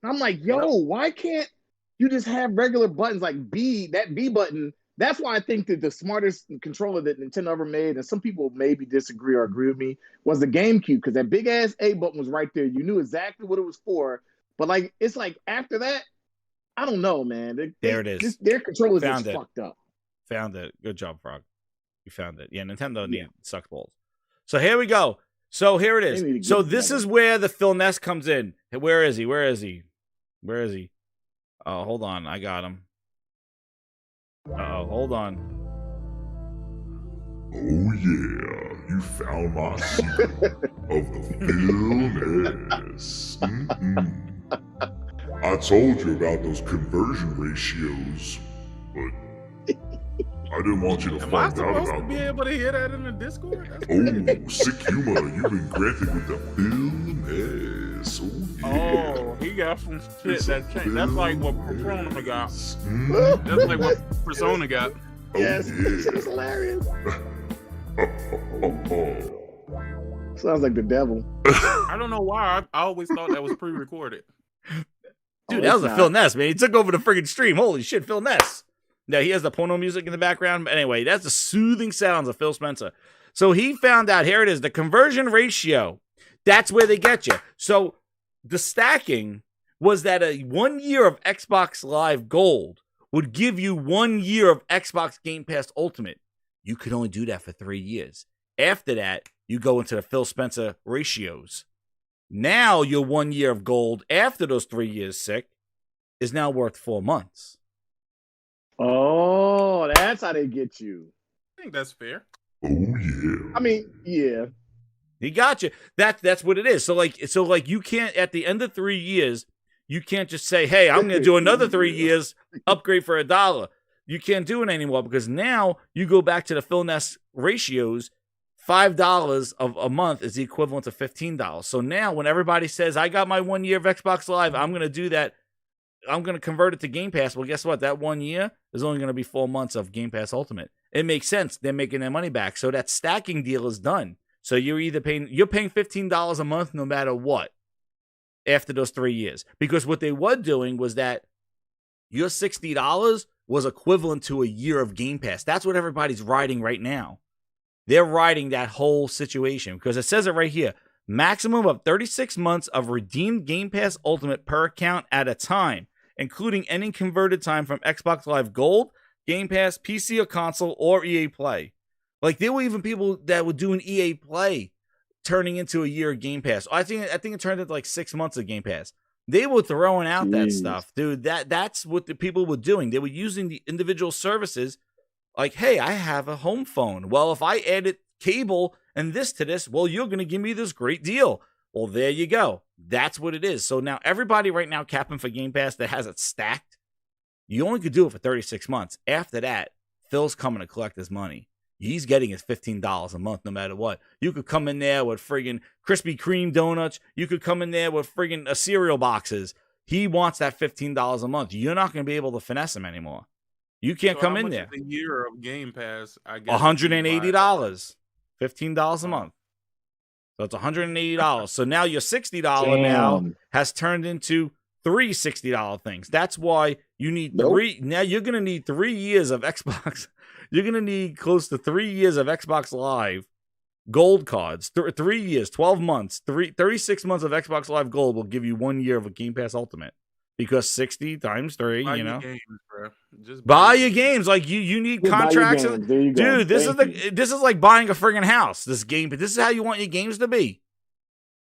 I'm like, yo, why can't you just have regular buttons like B? That B button. That's why I think that the smartest controller that Nintendo ever made, and some people maybe disagree or agree with me, was the GameCube, because that big ass A button was right there. You knew exactly what it was for. But like, it's like after that, I don't know, man. There it is. Their controllers are fucked up. Found it. Good job, Frog. You found it. Yeah, Nintendo sucks balls. So here we go. So here it is. So this is where the Phil Ness comes in. Where is he? Oh, hold on. I got him. Hold on. Oh yeah, you found my secret of the Phil Ness. I told you about those conversion ratios, but I didn't want you to find out about them. Am I supposed to be able to hear that in the Discord? Oh, sick humor, you've been granted with the Phil Ness. Oh yeah. Oh, He got some shit that changed. That's like what Persona got. That's like what Persona got. Yes, yeah. it's hilarious. Sounds like the devil. I don't know why. I always thought that was pre-recorded. Dude, that was a Phil Ness, man. He took over the friggin' stream. Holy shit, Phil Ness. Now, he has the porno music in the background. But anyway, that's the soothing sounds of Phil Spencer. So he found out, here it is, the conversion ratio. That's where they get you. So the stacking was that a 1 year of Xbox Live Gold would give you 1 year of Xbox Game Pass Ultimate. You could only do that for 3 years. After that, you go into the Phil Spencer ratios. Now your 1 year of gold after those 3 years sick is now worth 4 months. Oh, that's how they get you. I think that's fair. Oh yeah. I mean, yeah. He got you. That's what it is. So like you can't, at the end of 3 years, you can't just say, hey, I'm going to do another 3 years, upgrade for $1. You can't do it anymore because now you go back to the Phil Ness ratios. $5 of a month is the equivalent to $15. So now when everybody says, I got my 1 year of Xbox Live, I'm going to do that. I'm going to convert it to Game Pass. Well, guess what? That 1 year is only going to be 4 months of Game Pass Ultimate. It makes sense. They're making their money back. So that stacking deal is done. So you're paying $15 a month no matter what after those 3 years. Because what they were doing was that your $60 was equivalent to a year of Game Pass. That's what everybody's riding right now. They're riding that whole situation because it says it right here. Maximum of 36 months of redeemed Game Pass Ultimate per account at a time, including any converted time from Xbox Live Gold, Game Pass, PC or console, or EA Play. Like there were even people that were doing EA Play turning into a year of Game Pass. I think it turned into like 6 months of Game Pass. They were throwing out that stuff, dude. That's what the people were doing. They were using the individual services. Like, hey, I have a home phone. Well, if I added cable and this to this, well, you're going to give me this great deal. Well, there you go. That's what it is. So now everybody right now capping for Game Pass that has it stacked, you only could do it for 36 months. After that, Phil's coming to collect his money. He's getting his $15 a month no matter what. You could come in there with friggin' Krispy Kreme donuts. You could come in there with friggin' cereal boxes. He wants that $15 a month. You're not going to be able to finesse him anymore. You can't come in there. A year of Game Pass, I guess. $180, $15 a month. So it's $180. So now your $60 now has turned into three $60 things. That's why you need three. Now you're going to need 3 years of Xbox. You're going to need close to 3 years of Xbox Live Gold cards. 3 years, 12 months, 36 months of Xbox Live Gold will give you 1 year of a Game Pass Ultimate. Because 60 times 3, buy you know. Games, bro. Just buy your games. Like you need contracts. Dude, this is like buying a friggin' house. This is how you want your games to be.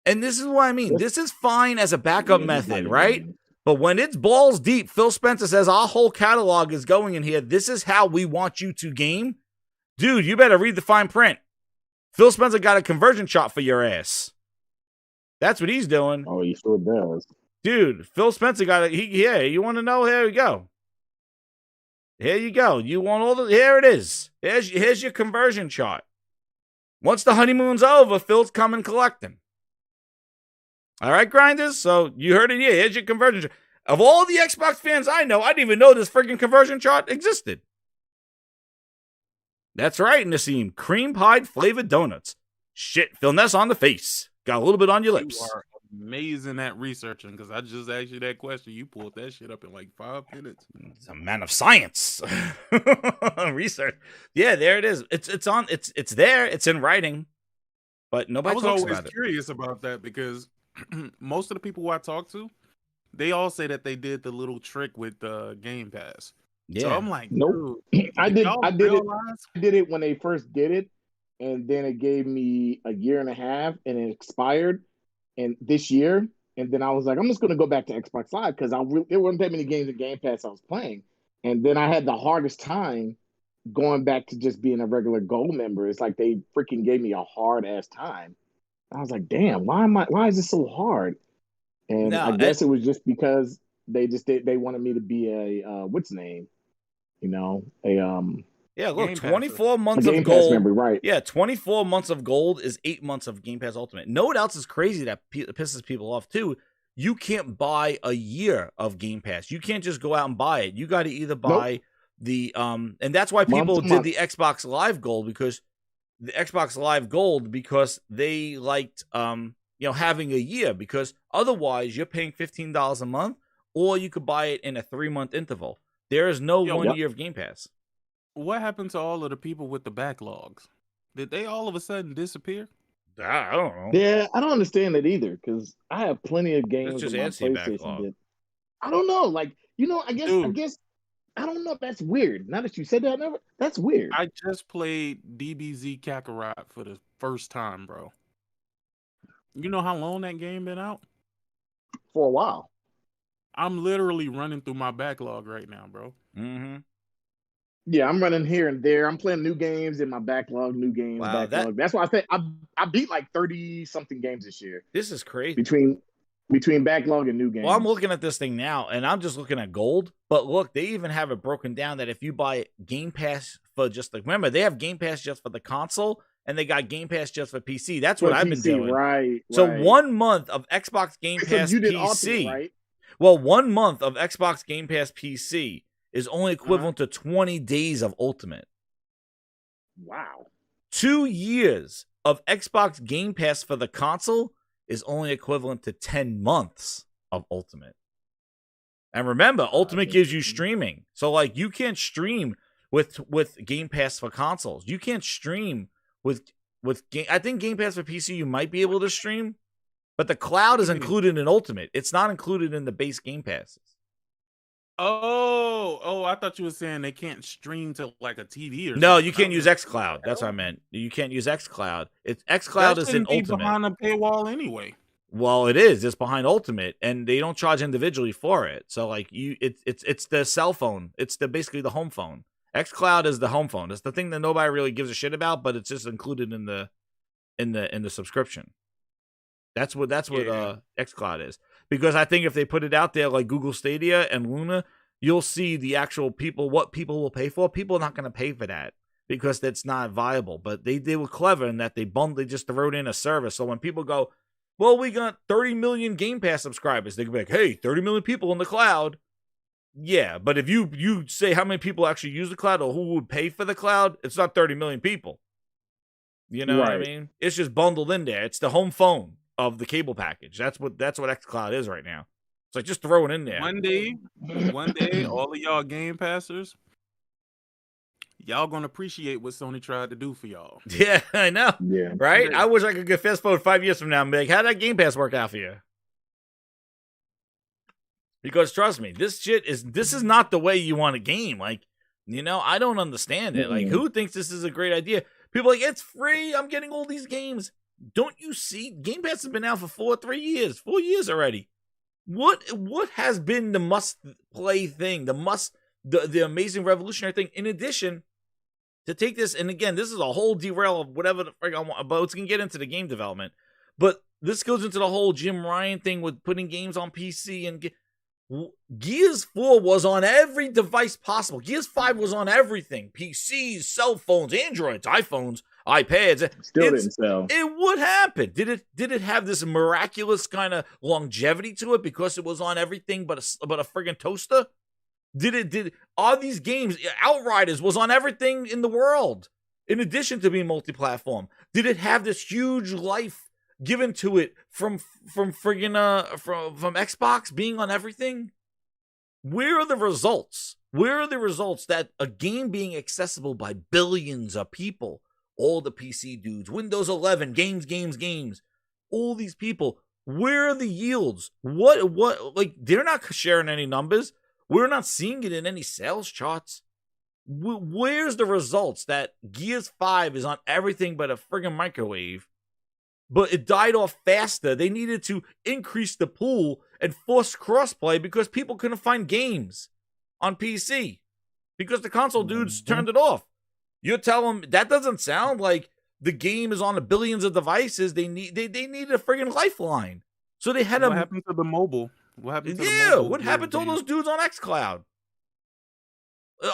And this is what I mean. This is fine as a backup method, right? But when it's balls deep, Phil Spencer says our whole catalog is going in here. This is how we want you to game. Dude, you better read the fine print. Phil Spencer got a conversion chart for your ass. That's what he's doing. Oh, he sure does. Dude, Phil Spencer got it. Yeah, you want to know? Here we go. Here you go. You want all the... Here it is. Here's your conversion chart. Once the honeymoon's over, Phil's coming collecting. All right, grinders? So you heard it here. Here's your conversion chart. Of all the Xbox fans I know, I didn't even know this freaking conversion chart existed. That's right, Nassim. Cream pie flavored donuts. Shit, Phil Ness on the face. Got a little bit on your lips. You are amazing at researching because I just asked you that question. You pulled that shit up in like 5 minutes. It's a man of science. Research. Yeah, there it is. It's there. It's in writing, but nobody talks about it. I was always curious about that because most of the people who I talk to, they all say that they did the little trick with Game Pass. Yeah. So I'm like, nope. I did it when they first did it, and then it gave me a year and a half, and it expired. And this year, and then I was like, I'm just going to go back to Xbox Live because there weren't that many games in Game Pass I was playing. And then I had the hardest time going back to just being a regular Gold member. It's like they freaking gave me a hard ass time. I was like, damn, why is this so hard? And I guess it was just because they wanted me to be a what's name, you know, yeah, look, 24 months of gold. Member, right. Yeah, 24 months of gold is 8 months of Game Pass Ultimate. Know what else is crazy that pisses people off too? you can't buy a year of Game Pass. You can't just go out and buy it. You got to either buy the and that's why people did the Xbox Live Gold, because they liked having a year, because otherwise you're paying $15 a month, or you could buy it in a 3-month interval. There is no 1 year of Game Pass. What happened to all of the people with the backlogs? Did they all of a sudden disappear? I don't know. Yeah, I don't understand it either, because I have plenty of games on my PlayStation that I don't know. Like, I guess I don't know. That's weird. Now that you said that, that's weird. I just played DBZ Kakarot for the first time, bro. You know how long that game been out? For a while. I'm literally running through my backlog right now, bro. Mm-hmm. Yeah, I'm running here and there. I'm playing new games in my backlog, backlog. That's why I said I beat like 30-something games this year. This is crazy. Between backlog and new games. Well, I'm looking at this thing now, and I'm just looking at gold. But look, they even have it broken down that if you buy Game Pass for just remember, they have Game Pass just for the console, and they got Game Pass just for PC. That's what I've been doing. Right. So 1 month of Xbox Game Pass you did PC. Ultimate, right? Well, 1 month of Xbox Game Pass PC is only equivalent to 20 days of Ultimate. Wow. 2 years of Xbox Game Pass for the console is only equivalent to 10 months of Ultimate. And remember, Ultimate gives you streaming. So, like, you can't stream with Game Pass for consoles. You can't stream with I think Game Pass for PC you might be able to stream, but the cloud is included in Ultimate. It's not included in the base Game Passes. Oh, I thought you were saying they can't stream to like a TV or something. No, you can't use xCloud. That's what I meant. You can't use xCloud. xCloud is in Ultimate. Behind a paywall anyway. Well, it is. It's behind Ultimate, and they don't charge individually for it. So, like, it's the cell phone. It's basically the home phone. xCloud is the home phone. It's the thing that nobody really gives a shit about, but it's just included in the subscription. That's what xCloud is. Because I think if they put it out there like Google Stadia and Luna, you'll see the actual people, what people will pay for. People are not going to pay for that because that's not viable. But they were clever in that they just wrote in a service. So when people go, well, we got 30 million Game Pass subscribers, they can be like, hey, 30 million people in the cloud. Yeah, but if you say how many people actually use the cloud or who would pay for the cloud, it's not 30 million people. You know what I mean? It's just bundled in there. It's the home phone of the cable package. That's what xCloud is right now. It's like just throw it in there. One day, all of y'all Game Passers, y'all gonna appreciate what Sony tried to do for y'all. Yeah, I know. Yeah. Right? I wish I could get fast forward 5 years from now and be like, how'd that Game Pass work out for you? Because trust me, this is not the way you want a game. Like, I don't understand it. Like, who thinks this is a great idea? People are like, it's free. I'm getting all these games. Don't you see? Game Pass has been out for 4 years already. What has been the must play thing, the amazing revolutionary thing? In addition, to take this, and again, this is a whole derail of whatever the frick I want, but it's gonna get into the game development. But this goes into the whole Jim Ryan thing with putting games on PC and Gears 4 was on every device possible. Gears 5 was on everything: PCs, cell phones, Androids, iPhones, iPads. Still didn't sell. It would happen. Did it have this miraculous kind of longevity to it because it was on everything but a friggin' toaster? Are these games? Outriders was on everything in the world, in addition to being multi-platform. Did it have this huge life given to it from Xbox being on everything? Where are the results? Where are the results that a game being accessible by billions of people, all the PC dudes, Windows 11, games, all these people, where are the yields? What, like, they're not sharing any numbers. We're not seeing it in any sales charts. Where's the results that Gears 5 is on everything but a friggin' microwave? But it died off faster. They needed to increase the pool and force crossplay because people couldn't find games on PC because the console dudes turned it off. You tell them that doesn't sound like the game is on billions of devices. They needed a friggin' lifeline. So they had What happened to the mobile? What happened to the mobile? What happened to all those dudes on xCloud?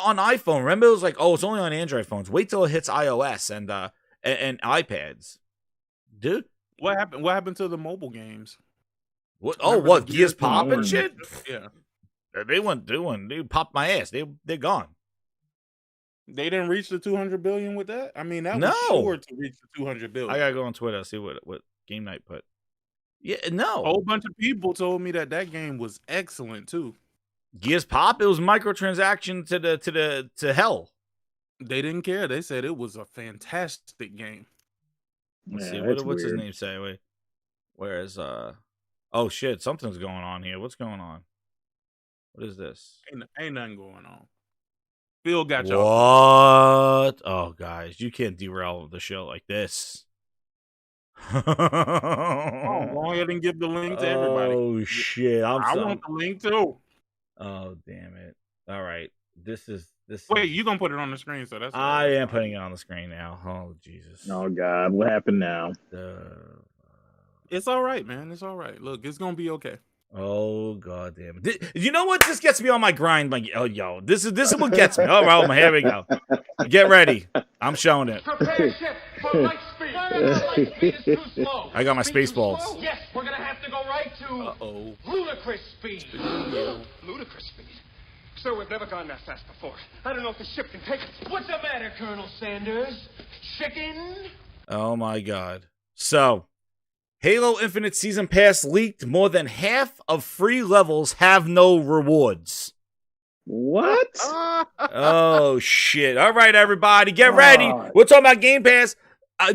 On iPhone, remember it was like, oh, it's only on Android phones. Wait till it hits iOS and iPads. Dude, What happened to the mobile games? What? Oh, what? Gears Pop and shit? Yeah. They popped my ass. They're gone. They didn't reach the 200 billion with that. I mean, that No. was sure to reach the 200 billion. I gotta go on Twitter see what Game Night put. Yeah, no. A whole bunch of people told me that game was excellent too. Gears Pop, it was microtransaction to hell. They didn't care. They said it was a fantastic game. Let's see. What's his name say? Wait. Where's oh shit, something's going on here. What's going on? What is this? Ain't nothing going on. Phil got y'all. What? Oh, guys, you can't derail the show like this. Oh, go ahead and give the link to everybody. Oh shit! I want the link too. Oh damn it! All right, this. Wait, you gonna put it on the screen? So that's. I am putting it on the screen now. Oh Jesus! Oh God, what happened now? It's all right, man. It's all right. Look, it's gonna be okay. Oh God damn it! You know what? This gets me on my grind. Like, oh yo, this is what gets me. All right, here we go. Get ready. I'm showing it. Prepare ship for light speed. Light speed is too slow. I got my space balls. Yes, we're gonna have to go right to ludicrous speed. Ludicrous speed. Sir, we've never gone that fast before. I don't know if the ship can take us. What's the matter, Colonel Sanders? Chicken? Oh my God. So, Halo Infinite Season Pass leaked. More than half of free levels have no rewards. What? Oh, shit. All right, everybody, get ready. We're talking about Game Pass.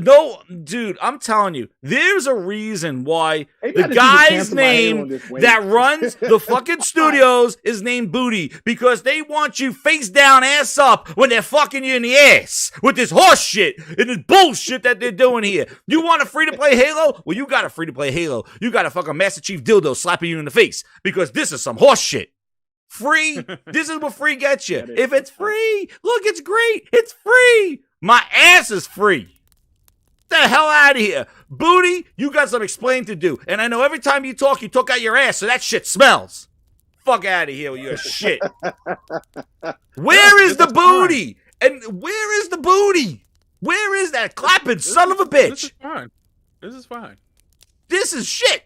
No, dude, I'm telling you, there's a reason why the guy's name that runs the fucking studios is named Booty, because they want you face down, ass up when they're fucking you in the ass with this horse shit and this bullshit that they're doing here. You want a free-to-play Halo? Well, you got a free-to-play Halo. You got a fucking Master Chief dildo slapping you in the face because this is some horse shit. Free? This is what free gets you. If it's free, look, it's great. It's free. My ass is free. The hell out of here. Booty, you got some explaining to do. And I know every time you talk out your ass, so that shit smells. Fuck out of here with your shit. Where is the booty? And where is the booty? Where is that clapping son of a bitch? This is fine. This is fine. This is shit.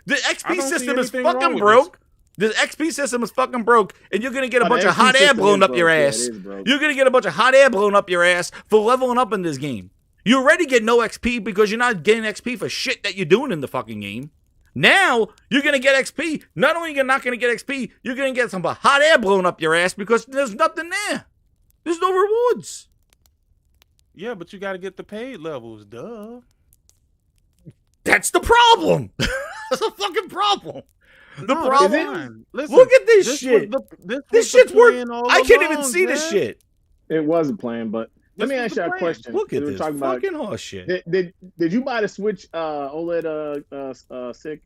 The XP system is fucking broke. The XP system is fucking broke, and you're gonna get a bunch of hot air blown up your ass. You're gonna get a bunch of hot air blown up your ass for leveling up in this game. You already get no XP because you're not getting XP for shit that you're doing in the fucking game. Now, you're going to get XP. Not only are you not going to get XP, you're going to get some hot air blown up your ass because there's nothing there. There's no rewards. Yeah, but you got to get the paid levels, duh. That's the problem. That's the fucking problem. The No, problem. Listen, Look at this shit. This shit's working. I can't even see this shit. It wasn't playing, but let me ask you a question. Look at this fucking horse shit. Did you buy the Switch OLED sick?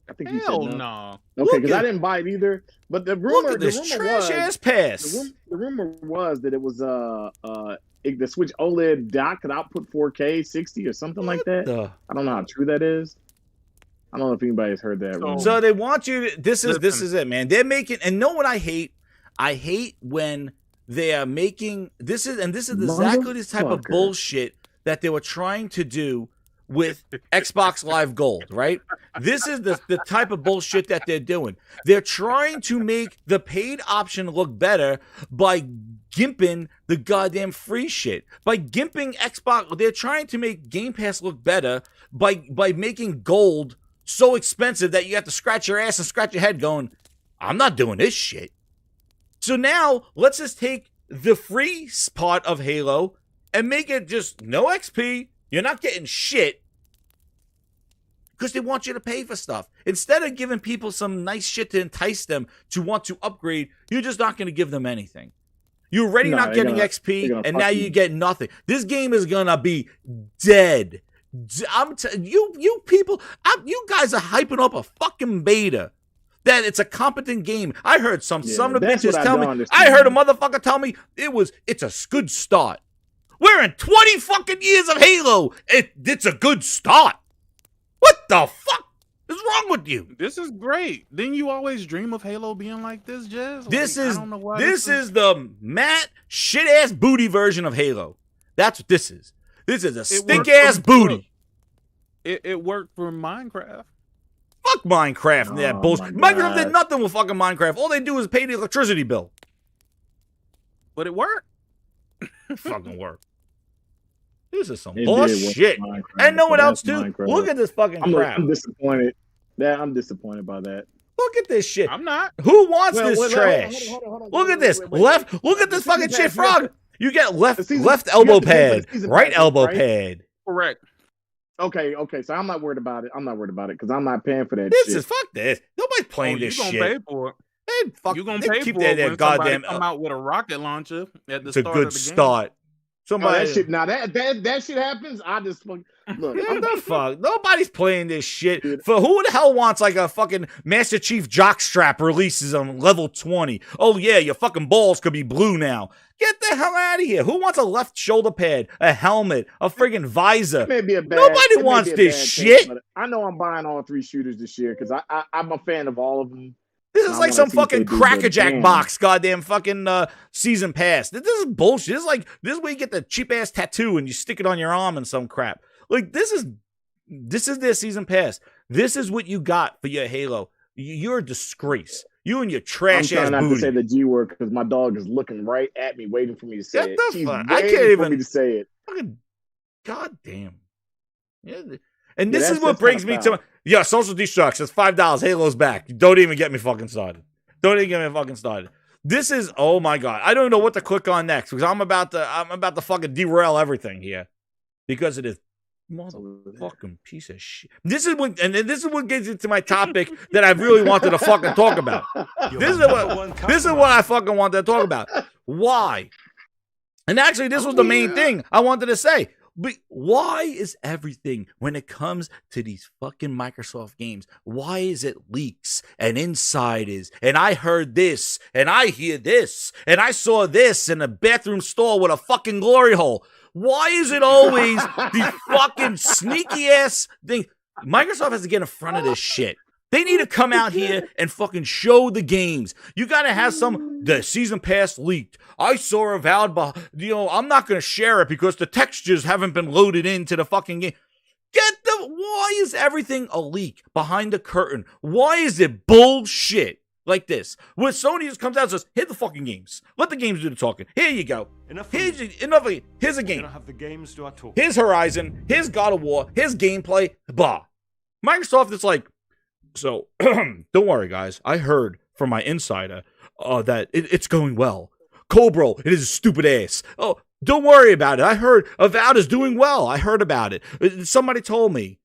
I think you said no. Okay, because I didn't buy it either. But the rumor, Look at this trash ass pass. The rumor was that it was the Switch OLED dock could output 4K 60 or something like that. I don't know how true that is. I don't know if anybody's heard that. So they want you to, this is it, man. They're making, and know what I hate? I hate when they are making this is exactly this type of bullshit that they were trying to do with Xbox Live Gold, right? This is the type of bullshit that they're doing. They're trying to make the paid option look better by gimping the goddamn free shit. By gimping Xbox, they're trying to make Game Pass look better by making gold so expensive that you have to scratch your ass and scratch your head going, I'm not doing this shit. So now, let's just take the free part of Halo and make it just no XP. You're not getting shit because they want you to pay for stuff. Instead of giving people some nice shit to entice them to want to upgrade, you're just not going to give them anything. You're already not getting XP, and now you get nothing. This game is going to be dead. You people, you guys are hyping up a fucking beta. That it's a competent game. I heard some of the bitches tell me. I heard a motherfucker tell me it's a good start. We're in 20 fucking years of Halo. It's a good start. What the fuck is wrong with you? This is great. Didn't you always dream of Halo being like this, Jez? This is the Matt shit ass booty version of Halo. That's what this is. This is a stink ass booty. It worked for Minecraft. Fuck Minecraft and that bullshit. Microsoft did nothing with fucking Minecraft. All they do is pay the electricity bill. But it worked. Fucking work. This is some bullshit. And no one else too. Look at this fucking crap. I'm disappointed. I'm disappointed by that. Look at this shit. I'm not. Who wants this trash? Hold on. Look at this. Left. Look at this fucking shit, Frog. You get left elbow pad, right elbow pad. Correct. Okay. So I'm not worried about it. Because I'm not paying for that. This shit. is fuck this. Nobody's playing this shit. You gonna pay for it. Hey, fuck. You gonna pay keep for it that when goddamn. Come out with a rocket launcher at the it's start a good of the game. start. Somebody. That shit. Now that shit happens. I just look. What the fuck? Nobody's playing this shit. For who the hell wants like a fucking Master Chief jockstrap releases on level 20? Oh yeah, your fucking balls could be blue now. Get the hell out of here. Who wants a left shoulder pad, a helmet, a friggin' visor? Nobody wants this shit. I know I'm buying all 3 shooters this year because I'm a fan of all of them. This is like some fucking crackerjack box, goddamn fucking season pass. This is bullshit. This is where you get the cheap ass tattoo and you stick it on your arm and some crap. Like this is their season pass. This is what you got for your Halo. You're a disgrace. You and your trash ass booty. I'm trying not to say the G word because my dog is looking right at me, waiting for me to say it. She's I can't even for me to say it. Fucking goddamn. Yeah. And this is what brings me to social destruction. It's $5. Halo's back. Don't even get me fucking started. This is oh my god. I don't know what to click on next because I'm about to fucking derail everything here because it is motherfucking piece of shit. This is what gets into my topic that I really wanted to fucking talk about. This is what I fucking wanted to talk about. Why? And actually, this was the main thing I wanted to say. But why is everything, when it comes to these fucking Microsoft games, why is it leaks and insiders? And I heard this, and I hear this, and I saw this in a bathroom stall with a fucking glory hole. Why is it always the fucking sneaky ass thing? Microsoft has to get in front of this shit. They need to come out here and fucking show the games. You got to have the season pass leaked. I saw Avowed, I'm not going to share it because the textures haven't been loaded into the fucking game. Why is everything a leak behind the curtain? Why is it bullshit like this? When Sony just comes out and says, hit the fucking games. Let the games do the talking. Here you go. Here's a game. Don't have the games, do I talk? Here's Horizon. Here's God of War. Here's gameplay. Blah. Microsoft is like, so, don't worry, guys. I heard from my insider that it's going well. Cobra, it is a stupid ass. Oh, don't worry about it. I heard Avowed is doing well. I heard about it. Somebody told me.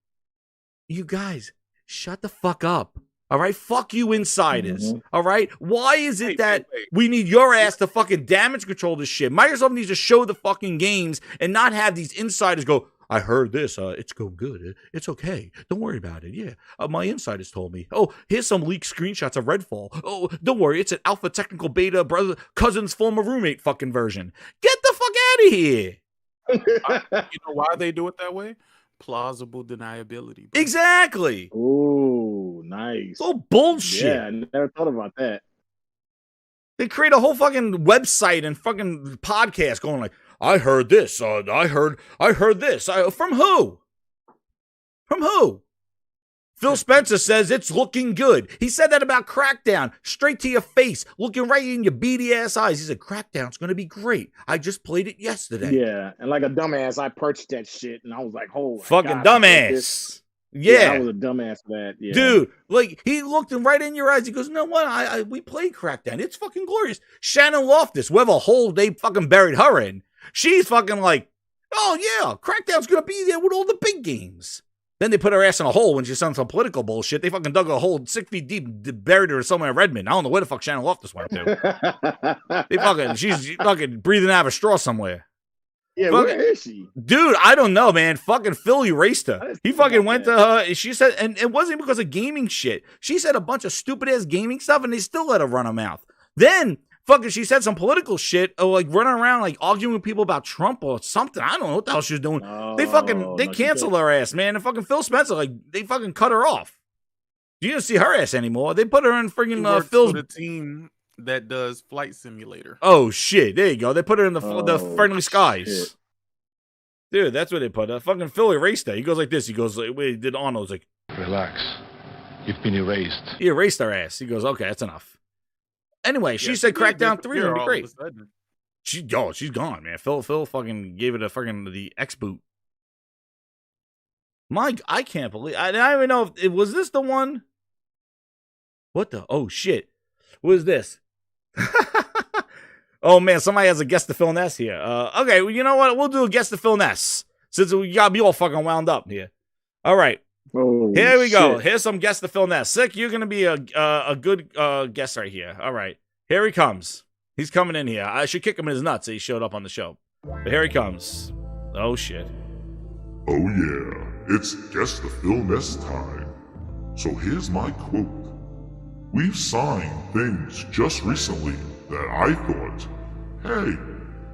You guys, shut the fuck up. All right? Fuck you insiders. All right? Why is it that we need your ass to fucking damage control this shit? Microsoft needs to show the fucking games and not have these insiders go, I heard this. It's going good. It's okay. Don't worry about it. Yeah. My insiders told me. Oh, here's some leaked screenshots of Redfall. Oh, don't worry. It's an alpha technical beta brother cousin's former roommate fucking version. Get the fuck out of here. You know why they do it that way? Plausible deniability. Bro. Exactly. Oh, nice. Oh, bullshit. Yeah, I never thought about that. They create a whole fucking website and fucking podcast going like, I heard this. I heard this. From who? From who? Phil Spencer says it's looking good. He said that about Crackdown, straight to your face, looking right in your beady ass eyes. He said, Crackdown's going to be great. I just played it yesterday. Yeah, and like a dumbass, I purchased that shit, and I was like, holy fucking dumbass. Yeah, I was a dumbass for that. Yeah. Dude, like, he looked right in your eyes. He goes, no, what? We played Crackdown. It's fucking glorious. Shannon Loftus, whatever hole they fucking buried her in, she's fucking like, oh, yeah, Crackdown's going to be there with all the big games. Then they put her ass in a hole when she said some political bullshit. They fucking dug a hole 6 feet deep, buried her somewhere in Redmond. I don't know where the fuck Shannon Loftus went to. She's fucking breathing out of a straw somewhere. Yeah, where is she? Dude, I don't know, man. Fucking Phil erased her. He fucking went to her. She said, and it wasn't because of gaming shit. She said a bunch of stupid ass gaming stuff, and they still let her run her mouth. Then fucking she said some political shit, or like running around like arguing with people about Trump or something. I don't know what the hell she was doing. They canceled her ass, man. And fucking Phil Spencer, like, they fucking cut her off. You don't see her ass anymore. They put her in freaking Phil's team that does Flight Simulator. Oh shit! There you go. They put her in the Friendly Skies. Shit. Dude, that's what they put her. Fucking Phil erased her. He goes like this. He goes like, wait, did Arnold's like, relax. You've been erased. He erased our ass. He goes, okay, that's enough. Anyway, she said Crackdown 3 would be great. She's gone, man. Phil fucking gave it the X boot. Mike, I can't believe I don't even know if was this the one. What the? Oh shit! What is this? Oh man, somebody has a guess to Phil Ness here. Okay, well, you know what? We'll do a guess to Phil Ness since we gotta be all fucking wound up here. All right, here we go. Here's some guess to Phil Ness. Sick, you're gonna be a good guess right here. All right, here he comes. He's coming in here. I should kick him in his nuts. So he showed up on the show, but here he comes. Oh shit. Oh yeah, it's Guess the Phil Ness time. So here's my quote. We've signed things just recently that I thought, hey,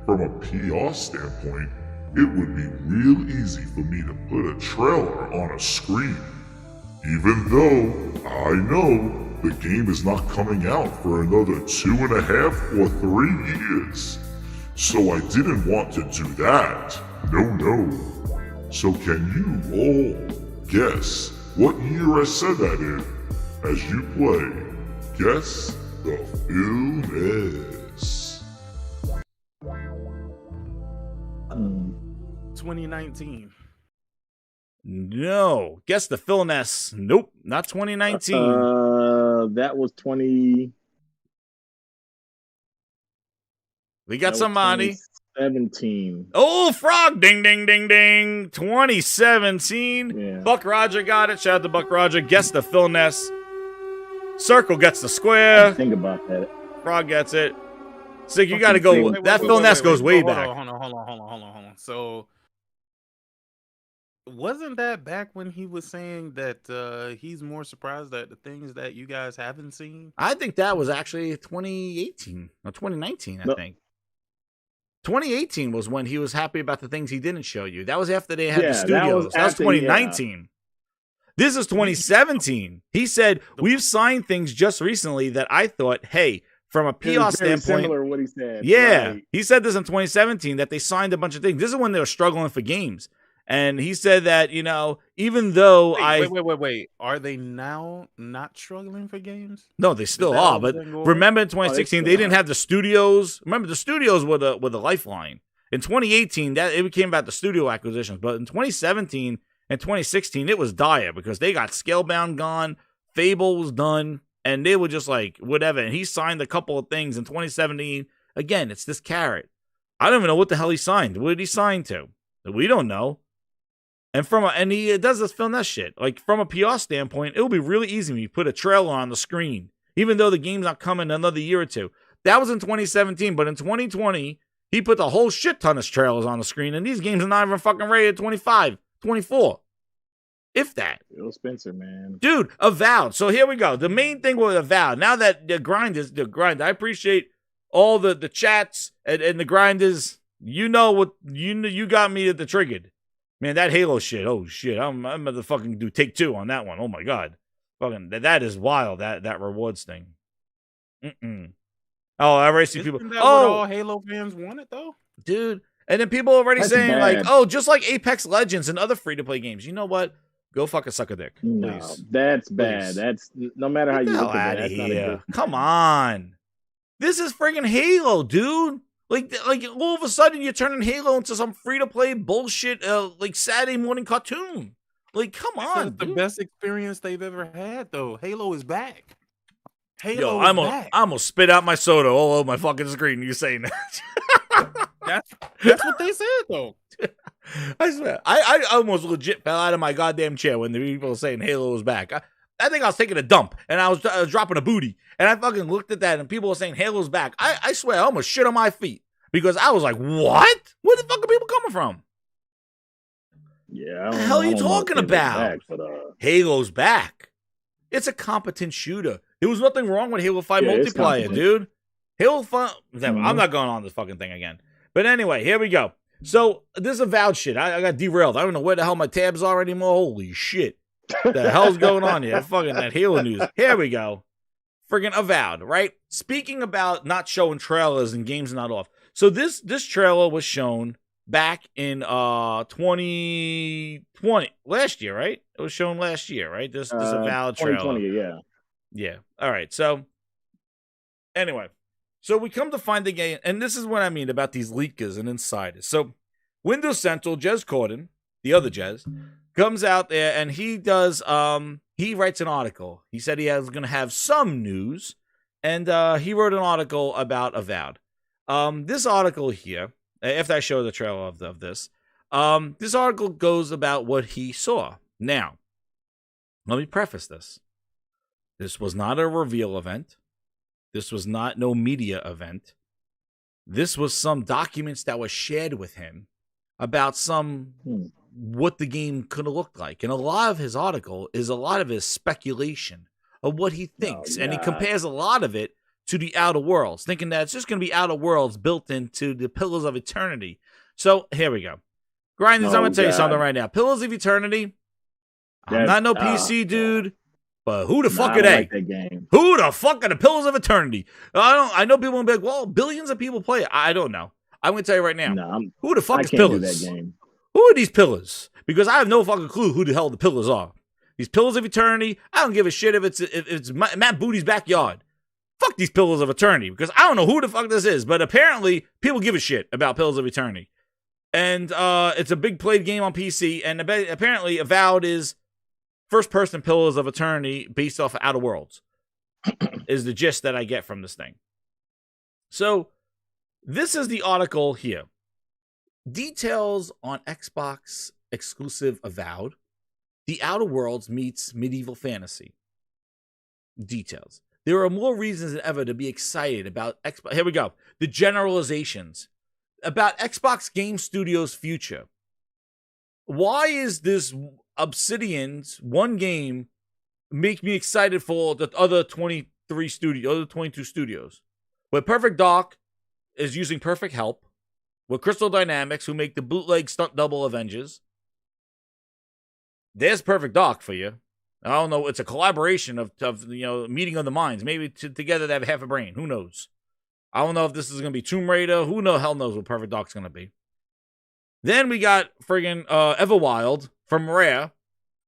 from a PR standpoint, it would be real easy for me to put a trailer on a screen. Even though I know the game is not coming out for another 2.5 or 3 years. So I didn't want to do that. No. So can you all guess what year I said that in as you play Guess the Phil Ness? 2019. No. Guess the Phil Ness. Nope, not 2019. That was 20. We got somebody. 2017. Oh, Frog! Ding, ding, ding, ding. 2017. Yeah. Buck Roger got it. Shout out to Buck Roger. Guess the Phil Ness. Circle gets the square. Think about that. Frog gets it. Sick, you got to go. That Phil Ness goes way back. Hold on. So, wasn't that back when he was saying that he's more surprised at the things that you guys haven't seen? I think that was actually 2018 or 2019, I think. 2018 was when he was happy about the things he didn't show you. That was after they had the studios. That was 2019. This is 2017. He said, we've signed things just recently that I thought, hey, from a PR standpoint. Similar to what he said. Yeah. Right. He said this in 2017 that they signed a bunch of things. This is when they were struggling for games. And he said that, you know, even though Wait. Are they now not struggling for games? No, they still are. But remember in 2016, they didn't have the studios. Remember, the studios were the lifeline. In 2018, that it became about the studio acquisitions. But in 2017 and 2016, it was dire because they got Scalebound gone, Fable was done, and they were just like, whatever. And he signed a couple of things in 2017. Again, it's this carrot. I don't even know what the hell he signed. What did he sign to? We don't know. And he does this Phil Ness shit. Like, from a PR standpoint, it will be really easy when you put a trailer on the screen, even though the game's not coming in another year or two. That was in 2017, but in 2020, he put the whole shit ton of trailers on the screen, and these games are not even fucking ready at 25, 24. If that. Phil Spencer, man. Dude, Avowed. So here we go. The main thing with Avowed, now that the grind, I appreciate all the chats and the grind is, you know what, you got me at the triggered. Man, that Halo shit. Oh shit, I'm gonna fucking do take 2 on that one. Oh my god, fucking that is wild. That rewards thing. Oh, I already see people. Isn't that what all Halo fans wanted though, dude? And then people already saying bad. Like, oh, just like Apex Legends and other free to play games. You know what? Go fuck a sucker dick. No, please. That's bad. That's no matter how you look at it. That's not a good. Come on, this is friggin' Halo, dude. Like all of a sudden you're turning Halo into some free-to-play bullshit, like Saturday morning cartoon. Like, come on, dude. The best experience they've ever had, though. Halo is back. Halo is back. I'm gonna spit out my soda all over my fucking screen. You saying that? That's what they said, though. I swear, I almost legit fell out of my goddamn chair when the people were saying Halo was back. I think I was taking a dump and I was dropping a booty and I fucking looked at that and people were saying Halo's back. I swear I almost shit on my feet because I was like, what? Where the fuck are people coming from? Yeah. What the hell are you talking about? Halo's back. It's a competent shooter. There was nothing wrong with Halo 5 multiplayer, dude. Halo 5. I'm not going on this fucking thing again. But anyway, here we go. So this Avowed shit. I got derailed. I don't know where the hell my tabs are anymore. Holy shit. What the hell's going on here? Fucking that Halo news. Here we go. Friggin' Avowed, right? Speaking about not showing trailers and games not off. So this trailer was shown back in 2020, last year, right? It was shown last year, right? This Avowed trailer. 2020, yeah. Yeah. All right. So anyway, so we come to find the game, and this is what I mean about these leakers and insiders. So Windows Central, Jez Corden, the other Jez, comes out there and he does he writes an article. He said he was going to have some news, and he wrote an article about Avowed. This article here, after I show the trailer of this, this article goes about what he saw. Now, let me preface this. This was not a reveal event. This was not no media event. This was some documents that were shared with him about some what the game could have looked like. And a lot of his article is a lot of his speculation of what he thinks. And he compares a lot of it to the Outer Worlds, thinking that it's just going to be Outer Worlds built into the Pillars of Eternity. So here we go. Grindhouse, I'm going to tell you something right now. Pillars of Eternity, I'm not no PC dude, but who the fuck are they? Like that game. Who the fuck are the Pillars of Eternity? I know people will be like, well, billions of people play it. I don't know. I'm going to tell you right now. Who the fuck is Pillars? That game. Who are these Pillars? Because I have no fucking clue who the hell the Pillars are. These Pillars of Eternity, I don't give a shit if it's Matt Booty's backyard. Fuck these Pillars of Eternity, because I don't know who the fuck this is, but apparently people give a shit about Pillars of Eternity. And it's a big played game on PC, and apparently Avowed is first-person Pillars of Eternity based off of Outer Worlds, is the gist that I get from this thing. So, this is the article here. Details on Xbox exclusive Avowed. The Outer Worlds meets medieval fantasy. Details. There are more reasons than ever to be excited about Xbox. Here we go. The generalizations about Xbox Game Studios' future. Why is this Obsidian's one game make me excited for the other 22 studios? Where Perfect Dark is using Perfect Help. With Crystal Dynamics, who make the bootleg stunt double Avengers. There's Perfect Dark for you. I don't know. It's a collaboration of meeting of the minds. Maybe together they have half a brain. Who knows? I don't know if this is going to be Tomb Raider. Who the hell knows what Perfect Dark's going to be? Then we got friggin' Everwild from Rare.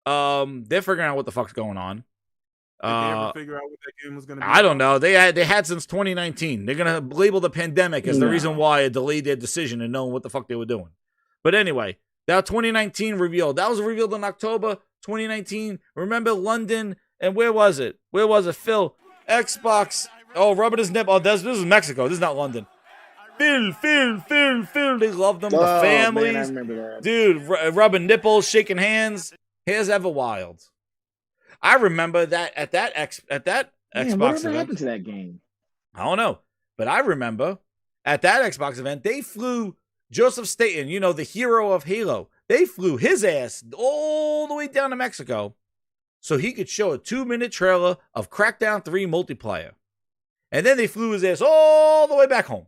They're figuring out what the fuck's going on. Did they ever figure out what that game was going to be? I don't know. They had since 2019. They're going to label the pandemic as the reason why it delayed their decision and knowing what the fuck they were doing. But anyway, that 2019 revealed. That was revealed in October 2019. Remember London? And where was it? Where was it, Phil? Xbox. Oh, rubbing his nip. Oh, this is Mexico. This is not London. Phil. They loved them. The families. Man, I remember that. Dude, rubbing nipples, shaking hands. Here's Everwild. I remember that at that Xbox whatever event. happened to that game? I don't know. But I remember at that Xbox event, they flew Joseph Staten, the hero of Halo. They flew his ass all the way down to Mexico so he could show a 2-minute trailer of Crackdown 3 multiplayer. And then they flew his ass all the way back home.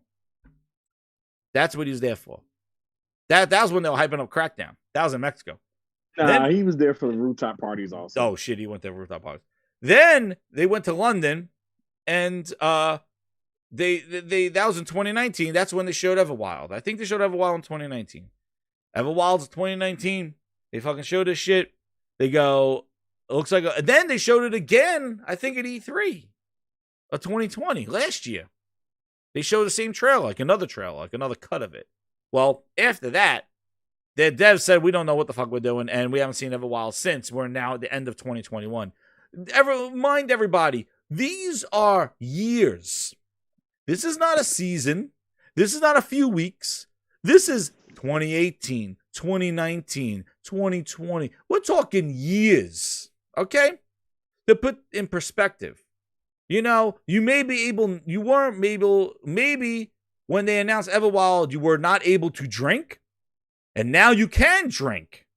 That's what he's there for. That was when they were hyping up Crackdown. That was in Mexico. Then, he was there for the rooftop parties also. Oh, shit, he went to rooftop parties. Then they went to London, and that was in 2019. That's when they showed Everwild. I think they showed Everwild in 2019. Everwild's 2019. They fucking showed this shit. They go, it looks like, then they showed it again, I think at E3 of 2020, last year. They showed the same trailer, like another cut of it. Well, after that, the devs said, we don't know what the fuck we're doing, and we haven't seen Everwild since. We're now at the end of 2021. Mind everybody, these are years. This is not a season. This is not a few weeks. This is 2018, 2019, 2020. We're talking years, okay? To put in perspective, maybe when they announced Everwild, you were not able to drink. And now you can drink.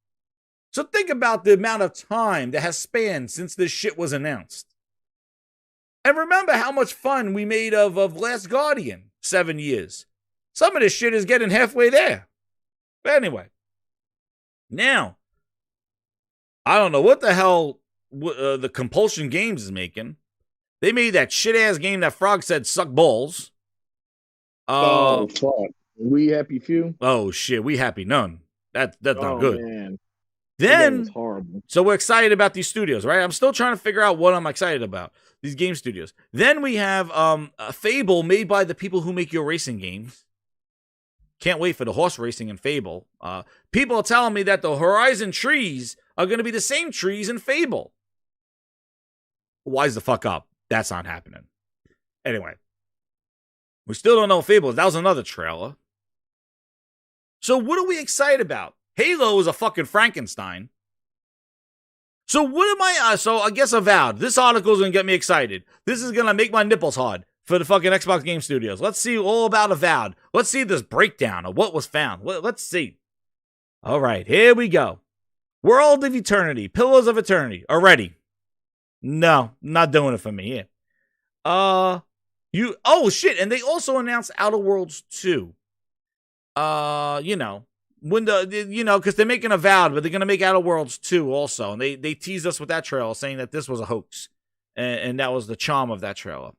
So think about the amount of time that has spanned since this shit was announced. And remember how much fun we made of Last Guardian 7 years. Some of this shit is getting halfway there. But anyway. Now, I don't know what the hell the Compulsion Games is making. They made that shit-ass game that Frogz said suck balls. Fuck. We happy few. Oh shit, we happy none. That's not good. Man. Then, horrible. So we're excited about these studios, right? I'm still trying to figure out what I'm excited about. These game studios. Then we have a Fable made by the people who make your racing games. Can't wait for the horse racing in Fable. People are telling me that the Horizon trees are going to be the same trees in Fable. Wise the fuck up. That's not happening. Anyway. We still don't know what Fable is. That was another trailer. So what are we excited about? Halo is a fucking Frankenstein. So what am I... so I guess Avowed. This article is going to get me excited. This is going to make my nipples hard for the fucking Xbox Game Studios. Let's see all about Avowed. Let's see this breakdown of what was found. Let's see. All right, here we go. World of Eternity. Pillars of Eternity. Already. No, not doing it for me. Yeah. Oh shit, and they also announced Outer Worlds 2. When because they're making Avowed, but they're gonna make Outer Worlds 2 also, and they teased us with that trailer, saying that this was a hoax, and that was the charm of that trailer.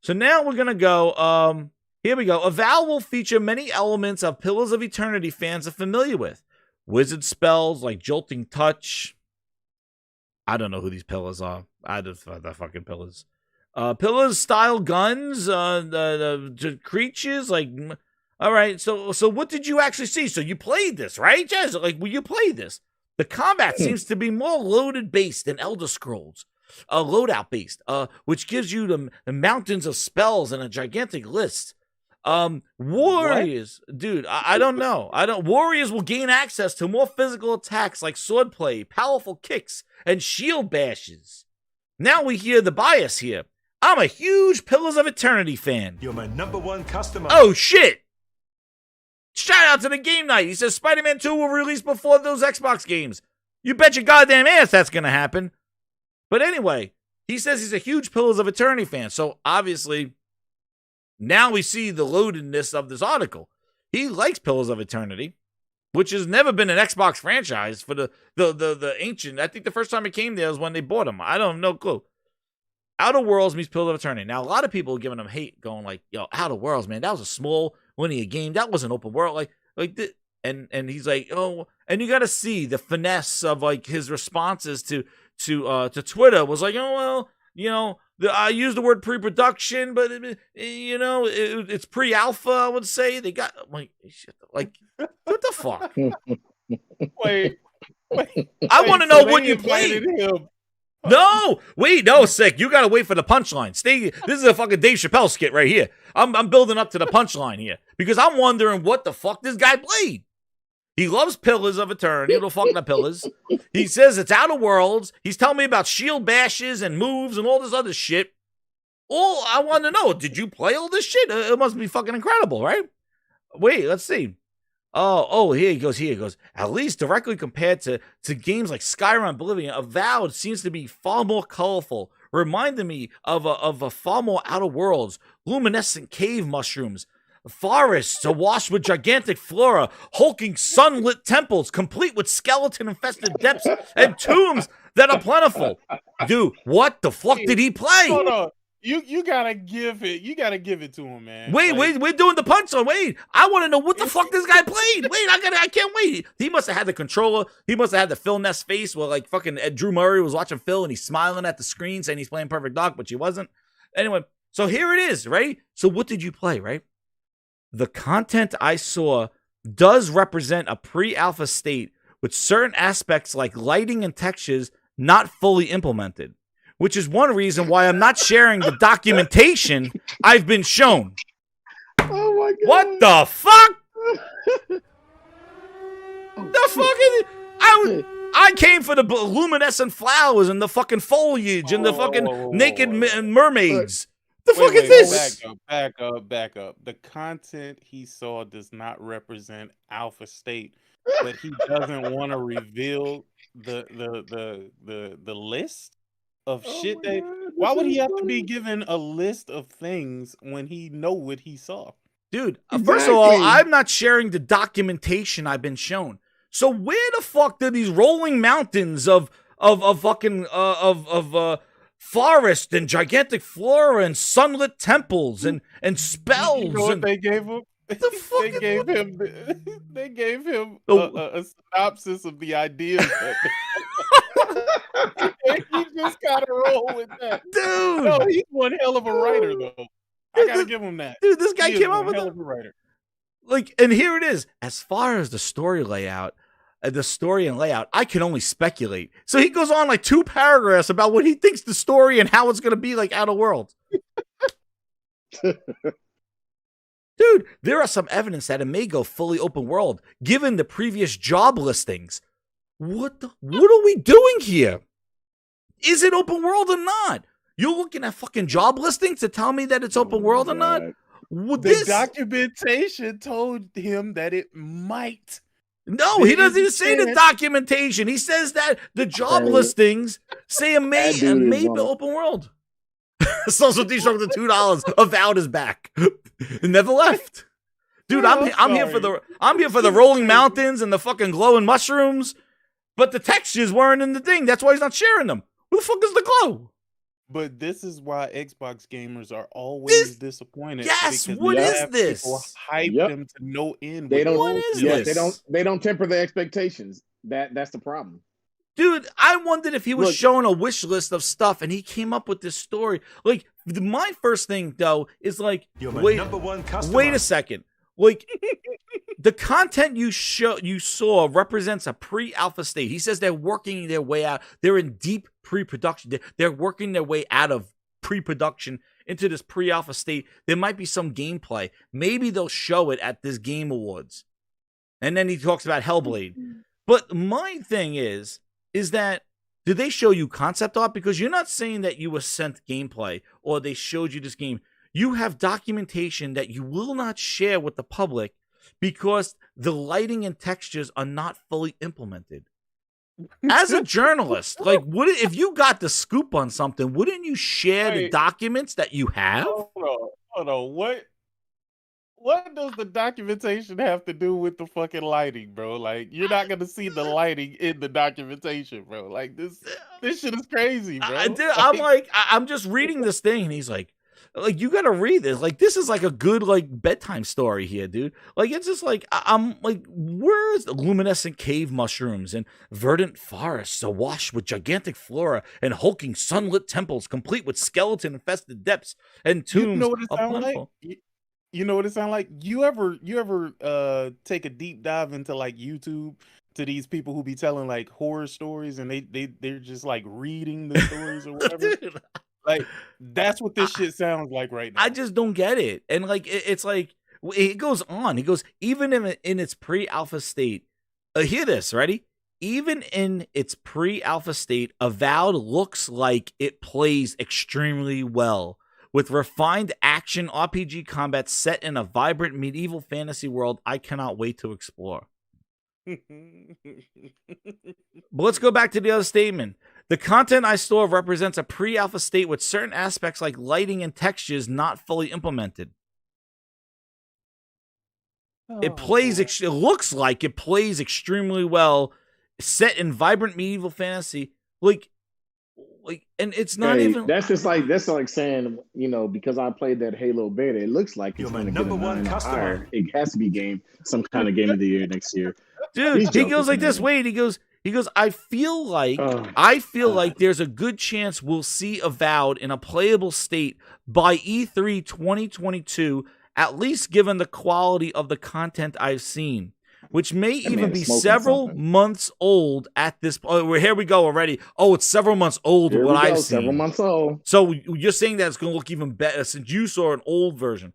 So now we're gonna go. Here we go. Avowed will feature many elements of Pillars of Eternity fans are familiar with. Wizard spells like Jolting Touch. I don't know who these pillars are. The fucking pillars. Pillars style guns. The creatures like. All right, so what did you actually see? So you played this, right, Jazz? Like, will you play this? The combat seems to be more loaded based than Elder Scrolls, loadout based, which gives you the mountains of spells and a gigantic list. Warriors, what? Dude, I don't know. Warriors will gain access to more physical attacks like swordplay, powerful kicks, and shield bashes. Now we hear the bias here. I'm a huge Pillars of Eternity fan. You're my #1 customer. Oh shit! Shout out to the game night. He says Spider-Man 2 will release before those Xbox games. You bet your goddamn ass that's going to happen. But anyway, he says he's a huge Pillars of Eternity fan. So obviously, now we see the loadedness of this article. He likes Pillars of Eternity, which has never been an Xbox franchise for the ancient. I think the first time it came there was when they bought them. I don't have no clue. Outer Worlds meets Pillars of Eternity. Now, a lot of people are giving them hate, going like, yo, Outer Worlds, man, that was a small linear game. That was an open world. And he's like, oh, and you got to see the finesse of like his responses to Twitter was like, oh, well, I use the word pre-production, but it's pre-alpha, I would say. They got like what the fuck? Wait. I want to know what you played. No, sick. You gotta wait for the punchline. This is a fucking Dave Chappelle skit right here. I'm building up to the punchline here because I'm wondering what the fuck this guy played. He loves Pillars of Eternity, little fucking the pillars. He says it's Outer Worlds. He's telling me about shield bashes and moves and all this other shit. All I want to know, did you play all this shit? It must be fucking incredible, right? Wait, let's see. Oh, here he goes. At least directly compared to games like Skyrim, Oblivion, Avowed seems to be far more colorful, reminding me of a far more Outer Worlds, luminescent cave mushrooms, forests awash with gigantic flora, hulking sunlit temples, complete with skeleton-infested depths and tombs that are plentiful. Dude, what the fuck did he play? Hold on. You gotta give it to him, man. Wait, we're doing the punchline. Wait, I want to know what the fuck this guy played. Wait, I can't wait. He must have had the controller. He must have had the Phil Ness face where like fucking Drew Murray was watching Phil and he's smiling at the screen saying he's playing Perfect Dark, but she wasn't. Anyway, so here it is, right? So what did you play, right? The content I saw does represent a pre-alpha state with certain aspects like lighting and textures not fully implemented, which is one reason why I'm not sharing the documentation I've been shown. Oh my god! What the fuck? The fuck is it? I came for the luminescent flowers and the fucking foliage and the fucking naked mermaids. The fuck is this? Back up. The content he saw does not represent alpha state, but he doesn't want to reveal the list of shit. Why would he have to be given a list of things when he know what he saw? Dude, first of all, I'm not sharing the documentation I've been shown. So where the fuck do these rolling mountains of forest and gigantic flora and sunlit temples and spells? You know what they gave him? They gave him a synopsis of the ideas. And he just gotta roll with that. Dude, no, he's one hell of a writer, though. I gotta give him that. Dude, this guy came up with hell of a writer. Like, and here it is. As far as the story layout, the story and layout, I can only speculate. So he goes on like 2 paragraphs about what he thinks the story and how it's gonna be like Outer Worlds. Dude, there are some evidence that it may go fully open world, given the previous job listings. What are we doing here? Is it open world or not? You're looking at fucking job listings to tell me that it's open world or not? The documentation told him that it might. No, he doesn't even say the documentation. He says that the job listings say it may be open world. Social D-Stroke the $2. Avowed is back. It never left. Dude, I'm here for the rolling mountains and the fucking glowing mushrooms. But the textures weren't in the thing. That's why he's not sharing them. Who the fuck is the glow? But this is why Xbox gamers are always disappointed. Yes, what is this? People hype them to no end. They don't. What is this? They don't temper the expectations. That's the problem. Dude, I wondered if he was showing a wish list of stuff and he came up with this story. Like, my first thing, though, is like, wait a second. Like, the content you saw represents a pre-alpha state. He says they're working their way out. They're in deep pre-production. They're working their way out of pre-production into this pre-alpha state. There might be some gameplay. Maybe they'll show it at this Game Awards. And then he talks about Hellblade. But my thing is that, did they show you concept art? Because you're not saying that you were sent gameplay or they showed you this game. You have documentation that you will not share with the public because the lighting and textures are not fully implemented. As a journalist, like, if you got the scoop on something, wouldn't you share the documents that you have? Hold on. What does the documentation have to do with the fucking lighting, bro? Like, you're not gonna see the lighting in the documentation, bro. Like, this shit is crazy, bro. I'm just reading this thing, and he's like, you gotta read this. Like, this is like a good, like, bedtime story here, dude. Like, it's just like, I'm like, where's the luminescent cave mushrooms and verdant forests awash with gigantic flora and hulking sunlit temples complete with skeleton-infested depths and tombs? You know what it sounds like? You know what it sounds like? You ever take a deep dive into like YouTube to these people who be telling like horror stories and they're just like reading the stories or whatever? Dude. Like, that's what this shit sounds like right now. I just don't get it. And like, it's like, it goes on. He goes, even in its pre-alpha state, hear this, ready? Even in its pre-alpha state, Avowed looks like it plays extremely well. With refined action RPG combat set in a vibrant medieval fantasy world I cannot wait to explore. But let's go back to the other statement. The content I store represents a pre-alpha state with certain aspects like lighting and textures not fully implemented. It looks like it plays extremely well, set in vibrant medieval fantasy. Like, and it's not even. That's like saying, you know, because I played that Halo beta, it looks like it's going to get a 9 higher. It has to be some kind of game of the year next year. Dude, he goes like this. Wait, he goes. I feel like there's a good chance we'll see Avowed in a playable state by E3 2022, at least given the quality of the content I've seen. Which may even be several months old at this point. Here we go already. Oh, it's several months old. What I've seen. Several months old. So you're saying that it's going to look even better since you saw an old version.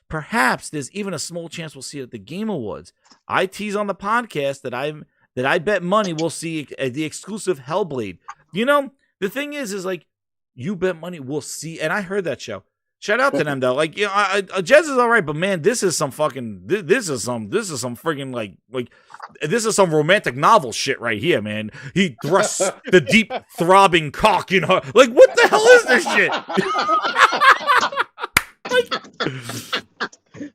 Perhaps there's even a small chance we'll see it at the Game Awards. I tease on the podcast that I bet money we'll see the exclusive Hellblade. You know, the thing is like, you bet money we'll see. And I heard that show. Shout out to them though. Like, you know, Jez is all right, but man, this is some fucking this is some freaking like this is some romantic novel shit right here, man. He thrusts the deep throbbing cock in her. Like, what the hell is this shit?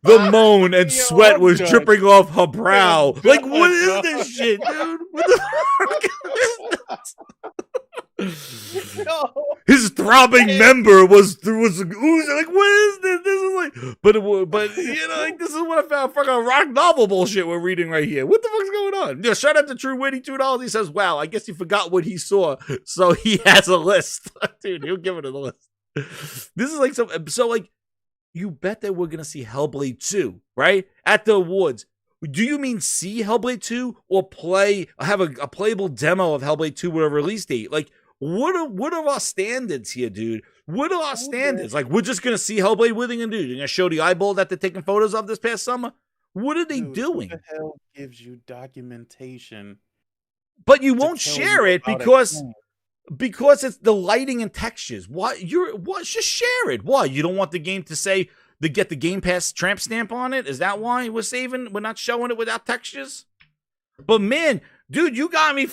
The moan and sweat was dripping off her brow. Like, what is this shit, dude? What the fuck is this? His throbbing member was oozing. Like, what is this? This is like, but you know, like, this is what I found fucking rock novel bullshit we're reading right here. What the fuck's going on? Yeah, shout out to True Witty $2. He says, "Wow, I guess he forgot what he saw, so he has a list." Dude, he'll give it a list. This is like so like, you bet that we're gonna see Hellblade 2, right? At the awards. Do you mean see Hellblade 2 or have a playable demo of Hellblade 2 with a release date? Like, what are our standards here, dude? What are our standards? Like, we're just gonna see Hellblade winning and dude, and gonna show the eyeball that they're taking photos of this past summer? What are they doing? Who the hell gives you documentation? But you won't share it because it's the lighting and textures. What just share it. Why? You don't want the game to say to get the GamePass tramp stamp on it? Is that why we're not showing it without textures? But man, dude, you got me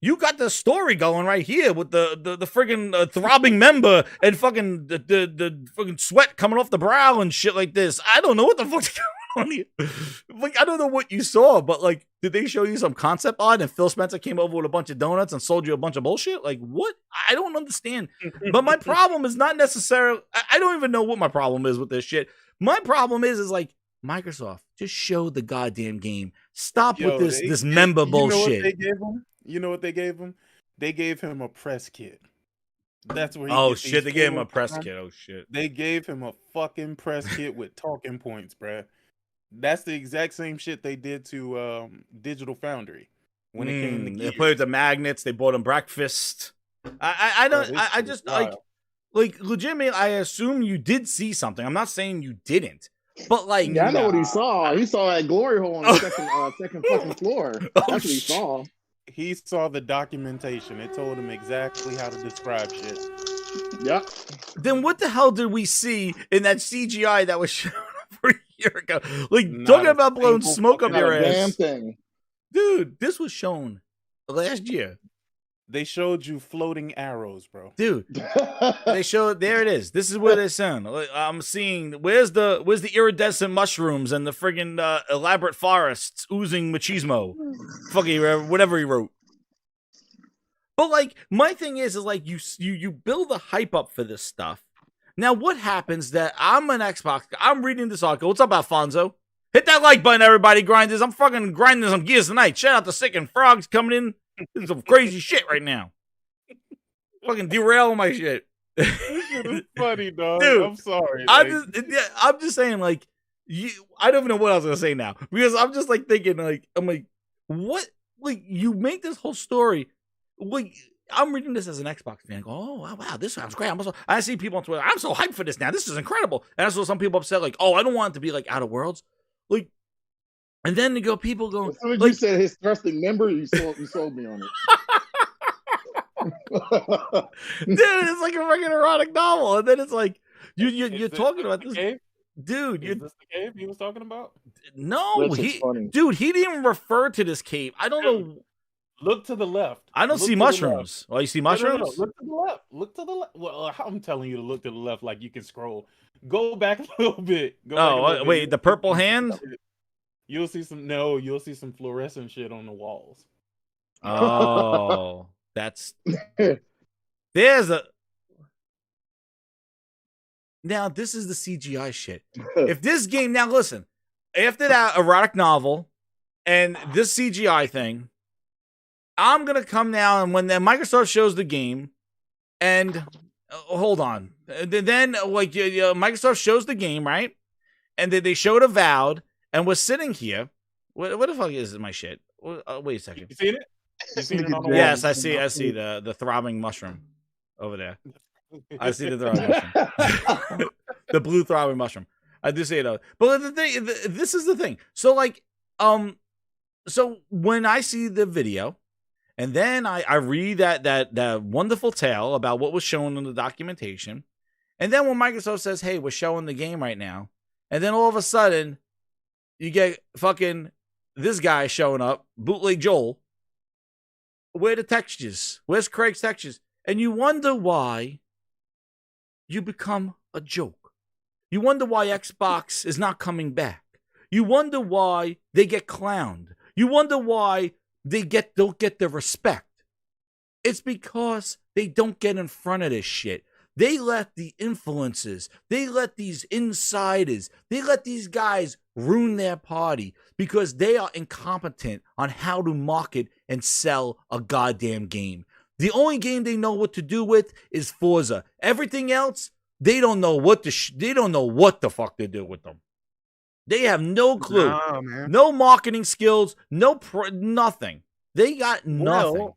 you got the story going right here with the friggin' throbbing member and fucking the fucking sweat coming off the brow and shit like this. I don't know what the fuck's going on here. Like, I don't know what you saw, but like, did they show you some concept art and Phil Spencer came over with a bunch of donuts and sold you a bunch of bullshit? Like, what? I don't understand. But my problem is not necessarily, I don't even know what my problem is with this shit. My problem is like, Microsoft, just show the goddamn game. Stop with this member bullshit. You know what they gave him? They gave him a press kit. That's where they gave him a press kit. Oh shit. They gave him a fucking press kit with talking points, bruh. That's the exact same shit they did to Digital Foundry when it came to Gears. They played with the magnets. They bought him breakfast. I just like legitimately. I assume you did see something. I'm not saying you didn't, but like, I know what he saw. He saw that glory hole on the second fucking floor. That's what he saw. He saw the documentation. It told him exactly how to describe shit. Yep. Then what the hell did we see in that CGI that was shown over a year ago? Like, talking about blowing smoke up your ass. Damn thing. Dude, this was shown last year. They showed you floating arrows, bro. Dude, they showed. There it is. This is where they sound. I'm seeing. Where's the iridescent mushrooms and the friggin' elaborate forests oozing machismo? Fucking whatever he wrote. But like, my thing is like, you build the hype up for this stuff. Now, what happens that I'm an Xbox? I'm reading this article. What's up, Alfonso? Hit that like button, everybody. Grinders. I'm fucking grinding some gears tonight. Shout out to Sick and Frogz coming in. Some crazy shit right now. Fucking derailing my shit. This shit is funny, dog. Dude, I'm sorry. I'm just saying, like, I don't even know what I was gonna say now, because I'm just like thinking, like, I'm like, what? Like, you make this whole story, like, I'm reading this as an Xbox fan. Oh wow, this sounds great. I see people on Twitter. I'm so hyped for this now. This is incredible. And I saw some people upset, like, oh, I don't want it to be like Outer Worlds, like. And then people go. As soon as you said his thrusting member, you sold me on it. Dude, it's like a regular erotic novel, and then it's like you're talking about this, cave? Dude. Is this the cave he was talking about? No, he didn't even refer to this cave. I don't know. Look to the left. I don't see mushrooms. Oh, you see mushrooms? No. Look to the left. Look to the left. Well, I'm telling you to look to the left, like you can scroll. Go back a little bit. Wait, the purple hand. You'll see some fluorescent shit on the walls. Oh, now this is the CGI shit. If this game, now listen, after that erotic novel and this CGI thing, I'm going to come now, and when Microsoft shows the game, and hold on, then like Microsoft shows the game, right? And then they showed Avowed. And we're sitting here. What the fuck is my shit? Wait a second. You seen it? You seen it on the yes, I see the throbbing mushroom over there. I see the throbbing mushroom. The blue throbbing mushroom. I do see it. But this is the thing. So like, so when I see the video, and then I read that wonderful tale about what was shown in the documentation, and then when Microsoft says, "Hey, we're showing the game right now," and then all of a sudden, you get fucking this guy showing up, Bootleg Joel. Where are the textures? Where's Craig's textures? And you wonder why you become a joke. You wonder why Xbox is not coming back. You wonder why they get clowned. You wonder why they don't get the respect. It's because They don't get in front of this shit. They let the influencers, they let these insiders, they let these guys ruin their party because they are incompetent on how to market and sell a goddamn game. The only game they know what to do with is Forza. Everything else, they don't know what the fuck to do with them. They have no clue. Nah, man. No marketing skills, nothing. They got nothing. Well,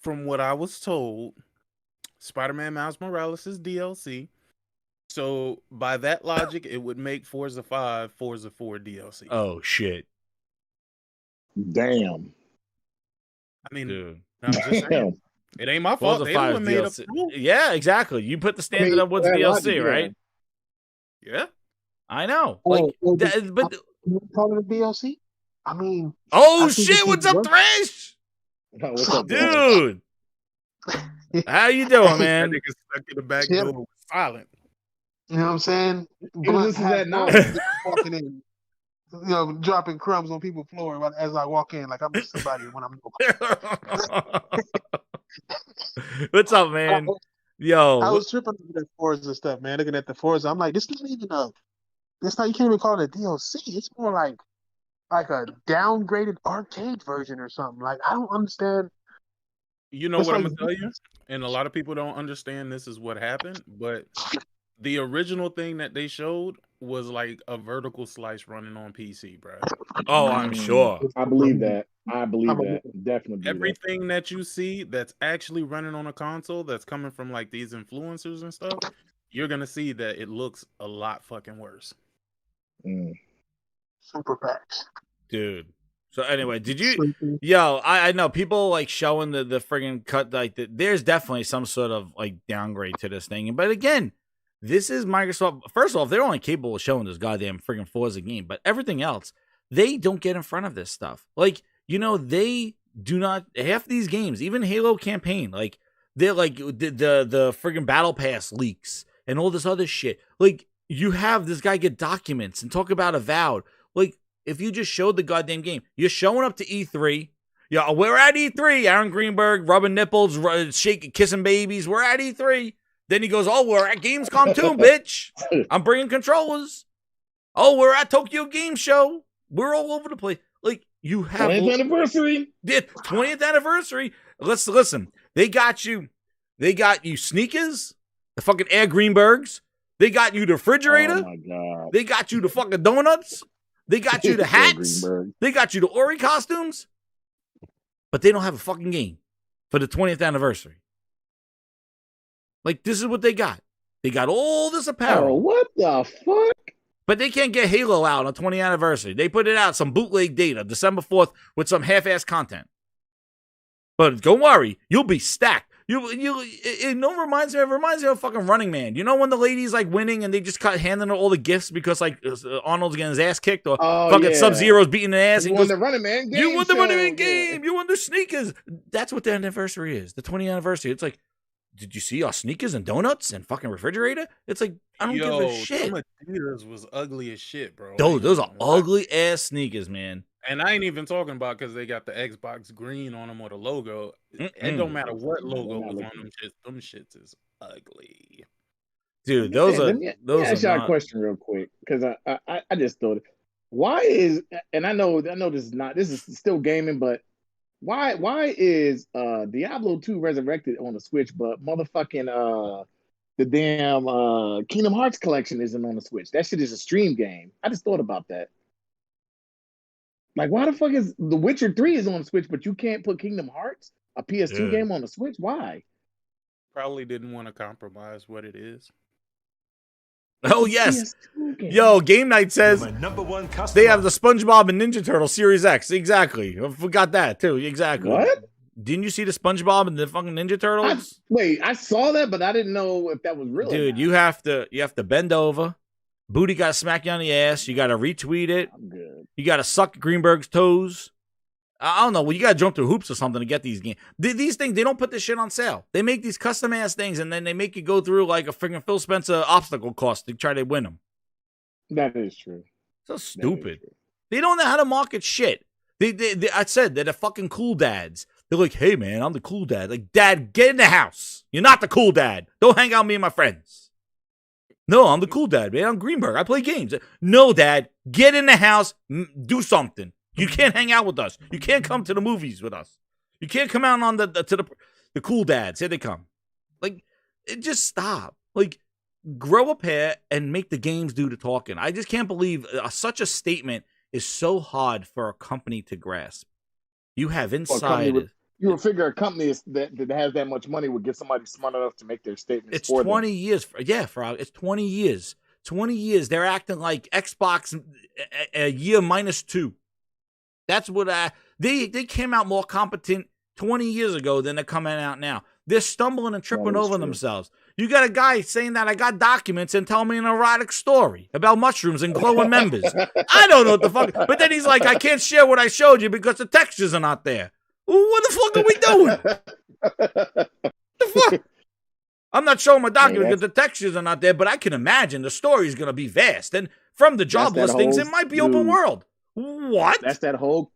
from what I was told, Spider-Man Miles Morales is DLC. So by that logic, it would make Forza 5 Forza 4 DLC. Oh shit. Damn. I mean, Dude. I'm just saying, it ain't my fault. Forza They 5 the one made up. Yeah, exactly. You put the standard of what's DLC, right? Yeah. I know. Well, But call it a DLC? I mean, oh shit, what's up, Thresh? What's up, dude? How you doing, man? That nigga stuck in the back door, silent. You know what I'm saying? This is that now. Walking in, dropping crumbs on people's floor as I walk in, like I'm just somebody when I'm. What's up, man? Yo, I was tripping over that Forza stuff, man. Looking at the Forza, I'm like, this not even a. It's not. You can't even call it a DLC. It's more like a downgraded arcade version or something. Like I don't understand. You know what I'm gonna tell you, and a lot of people don't understand this is what happened, but the original thing that they showed was like a vertical slice running on PC, bro. Oh, I'm sure. I believe that. Definitely. Everything that you see that's actually running on a console that's coming from like these influencers and stuff, you're gonna see that it looks a lot fucking worse. Super packs, dude. So anyway, did you? Yo, I know people like showing the friggin' cut like there's definitely some sort of like downgrade to this thing, but again, this is Microsoft. First of all, they're only capable of showing this goddamn friggin' Forza game, but everything else, they don't get in front of this stuff. Like they do not half these games, even Halo campaign, like they're like the friggin' Battle Pass leaks and all this other shit. Like you have this guy get documents and talk about Avowed, like. If you just showed the goddamn game, you're showing up to E3. Yeah, we're at E3. Aaron Greenberg rubbing nipples, kissing babies. We're at E3. Then he goes, "Oh, we're at Gamescom too, bitch. I'm bringing controllers. Oh, we're at Tokyo Game Show. We're all over the place. Like you have 20th anniversary. Yeah, 20th anniversary. Let's listen. They got you. They got you sneakers. The fucking Air Greenbergs. They got you the refrigerator. Oh my god. They got you the fucking donuts. They got you the hats. They got you the Ori costumes. But they don't have a fucking game for the 20th anniversary. Like, this is what they got. They got all this apparel. Oh, what the fuck? But they can't get Halo out on 20th anniversary. They put it out some bootleg data, December 4th, with some half-ass content. But don't worry, you'll be stacked. It reminds me of fucking Running Man. You know when the lady's like winning and they just handing her all the gifts because like Arnold's getting his ass kicked or fucking Sub-Zero's beating the ass. You won the Running Man game. You won the Running Man game. You won the sneakers. That's what the anniversary is. The 20th anniversary. It's like, did you see our sneakers and donuts and fucking refrigerator? It's like, I don't give a shit. Some Adidas was ugly as shit, bro. Those are ugly ass sneakers, man. And I ain't even talking about because they got the Xbox green on them or the logo. It don't matter what logo was on them shits. Them shits is ugly. Dude, those are. Ask y'all a question real quick because I just thought, why is, and I know this is still gaming, but why is Diablo 2 resurrected on the Switch, but motherfucking the damn Kingdom Hearts collection isn't on the Switch? That shit is a stream game. I just thought about that. Like, why the fuck is The Witcher 3 is on the Switch, but you can't put Kingdom Hearts, a PS2 game, on the Switch? Why? Probably didn't want to compromise what it is. Oh, yes. Yo, Game Night says they have the SpongeBob and Ninja Turtle Series X. Exactly. I forgot that, too. Exactly. What? Didn't you see the SpongeBob and the fucking Ninja Turtles? I saw that, but I didn't know if that was real. Dude, you have to bend over. Booty got to smack you on the ass. You got to retweet it. I'm good. You got to suck Greenberg's toes. I don't know. Well, you got to jump through hoops or something to get these games. These things, they don't put this shit on sale. They make these custom-ass things, and then they make you go through like a freaking Phil Spencer obstacle course to try to win them. That is true. So stupid. They don't know how to market shit. I said they're the fucking cool dads. They're like, hey, man, I'm the cool dad. Like, Dad, get in the house. You're not the cool dad. Don't hang out with me and my friends. No, I'm the cool dad, man. I'm Greenberg. I play games. No, Dad, get in the house. Do something. You can't hang out with us. You can't come to the movies with us. You can't come out on the cool dads. Here they come. Like, just stop. Like, grow a pair and make the games do the talking. I just can't believe such a statement is so hard for a company to grasp. You have inside. You would figure a company that has that much money would get somebody smart enough to make their statements. It's 20 years. Yeah, Frog. It's 20 years. 20 years. They're acting like Xbox a year -2. That's what they came out more competent 20 years ago than they're coming out now. They're stumbling and tripping over themselves. You got a guy saying that I got documents and tell me an erotic story about mushrooms and glowing members. I don't know what the fuck. But then he's like, I can't share what I showed you because the textures are not there. What the fuck are we doing? The fuck? I'm not showing my documents because the textures are not there, but I can imagine the story is going to be vast. And from the job listings, it might be open world. What? That's that whole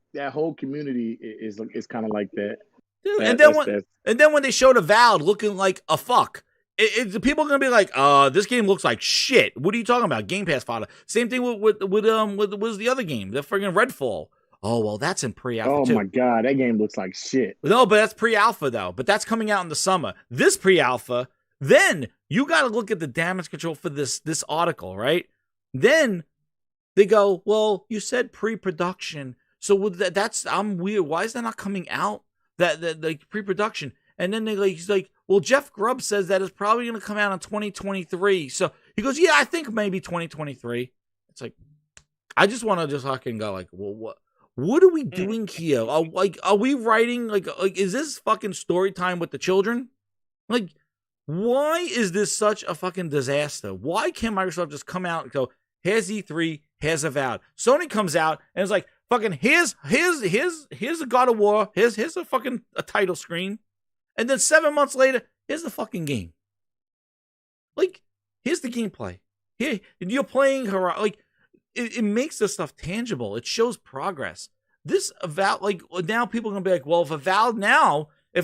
community is kind of like that. Dude, and then when they showed Avowed looking like a fuck, the people are gonna be like, this game looks like shit. What are you talking about? Game Pass fodder. Same thing with was the other game, the friggin' Redfall. Oh well, that's in pre-alpha. Oh my god, that game looks like shit. No, but that's pre-alpha though. But that's coming out in the summer. This pre-alpha. Then you got to look at the damage control for this article, right? Then they go, well, you said pre-production, so with that's I'm weird. Why is that not coming out? That like pre-production, and then he's like, well, Jeff Grubb says that it's probably going to come out in 2023. So he goes, yeah, I think maybe 2023. It's like, I just want to just fucking go like, well, what are we doing here? Are we writing like is this fucking story time with the children? Like, why is this such a fucking disaster? Why can't Microsoft just come out and go, here's E3, here's Avowed? Sony comes out and it's like, fucking here's a God of War, here's a fucking a title screen, and then 7 months later, here's the fucking game. Like, here's the gameplay. Here you're playing her. Like, it makes this stuff tangible. It shows progress. This Avowed, like now people are gonna be like, well, if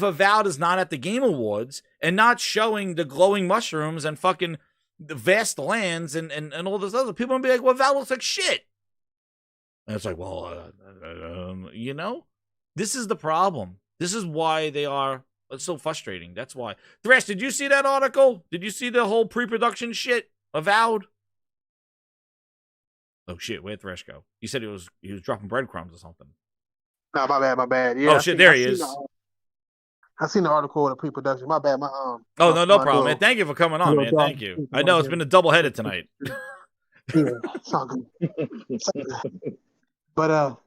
Avowed is not at the Game Awards and not showing the glowing mushrooms and fucking the vast lands and all this other, people are gonna be like, well, Avowed looks like shit. And it's like, well, you know, this is the problem. This is why they are so frustrating. That's why. Thresh, did you see that article? Did you see the whole pre-production shit? Avowed? Oh shit, where'd Thresh go? He said he was dropping breadcrumbs or something. No, my bad. Yeah, oh shit, there he is. I seen the article with the pre-production. My bad. Oh no problem, man. Thank you for coming on, man. Thank you. I know it's been a double-headed tonight. Yeah, it's all good. But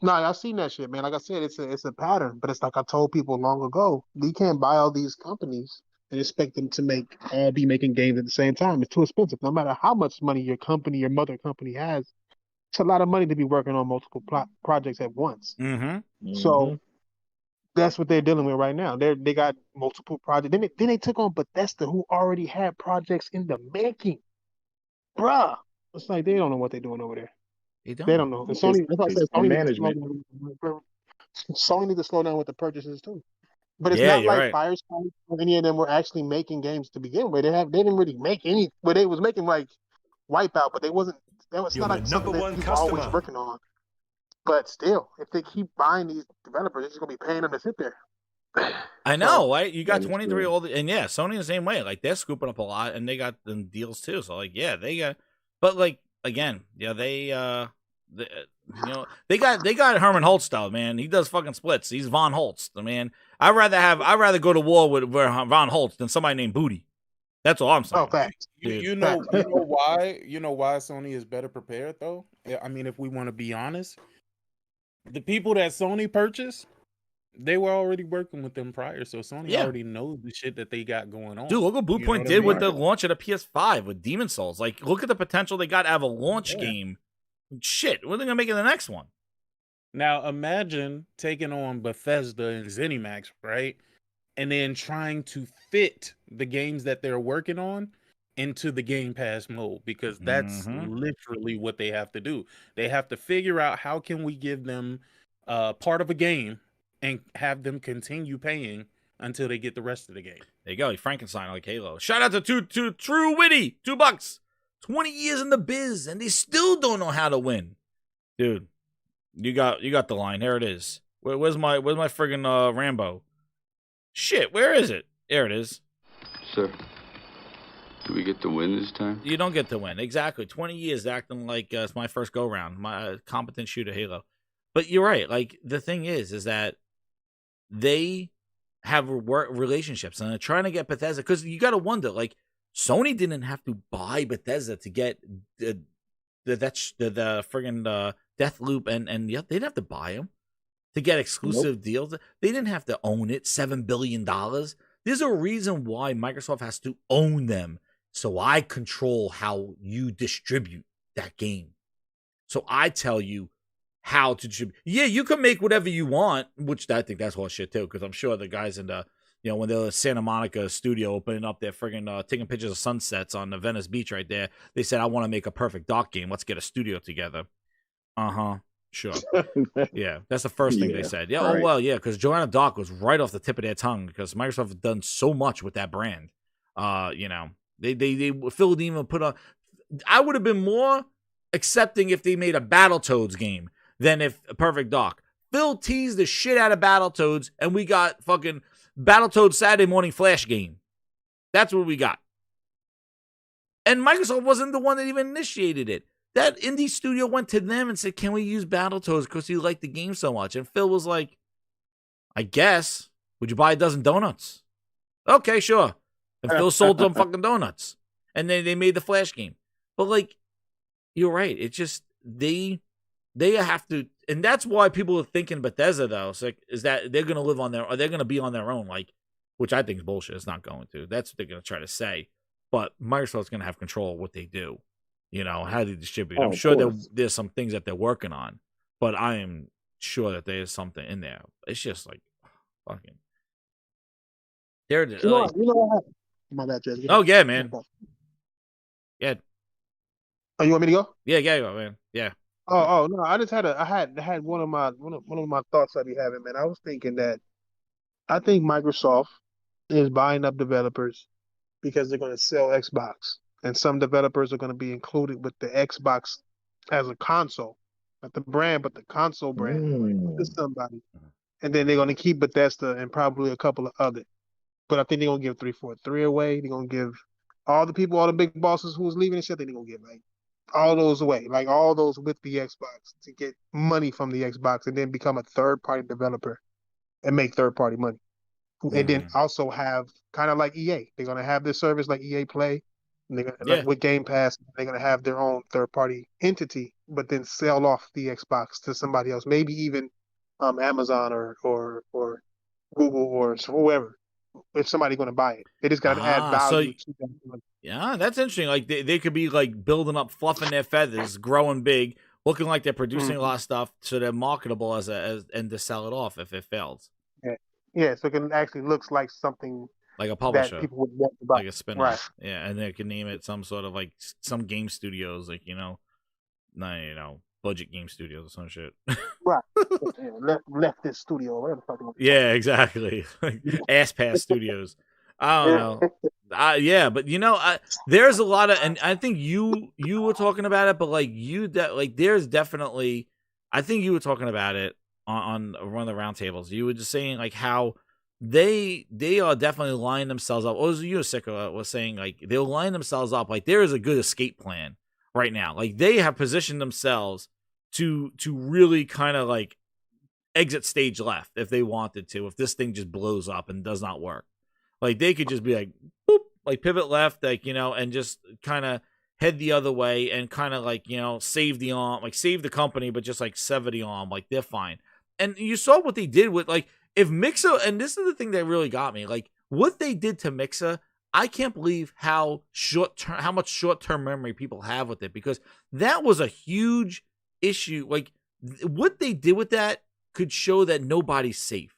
no, I've seen that shit, man. Like I said, it's a pattern. But it's like I told people long ago, we can't buy all these companies and expect them to be making games at the same time. It's too expensive. No matter how much money your mother company has, it's a lot of money to be working on multiple projects at once. Mm-hmm. So that's what they're dealing with right now. They got multiple projects. Then they took on Bethesda, who already had projects in the making. Bruh, it's like they don't know what they're doing over there. They don't know. And Sony, Sony needs to slow down with the purchases too. But it's not like Firestone or any of them were actually making games to begin with. They didn't really make any. Well, they was making like Wipeout, but they wasn't. That was not like something that people always working on. But still, if they keep buying these developers, they're just gonna be paying them to sit there. I know, right? You got 23 and yeah, Sony the same way. Like they're scooping up a lot, and they got them deals too. So like, yeah, they got. But like again, yeah, they got Herman Holtz though, man. He does fucking splits. He's Von Holtz, the man. I'd rather go to war with Von Holtz than somebody named Booty. That's all I'm saying. Oh, facts. You know why? You know why Sony is better prepared though? I mean, if we want to be honest, the people that Sony purchased, they were already working with them prior, so Sony already knows the shit that they got going on. Dude, look what Bluepoint did with the launch of the PS5 with Demon Souls. Like, look at the potential they got out of a launch game. Shit, what are they gonna make in the next one? Now imagine taking on Bethesda and ZeniMax, right? And then trying to fit the games that they're working on into the Game Pass mode, because that's literally what they have to do. They have to figure out how can we give them part of a game and have them continue paying until they get the rest of the game. There you go, Frankenstein like Halo. Shout out to True Witty, $2. 20 years in the biz, and they still don't know how to win. Dude, you got the line. Here it is. Where's my friggin' Rambo? Shit, where is it? There it is. Sir, do we get to win this time? You don't get to win. Exactly. 20 years acting like it's my first go-round. My competent shooter Halo. But you're right. Like, the thing is that they have relationships, and they're trying to get Bethesda, because you got to wonder, like, Sony didn't have to buy Bethesda to get the friggin' Deathloop, and they didn't have to buy them to get exclusive deals. They didn't have to own it. $7 billion. There's a reason why Microsoft has to own them, so I control how you distribute that game. So I tell you how to distribute. Yeah, you can make whatever you want, which I think that's horseshit too, because I'm sure the guys in the, when they're Santa Monica studio opening up their friggin' taking pictures of sunsets on the Venice Beach right there, they said, I want to make a perfect dock game. Let's get a studio together. Sure. Yeah, that's the first thing they said. Yeah, right. Oh, well, yeah, because Joanna Dark was right off the tip of their tongue, because Microsoft has done so much with that brand. They Phil even put on. I would have been more accepting if they made a Battletoads game than if Perfect Dark. Phil teased the shit out of Battletoads, and we got fucking Battletoads Saturday Morning Flash game. That's what we got. And Microsoft wasn't the one that even initiated it. That indie studio went to them and said, can we use Battletoads because you like the game so much? And Phil was like, I guess. Would you buy a dozen donuts? Okay, sure. And Phil sold them fucking donuts. And then they made the Flash game. But, like, you're right. It's just, they have to, and that's why people are thinking Bethesda, though, is that they're going to live on their, or they're going to be on their own, like, which I think is bullshit. It's not going to. That's what they're going to try to say. But Microsoft's going to have control of what they do. How they distribute. I'm sure there's some things that they're working on, but I am sure that there's something in there. It's just like, fucking. My bad, Jay. Oh, yeah, man. Yeah. Oh, you want me to go? Yeah, man. Yeah. Oh no, I just had I had one of my thoughts I be having, man. I was thinking that I think Microsoft is buying up developers because they're going to sell Xbox. And some developers are going to be included with the Xbox as a console. Not the brand, but the console brand to somebody. And then they're going to keep Bethesda and probably a couple of others. But I think they're going to give 343 away. They're going to give all the people, all the big bosses who was leaving and shit, they're going to give like all those away. Like all those with the Xbox to get money from the Xbox and then become a third-party developer and make third-party money. And then also have kind of like EA. They're going to have this service like EA Play. And they're gonna, like with GamePass, they're going to have their own third-party entity, but then sell off the Xbox to somebody else, maybe even Amazon or Google or whoever, if somebody's going to buy it. They just got to add value to that. Yeah, that's interesting. Like, they could be, like, building up, fluffing their feathers, growing big, looking like they're producing a lot of stuff, so they're marketable and to sell it off if it fails. Yeah, so it can actually looks like something like a publisher, that people would want to buy. Like a spin-off. Right. Yeah, and they can name it some sort of like some game studios, like budget game studios or some shit. Right. left this studio, whatever the fuck. Yeah, exactly. Ass Pass Studios. I don't know. Yeah, but there's a lot of, and I think you were talking about it, but like there's definitely, I think you were talking about it on one of the roundtables. You were just saying like how they are definitely lining themselves up. You, Sicko, was saying like they'll line themselves up. Like there is a good escape plan right now. Like they have positioned themselves to really kind of like exit stage left if they wanted to. If this thing just blows up and does not work, like they could just be like, boop, like pivot left, like and just kind of head the other way and kind of like save the arm, like save the company, but just like sever the arm. Like they're fine. And you saw what they did with like. If Mixer, and this is the thing that really got me, like what they did to Mixer, I can't believe how much short-term memory people have with it, because that was a huge issue. Like what they did with that could show that nobody's safe.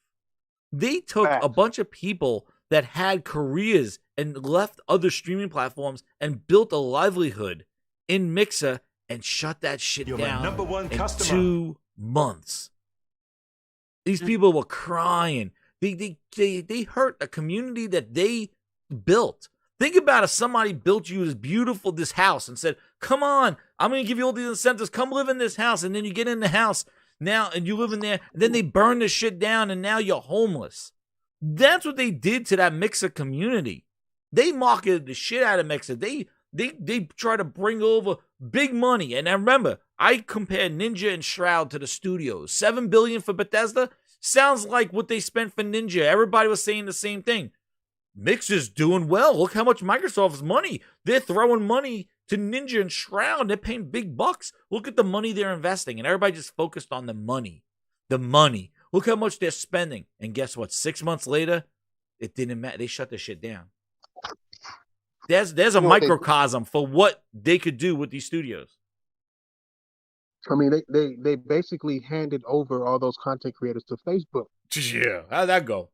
They took a bunch of people that had careers and left other streaming platforms and built a livelihood in Mixer and shut that shit down in 2 months. These people were crying. They hurt a community that they built. Think about if somebody built you this house and said, come on, I'm going to give you all these incentives. Come live in this house. And then you get in the house now and you live in there. And then they burn the shit down and now you're homeless. That's what they did to that Mixer community. They marketed the shit out of Mixer. They try to bring over big money. And I remember, I compared Ninja and Shroud to the studios. $7 billion for Bethesda sounds like what they spent for Ninja. Everybody was saying the same thing. Mixer's doing well. Look how much Microsoft's money. They're throwing money to Ninja and Shroud. They're paying big bucks. Look at the money they're investing. And everybody just focused on the money. The money. Look how much they're spending. And guess what? 6 months later, it didn't matter. They shut the shit down. There's a microcosm for what they could do with these studios. I mean, they basically handed over all those content creators to Facebook. Yeah. How'd that go?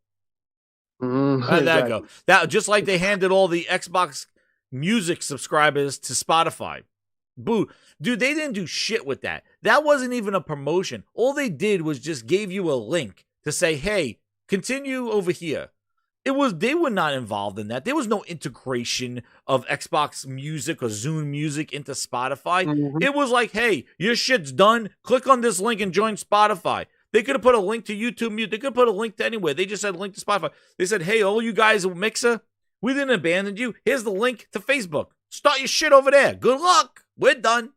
How'd that go? That just like they handed all the Xbox Music subscribers to Spotify. Boo. Dude, they didn't do shit with that. That wasn't even a promotion. All they did was just gave you a link to say, hey, continue over here. They were not involved in that. There was no integration of Xbox Music or Zune Music into Spotify. Mm-hmm. It was like, hey, your shit's done. Click on this link and join Spotify. They could have put a link to YouTube Music. They could have put a link to anywhere. They just said link to Spotify. They said, hey, all you guys at Mixer, we didn't abandon you. Here's the link to Facebook. Start your shit over there. Good luck. We're done.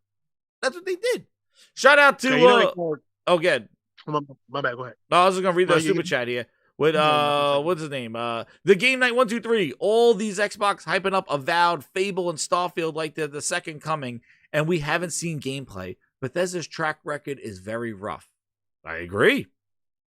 That's what they did. Shout out to... good. My bad, go ahead. No, I was just going to read the super chat here. With, what's his name? The Game Night 123. All these Xbox hyping up Avowed, Fable, and Starfield like they're the second coming, and we haven't seen gameplay. Bethesda's track record is very rough. I agree.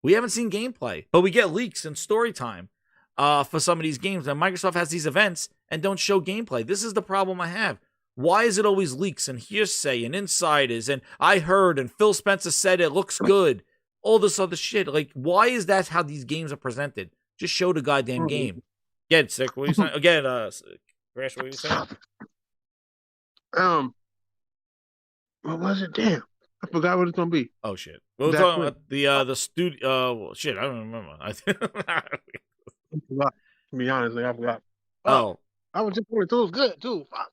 We haven't seen gameplay, but we get leaks and story time for some of these games. And Microsoft has these events and don't show gameplay. This is the problem I have. Why is it always leaks and hearsay and insiders and I heard and Phil Spencer said it looks good? All this other shit. Like, why is that how these games are presented? Just show the goddamn game. Get sick. What are you saying? Again, Crash, what are you saying? What was it? Damn. I forgot what it's gonna be. Oh shit. We're talking about the studio. Shit, I don't remember. I forgot. To be honest, I forgot. Oh, I was just going through. It was good too. Fuck.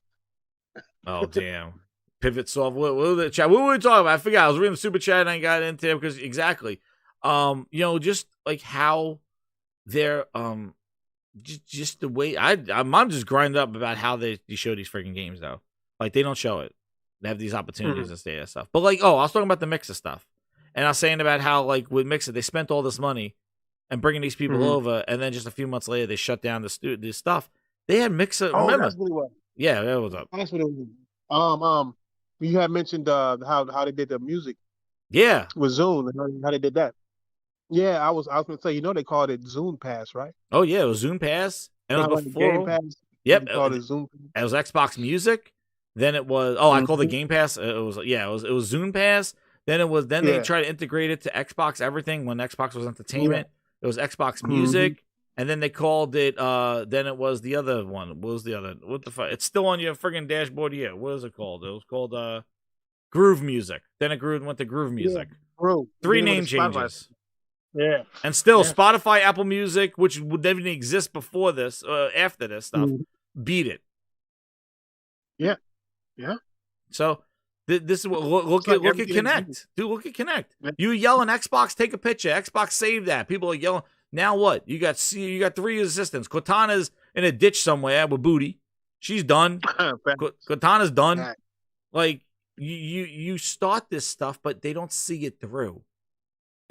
Oh damn. Pivot Soft. What were we talking about? I forgot. I was reading the super chat and I got into it because exactly. Just like how they're just the way I'm just grinding up about how they show these freaking games though. Like they don't show it. They have these opportunities to say that stuff. But like, I was talking about the Mixer stuff. And I was saying about how like with Mixer, they spent all this money and bringing these people over, and then just a few months later they shut down this stuff. They had Mixer. Oh, remember? That's what it was. Yeah, that was up. That's what it was. You had mentioned how they did the music. Yeah. With Zune and how they did that. Yeah, I was gonna say, they called it Zune Pass, right? Oh yeah, it was Zune Pass. And it was before Game Pass. Yep. It was Xbox Music. Then it was I called it GamePass. It was Zune Pass. Then they tried to integrate it to Xbox everything when Xbox was entertainment. Yeah. It was Xbox Music. And then they called it then it was the other one. What was the other? What the fuck? It's still on your friggin' dashboard here. What is it called? It was called Groove Music. Then it went to Groove Music. Yeah, Groove. 3 name changes. Yeah. And still Spotify, Apple Music, which would definitely exist before this, after this stuff, beat it. Yeah. Yeah. So this is what look at Connect. Dude, look at Connect. Yeah. You yelling Xbox, take a picture. Xbox save that. People are yelling. Now what? You got 3 assistants. Cortana's in a ditch somewhere with Booty. She's done. Cortana's done. Right. Like you start this stuff, but they don't see it through.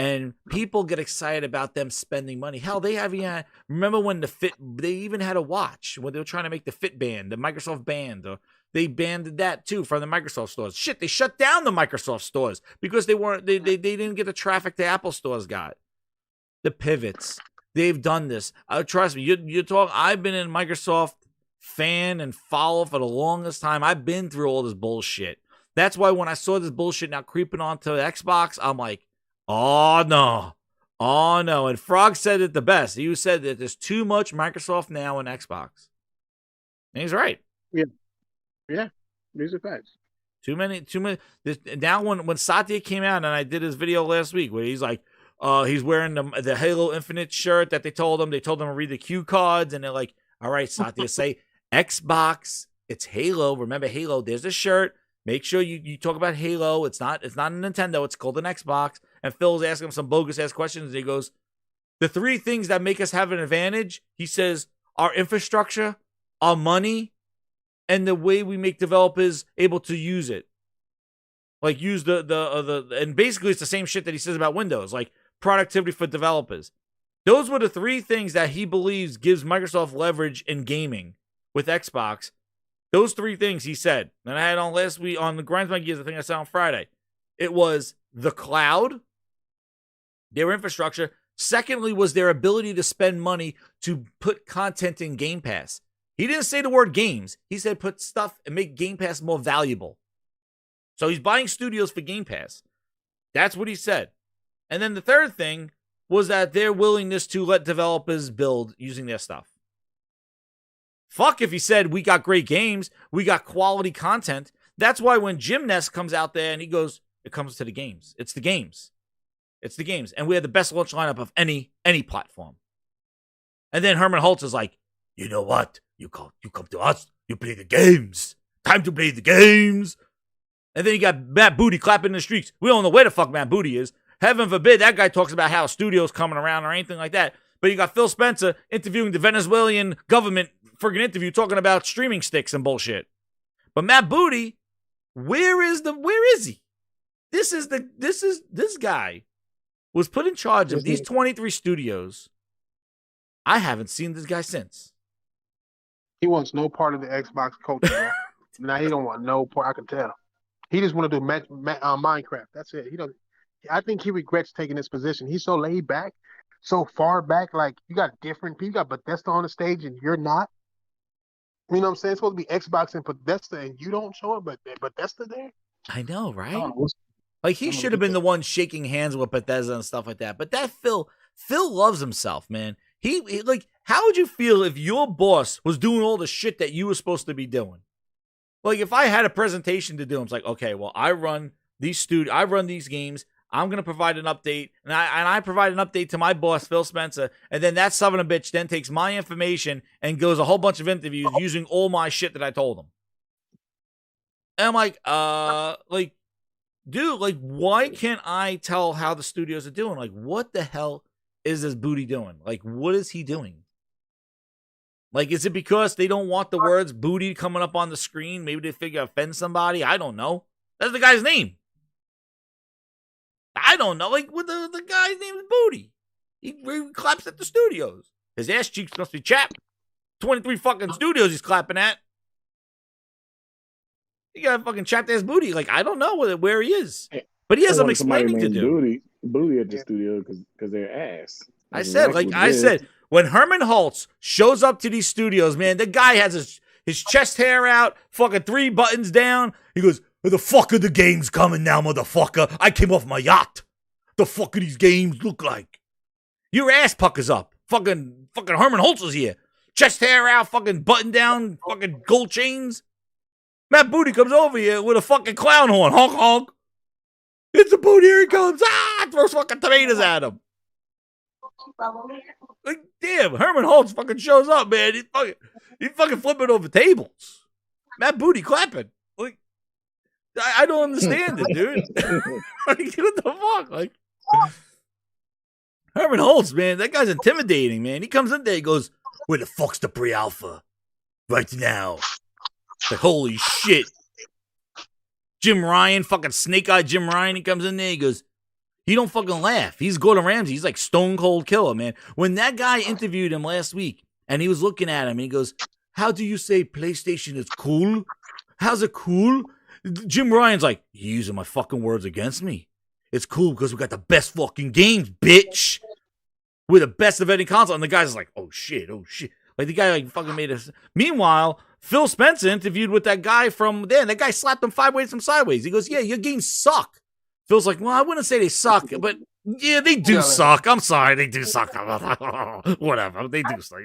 And people get excited about them spending money. Hell, remember when they even had a watch when they were trying to make the Fit Band, the Microsoft Band, or they banned that too from the Microsoft stores. Shit, they shut down the Microsoft stores because they didn't get the traffic the Apple stores got. The pivots, they've done this. Trust me, you talk. I've been in Microsoft fan and follow for the longest time. I've been through all this bullshit. That's why when I saw this bullshit now creeping onto Xbox, I'm like, oh no. And Frogz said it the best. He said that there's too much Microsoft now in Xbox, and he's right. Yeah, these are facts. Too many. Now when Satya came out and I did his video last week where he's like, He's wearing the Halo Infinite shirt that they told him. They told him to read the cue cards, and they're like, all right, Satya, say Xbox. It's Halo. Remember Halo. There's a shirt. Make sure you talk about Halo. It's not a Nintendo. It's called an Xbox. And Phil's asking him some bogus-ass questions, and he goes, the 3 things that make us have an advantage, he says, our infrastructure, our money, and the way we make developers able to use it. Like, use and basically it's the same shit that he says about Windows, like productivity for developers. Those were the 3 things that he believes gives Microsoft leverage in gaming with Xbox. Those 3 things he said. And I had on last week on the Grindhouse Gears, I think I said on Friday. It was the cloud, their infrastructure. Secondly, was their ability to spend money to put content in Game Pass. He didn't say the word games. He said put stuff and make Game Pass more valuable. So he's buying studios for Game Pass. That's what he said. And then the third thing was that their willingness to let developers build using their stuff. Fuck if he said we got great games, we got quality content. That's why when Jim Ness comes out there and he goes, it comes to the games. It's the games. It's the games. And we have the best launch lineup of any platform. And then Herman Holtz is like, you know what? You come to us, you play the games. Time to play the games. And then you got Matt Booty clapping in the streets. We don't know where the fuck Matt Booty is. Heaven forbid that guy talks about how studios coming around or anything like that. But you got Phil Spencer interviewing the Venezuelan government friggin' interview talking about streaming sticks and bullshit. But Matt Booty, where is he? This guy was put in charge of these 23 studios. I haven't seen this guy since. He wants no part of the Xbox culture. Now he don't want no part. I can tell. He just want to do Minecraft. That's it. I think he regrets taking this position. He's so laid back, so far back. Like, you got different people. You got Bethesda on the stage and you're not. You know what I'm saying? It's supposed to be Xbox and Bethesda and you don't show it, but Bethesda there? I know, right? Like, he should have been the one shaking hands with Bethesda and stuff like that. But that Phil loves himself, man. He like, how would you feel if your boss was doing all the shit that you were supposed to be doing? Like, if I had a presentation to do, I'm like, okay, well, I run these games. I'm gonna provide an update, and I provide an update to my boss, Phil Spencer, and then that son of a bitch then takes my information and goes a whole bunch of interviews using all my shit that I told him. And I'm like, dude, like, why can't I tell how the studios are doing? Like, what the hell is this Booty doing? Like, what is he doing? Like, is it because they don't want the words booty coming up on the screen? Maybe they figure offend somebody? I don't know. That's the guy's name. I don't know. Like, what the guy's name is Booty. He claps at the studios. His ass cheeks must be chapped. 23 fucking studios he's clapping at. He got a fucking chapped ass booty. Like, I don't know where he is. But he has some explaining to do. Booty at the studio because they're ass. I said, when Herman Holtz shows up to these studios, man, the guy has his chest hair out, fucking 3 buttons down. He goes, where the fuck are the games coming now, motherfucker? I came off my yacht. The fuck are these games look like? Your ass puckers up. Fucking Herman Holtz is here. Chest hair out, fucking button down, fucking gold chains. Matt Booty comes over here with a fucking clown horn. Honk, honk. It's a Booty, here he comes. Throws fucking tomatoes at him. Like, damn, Herman Holtz fucking shows up, man. He's fucking flipping over tables. Matt Booty clapping. Like, I don't understand it, dude. Like, what the fuck? Like, Herman Holtz, man, that guy's intimidating, man. He comes in there, he goes, where the fuck's the pre-alpha? Right now. Like, holy shit. Jim Ryan, fucking snake-eyed Jim Ryan, he comes in there, he goes, he don't fucking laugh. He's Gordon Ramsay. He's like stone cold killer, man. When that guy interviewed him last week and he was looking at him and he goes, how do you say PlayStation is cool? How's it cool? Jim Ryan's like, you're using my fucking words against me. It's cool because we got the best fucking games, bitch. We're the best of any console. And the guy's like, oh shit. Like, the guy like fucking made us. Meanwhile, Phil Spencer interviewed with that guy from there. And that guy slapped him 5 ways from sideways. He goes, yeah, your games suck. Phil's like, well, I wouldn't say they suck, but yeah, they do suck. I'm sorry, they do suck. Whatever, they do suck.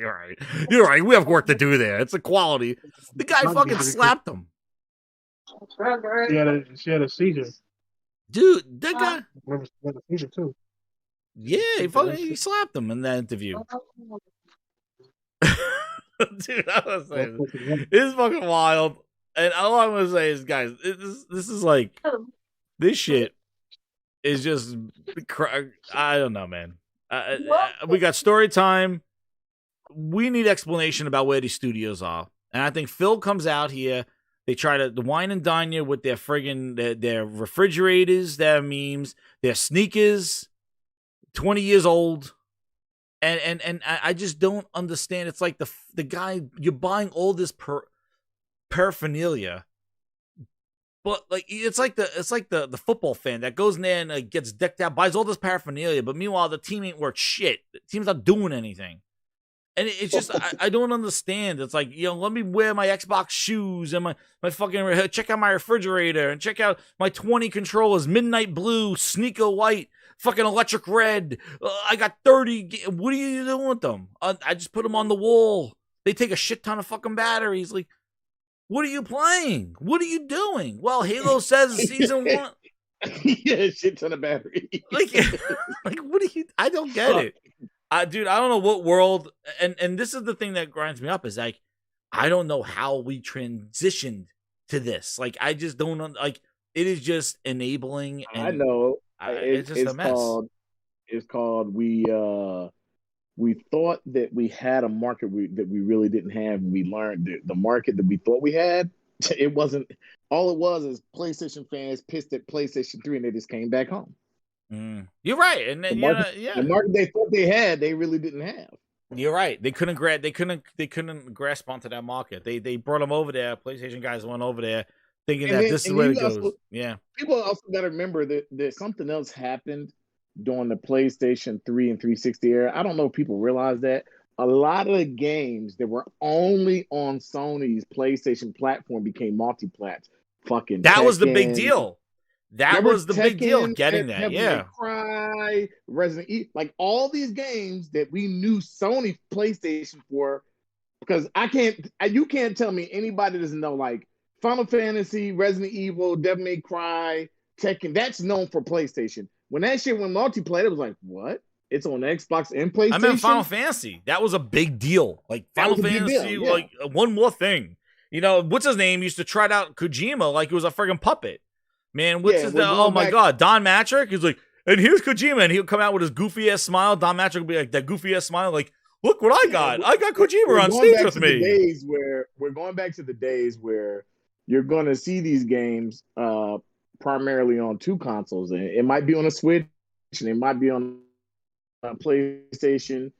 You're right. We have work to do there. It's a quality. The guy fucking slapped him. She had a seizure. Dude, that guy. She had a seizure too. Yeah, he slapped him in that interview. Dude, I was saying, it's fucking wild. And all I'm gonna say is, guys, this is like, this shit is just, I don't know, man. We got story time. We need explanation about where these studios are. And I think Phil comes out here. They try to wine and dine you with their friggin' their refrigerators, their memes, their sneakers, 20 years old. And I just don't understand. It's like the guy, you're buying all this paraphernalia, but like it's like the football fan that goes in there and gets decked out, buys all this paraphernalia, but meanwhile the team ain't worth shit. The team's not doing anything. And it's just, I don't understand. It's like, let me wear my Xbox shoes and my fucking, check out my refrigerator and check out my 20 controllers, midnight blue, sneaker white, fucking electric red. I got 30. What are you doing with them? I just put them on the wall. They take a shit ton of fucking batteries. Like, what are you playing? What are you doing? Well, Halo says season 1. Yeah, shit ton of batteries. Like, what are you, I don't get it. Dude, I don't know what world, and this is the thing that grinds me up, is like, I don't know how we transitioned to this. Like, I just don't, like, it is just enabling. And I know. It's just a mess. It's called, we thought that we had a market that we really didn't have, and we learned that the market that we thought we had, it wasn't, all it was is PlayStation fans pissed at PlayStation 3 and they just came back home. You're right, and then the market they thought they had, they really didn't have. You're right. They couldn't grasp onto that market. They brought them over there. PlayStation guys went over there thinking that this is where it goes. Yeah. People also got to remember that something else happened during the PlayStation 3 and 360 era. I don't know if people realize that. A lot of the games that were only on Sony's PlayStation platform became multi-plat. Fucking that Tekken, was the big deal. That was the big deal, getting that, yeah. Cry, Resident Evil, like all these games that we knew Sony PlayStation for, because you can't tell me anybody doesn't know, like Final Fantasy, Resident Evil, Devil May Cry, Tekken, that's known for PlayStation. When that shit went multiplayer, it was like, what? It's on Xbox and PlayStation? I meant Final Fantasy. That was a big deal. Like Final Fantasy, yeah. Like one more thing. What's his name used to trot out Kojima like it was a friggin' puppet. Man, what's his name? Oh my God, Don Matrick. He's like, and here's Kojima, and he'll come out with his goofy ass smile. Don Matrick will be like that goofy ass smile, like, look what I got. I got Kojima on stage with me. We're going back to the days where you're going to see these games primarily on two consoles, and it might be on a Switch, and it might be on a PlayStation,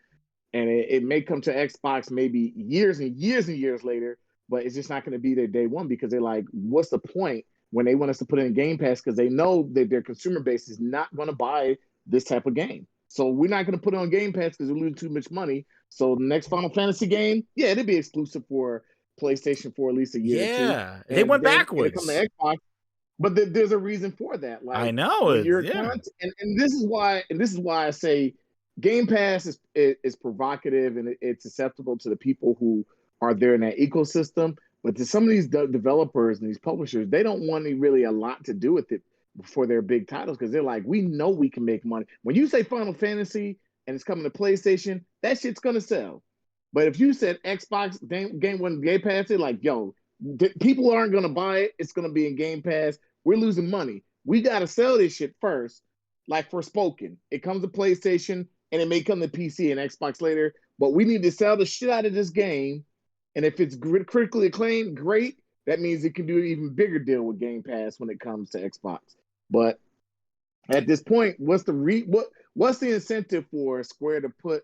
and it may come to Xbox maybe years and years and years later, but it's just not going to be there day one, because they're like, what's the point? When they want us to put it in Game Pass, because they know that their consumer base is not going to buy this type of game. So we're not going to put it on Game Pass because we lose too much money. So the next Final Fantasy game, yeah, it'll be exclusive for PlayStation for at least a year or two. Yeah, they went backwards. Come to Xbox, but there's a reason for that. Like, I know it. Yeah. And this is why I say Game Pass is provocative, and it's acceptable to the people who are there in that ecosystem. But to some of these developers and these publishers, they don't want really a lot to do with it for their big titles, because they're like, we know we can make money. When you say Final Fantasy and it's coming to PlayStation, that shit's going to sell. But if you said Xbox Game Pass, they're like, yo, people aren't going to buy it. It's going to be in Game Pass. We're losing money. We got to sell this shit first. Like Forspoken, it comes to PlayStation and it may come to PC and Xbox later, but we need to sell the shit out of this game. And if it's critically acclaimed, great. That means it can do an even bigger deal with Game Pass when it comes to Xbox. But at this point, what's the incentive for Square to put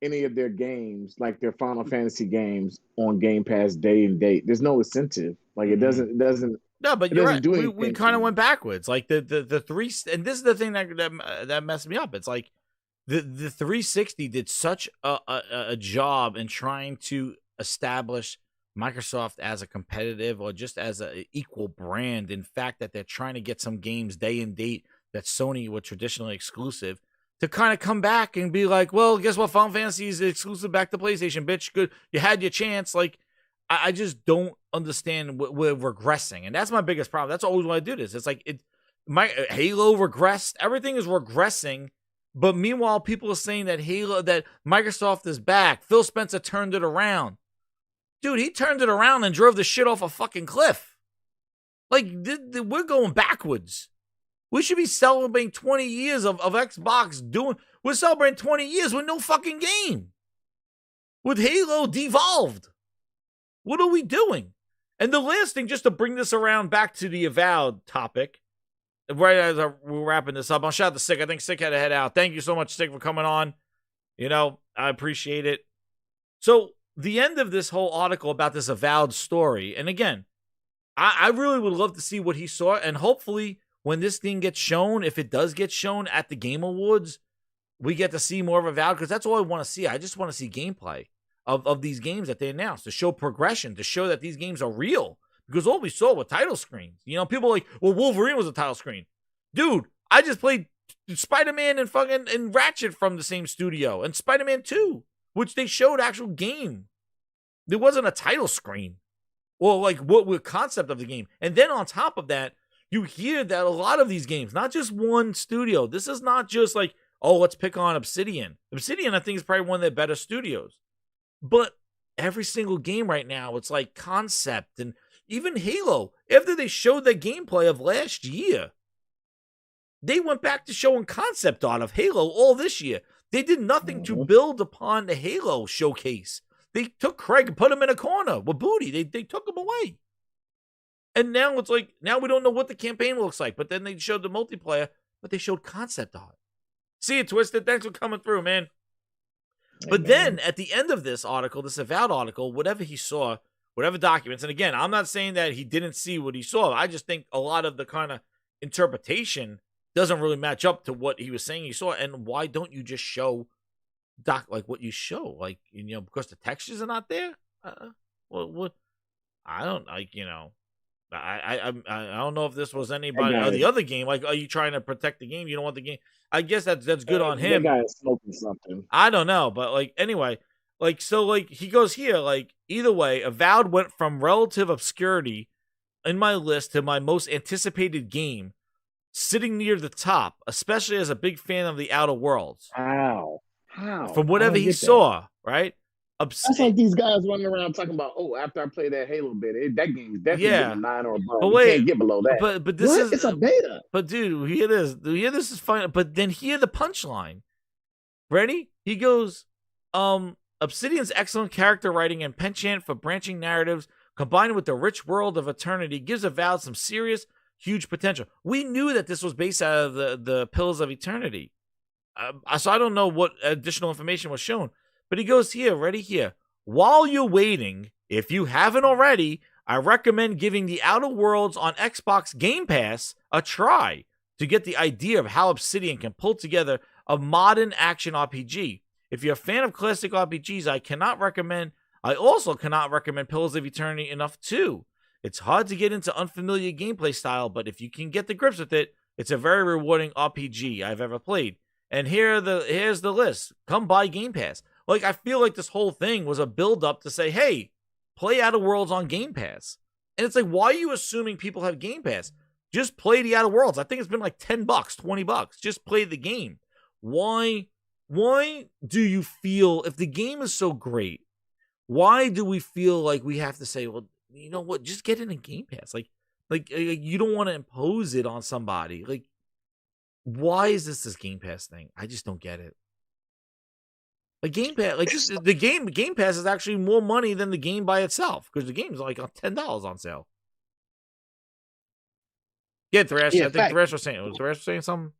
any of their games, like their Final Fantasy games, on Game Pass day and date? There's no incentive. Like it doesn't. No, but you're right. We kind of went backwards. Like the three, and this is the thing that messed me up. It's like the 360 did such a job in trying to establish Microsoft as a competitive or just as an equal brand. In fact, that they're trying to get some games day and date that Sony were traditionally exclusive to kind of come back and be like, well, guess what? Final Fantasy is exclusive back to PlayStation, bitch. Good. You had your chance. Like, I just don't understand. We're regressing. And that's my biggest problem. That's always why I do this. It's like Halo regressed. Everything is regressing But meanwhile, people are saying that that Microsoft is back. Phil Spencer turned it around. Dude, he turned it around and drove the shit off a fucking cliff. Like, we're going backwards. We should be celebrating 20 years of Xbox doing... We're celebrating 20 years with no fucking game. With Halo devolved. What are we doing? And the last thing, just to bring this around back to the Avowed topic, right as we're wrapping this up, I'll shout out to Sick. I think Sick had to head out. Thank you so much, Sick, for coming on. You know, I appreciate it. So, the end of this whole article about this Avowed story, and again, I really would love to see what he saw, and hopefully when this thing gets shown, if it does get shown at the Game Awards, we get to see more of Avowed, because that's all I want to see. I just want to see gameplay of these games that they announced, to show progression, to show that these games are real, because all we saw were title screens. You know, people are like, well, Wolverine was a title screen. Dude, I just played Spider-Man and Ratchet from the same studio, and Spider-Man 2, which they showed actual game. There wasn't a title screen. Or like what concept of the game. And then on top of that, you hear that a lot of these games, not just one studio. This is not just like, oh, let's pick on Obsidian. Obsidian, I think, is probably one of their better studios. But every single game right now, it's like concept. And even Halo, after they showed the gameplay of last year, they went back to showing concept art of Halo all this year. They did nothing to build upon the Halo showcase. They took Craig and put him in a corner with booty. They took him away. And now it's like, now we don't know what the campaign looks like. But then they showed the multiplayer, but they showed concept art. See it, Twisted. Thanks for coming through, man. But then at the end of this article, this Avowed article, whatever he saw, whatever documents, and again, I'm not saying that he didn't see what he saw. I just think a lot of the kind of interpretation doesn't really match up to what he was saying he saw. And why don't you just show like what you show, like, you know, because the textures are not there. Well, what? I don't like, you know. I don't know if this was anybody or the other game. Like, are you trying to protect the game? You don't want the game. I guess that's good on him. That guy is smoking something. I don't know, but like anyway, like so, like he goes here. Like either way, Avowed went from relative obscurity in my list to my most anticipated game, sitting near the top, especially as a big fan of the Outer Worlds. How? From whatever he saw, right? That's like these guys running around talking about, oh, after I play that Halo bit, that game is definitely getting a 9 or above. But wait, you can't get below that. But this is it's a beta. But dude, hear this. This is fine. But then hear the punchline. Ready? He goes, Obsidian's excellent character writing and penchant for branching narratives, combined with the rich world of Eternity, gives Avowed some serious, huge potential. We knew that this was based out of the Pillars of Eternity. So I don't know what additional information was shown. But he goes here, ready here. While you're waiting, if you haven't already, I recommend giving the Outer Worlds on Xbox Game Pass a try to get the idea of how Obsidian can pull together a modern action RPG. If you're a fan of classic RPGs, I also cannot recommend Pillars of Eternity enough too. It's hard to get into unfamiliar gameplay style, but if you can get the grips with it, it's a very rewarding RPG I've ever played. And here's the list. Come buy Game Pass. Like, I feel like this whole thing was a build-up to say, hey, play Outer Worlds on Game Pass. And it's like, why are you assuming people have Game Pass? Just play the Outer Worlds. I think it's been like $10, $20. Just play the game. Why do you feel, if the game is so great, why do we feel like we have to say, well, you know what, just get in a Game Pass? Like you don't want to impose it on somebody. Like, why is this Game Pass thing? I just don't get it. Like Game Pass, like the Game Pass is actually more money than the game by itself, because the game is like $10 on sale. Yeah, Thrash. I think Thrash was saying something.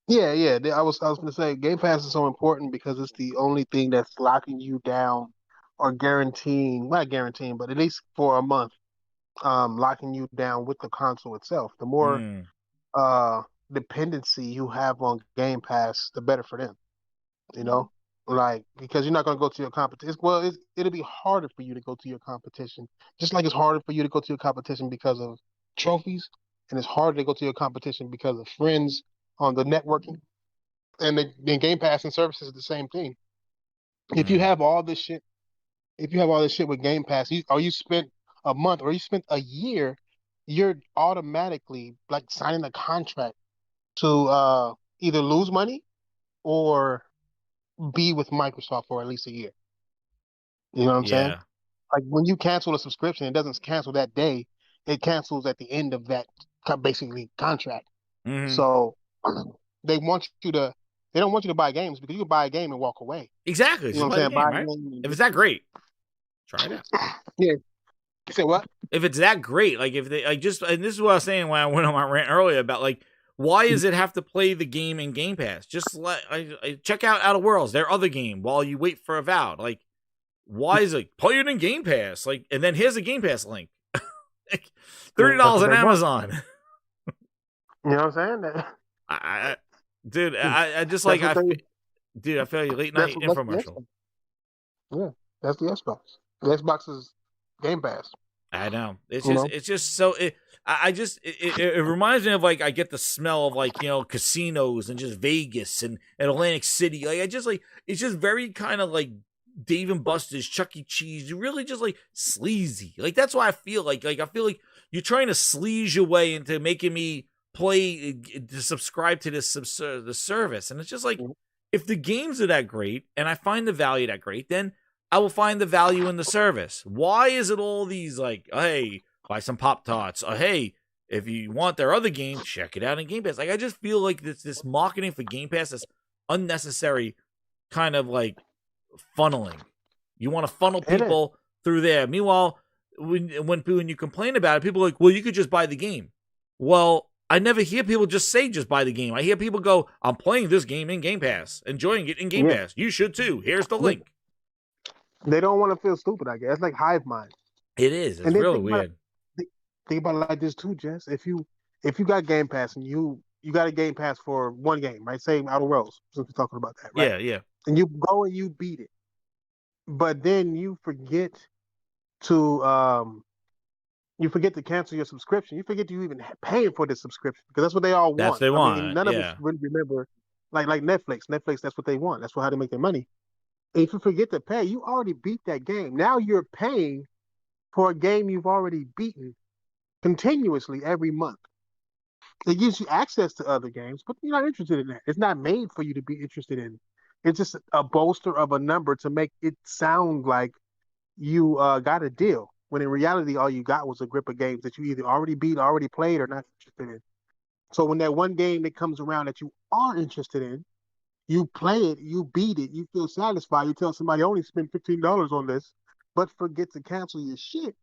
Yeah. I was going to say Game Pass is so important because it's the only thing that's locking you down or not guaranteeing, but at least for a month, locking you down with the console itself. The more dependency you have on Game Pass, the better for them. You know, like, because you're not going to go to your competition. Well, it'll be harder for you to go to your competition, just like it's harder for you to go to your competition because of trophies, and it's harder to go to your competition because of friends on the networking. And the Game Pass and services is the same thing. If you have all this shit, with Game Pass, or you spent a month or you spent a year, you're automatically like signing a contract to either lose money or be with Microsoft for at least a year. You know what I'm saying? Like when you cancel a subscription, it doesn't cancel that day. It cancels at the end of that basically contract. Mm-hmm. So they want you to. They don't want you to buy games because you can buy a game and walk away. Exactly. You know what I'm saying? Right? If it's that great, try it out. Yeah. You say what? If it's that great, like if they like just, and this is what I was saying when I went on my rant earlier about like, why does it have to play the game in Game Pass? Just I check out Outer Worlds, their other game, while you wait for Avowed. Like, why is it play it in Game Pass? Like, and then here's a Game Pass link. Like, $30 on Amazon. You know what I'm saying? I just like I feel like late night infomercial. Yeah, that's the Xbox. The Xbox is Game Pass. I know. It's just so it reminds me of like I get the smell of like, you know, casinos and just Vegas and Atlantic City. Like I just like it's just very kind of like Dave and Buster's, Chuck E. Cheese. You really just like sleazy. Like that's why I feel like I feel like you're trying to sleaze your way into making me play to subscribe to this the service. And it's just like if the games are that great and I find the value that great, then I will find the value in the service. Why is it all these like, hey, buy some Pop-Tarts? Or hey, if you want their other game, check it out in Game Pass. Like I just feel like this marketing for Game Pass is unnecessary kind of like funneling. You want to funnel people through there. Meanwhile, when you complain about it, people are like, well, you could just buy the game. Well, I never hear people just say just buy the game. I hear people go, I'm playing this game in Game Pass, enjoying it in Game Pass. You should too. Here's the link. They don't want to feel stupid, I guess. It's like hive mind. It is. It's really weird. Think about it like this too, Jess. If you got Game Pass and you got a Game Pass for one game, right? Say Outer Worlds, since we're talking about that, right? Yeah. And you go and you beat it, but then you forget to cancel your subscription. You forget you even paying for the subscription because that's what they all want. That's what they want. I mean, none of us really remember, like Netflix. Netflix, that's what they want. That's how they make their money. If you forget to pay, you already beat that game. Now you're paying for a game you've already beaten continuously every month. It gives you access to other games, but you're not interested in that. It's not made for you to be interested in. It's just a bolster of a number to make it sound like you got a deal, when in reality, all you got was a grip of games that you either already beat, already played, or not interested in. So when that one game that comes around that you are interested in, you play it, you beat it, you feel satisfied. You tell somebody, I only spent $15 on this, but forget to cancel your shit.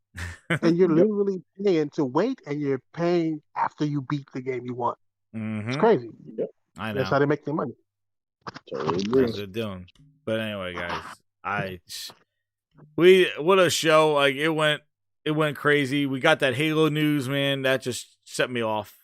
And you're literally paying to wait, and you're paying after you beat the game you want. It's crazy. I know. That's how they make their money. That's what they're doing. But anyway, guys, what a show. Like it went crazy. We got that Halo news, man. That just set me off.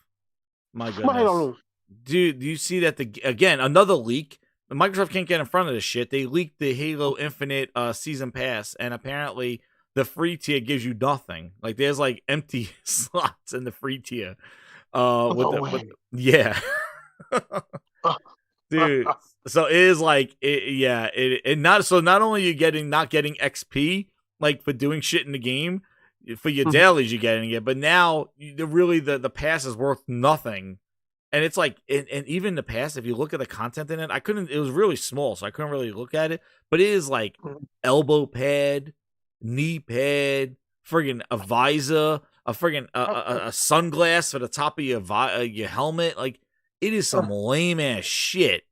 My goodness. Halo news. Dude, do you see that again, another leak? Microsoft can't get in front of this shit. They leaked the Halo Infinite season pass, and apparently the free tier gives you nothing. Like there's like empty slots in the free tier. Yeah. Dude. So it is like not only are you not getting XP like for doing shit in the game, for your dailies you're getting it, but now the pass is worth nothing. And it's like, and even the pass, if you look at the content in it, it was really small, so I couldn't really look at it. But it is like elbow pad, knee pad, friggin' a visor, a friggin' a sunglass for the top of your helmet. Like, it is some lame ass shit.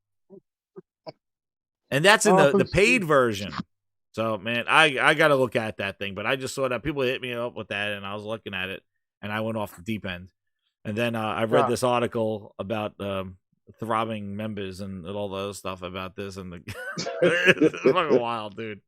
And that's in the paid version. So, man, I got to look at that thing. But I just saw that people hit me up with that, and I was looking at it, and I went off the deep end. And then I read this article about throbbing members and all the other stuff about this, and it's fucking wild, dude.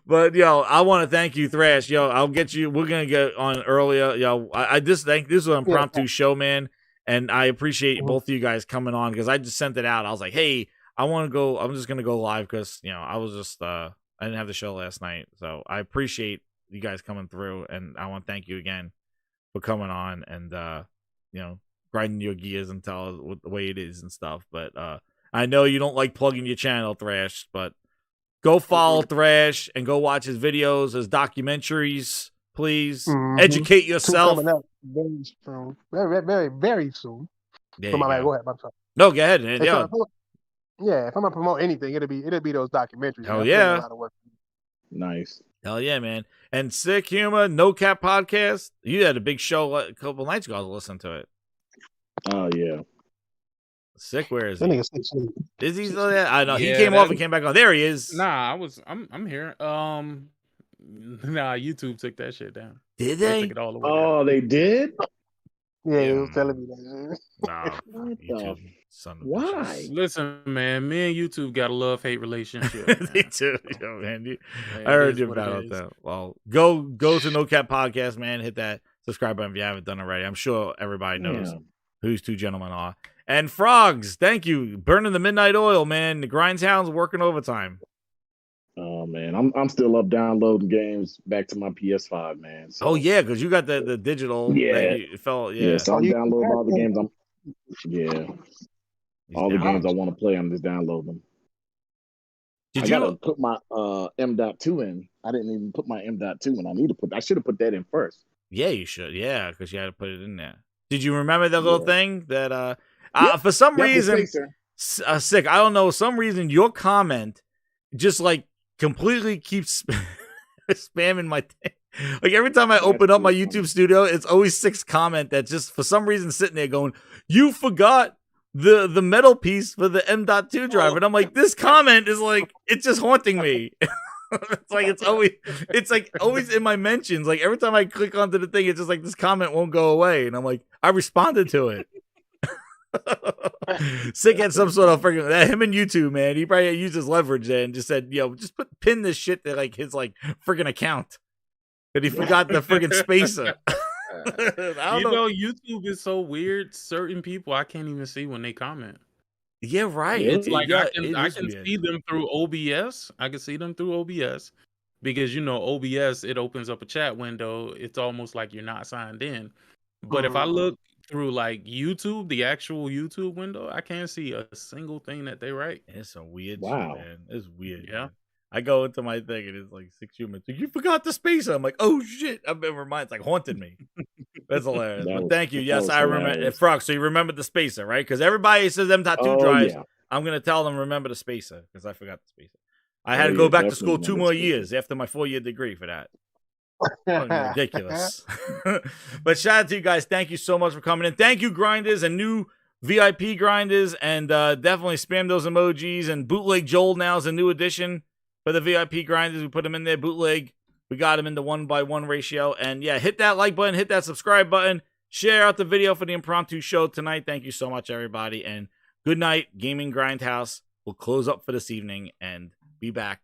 But I want to thank you, Thrash. I'll get you. We're gonna get on earlier. I just think this was an impromptu show, man, and I appreciate both of you guys coming on because I just sent it out. I was like, hey, I want to go. I'm just gonna go live because I was just I didn't have the show last night, so I appreciate you guys coming through, and I want to thank you again for coming on and grinding your gears and tell what the way it is and stuff. But I know you don't like plugging your channel, Thrash, but go follow Thrash and go watch his videos, his documentaries, please. Educate yourself. Coming up very soon. Very, very, very soon. There so my man, go ahead. I'm sorry. No, go ahead. Yeah, if I'm gonna promote anything, it'll be those documentaries. Hell man. yeah. A lot of work. Nice. Hell yeah, man. And Sick Humor, No Cap Podcast. You had a big show a couple nights ago. I was listening to it. Oh yeah. Sick, where is That he? nigga Sick too. Is he still there? I know. Yeah, he came off and came back on. There he is. Nah, I'm here. Nah, YouTube took that shit down. Did They they? took it all the way Oh, down. they did? Yeah, he was telling me that. Nah, What YouTube, the? son of a Why? bitch. Listen, man, me and YouTube got a love-hate relationship. They man. do. Yo, man. It I heard is you what it about is. that. Well, go to No Cap Podcast, man. Hit that subscribe button if you haven't done it already. I'm sure everybody knows Yeah. who these two gentlemen are. And Frogz, thank you. Burning the midnight oil, man. The Grindhouse working overtime. Oh man, I'm still up downloading games back to my PS5, man. So, Oh yeah, because you got the digital. Yeah. That you felt yeah. So I'm you- downloading all the games. All the games I want to play. I'm just downloading them. Did I you? gotta put my M.2 in. I didn't even put my M.2 in. I should have put that in first. Yeah, you should. Yeah, because you had to put it in there. Did you remember that little Yeah. thing that Yep. for some Yep, the reason spacer. Sick? I don't know. Some reason your comment just like completely keeps spamming my thing. Like every time I open up my YouTube studio, it's always Sick's comment that just for some reason sitting there going, "You forgot the metal piece for the M.2 drive," and I'm like, this comment is like it's just haunting me. it's like always in my mentions. Like every time I click onto the thing, it's just like this comment won't go away, and I'm like, I responded to it. Sick had some sort of freaking him and YouTube, man. He probably used his leverage there and just said, "Yo, just pin this shit to like his like freaking account." But he forgot the freaking spacer. I don't know. YouTube is so weird. Certain people I can't even see when they comment. Yeah, right. It's Like yeah, I it can is weird. see them through OBS. I can see them through OBS because OBS, it opens up a chat window. It's almost like you're not signed in. But if I look through like YouTube, the actual YouTube window, I can't see a single thing that they write. It's some weird Wow. shit, man. It's weird. Yeah. Man. I go into my thing and it's like 6 humans. You forgot the spacer. I'm like, oh shit. I've been reminded. It's like haunted me. That's hilarious. But thank you. Yes, I remember. Frog, so you remember the spacer, right? Because everybody says M.2 drives. Yeah. I'm gonna tell them remember the spacer because I forgot the spacer. I had to go back to school 2 more years after my 4-year degree for that. Fucking ridiculous. But shout out to you guys. Thank you so much for coming in. Thank you, grinders and new VIP grinders, and definitely spam those emojis. And Bootleg Joel now is a new addition for the VIP grinders. We put them in there. Bootleg. We got them in the 1-by-1 ratio. And yeah, hit that like button, hit that subscribe button, share out the video for the impromptu show tonight. Thank you so much, everybody, and good night, Gaming Grindhouse. We'll close up for this evening and be back.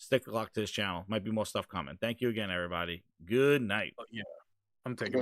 Stick locked to this channel. Might be more stuff coming. Thank you again, everybody. Good night. Yeah, I'm taking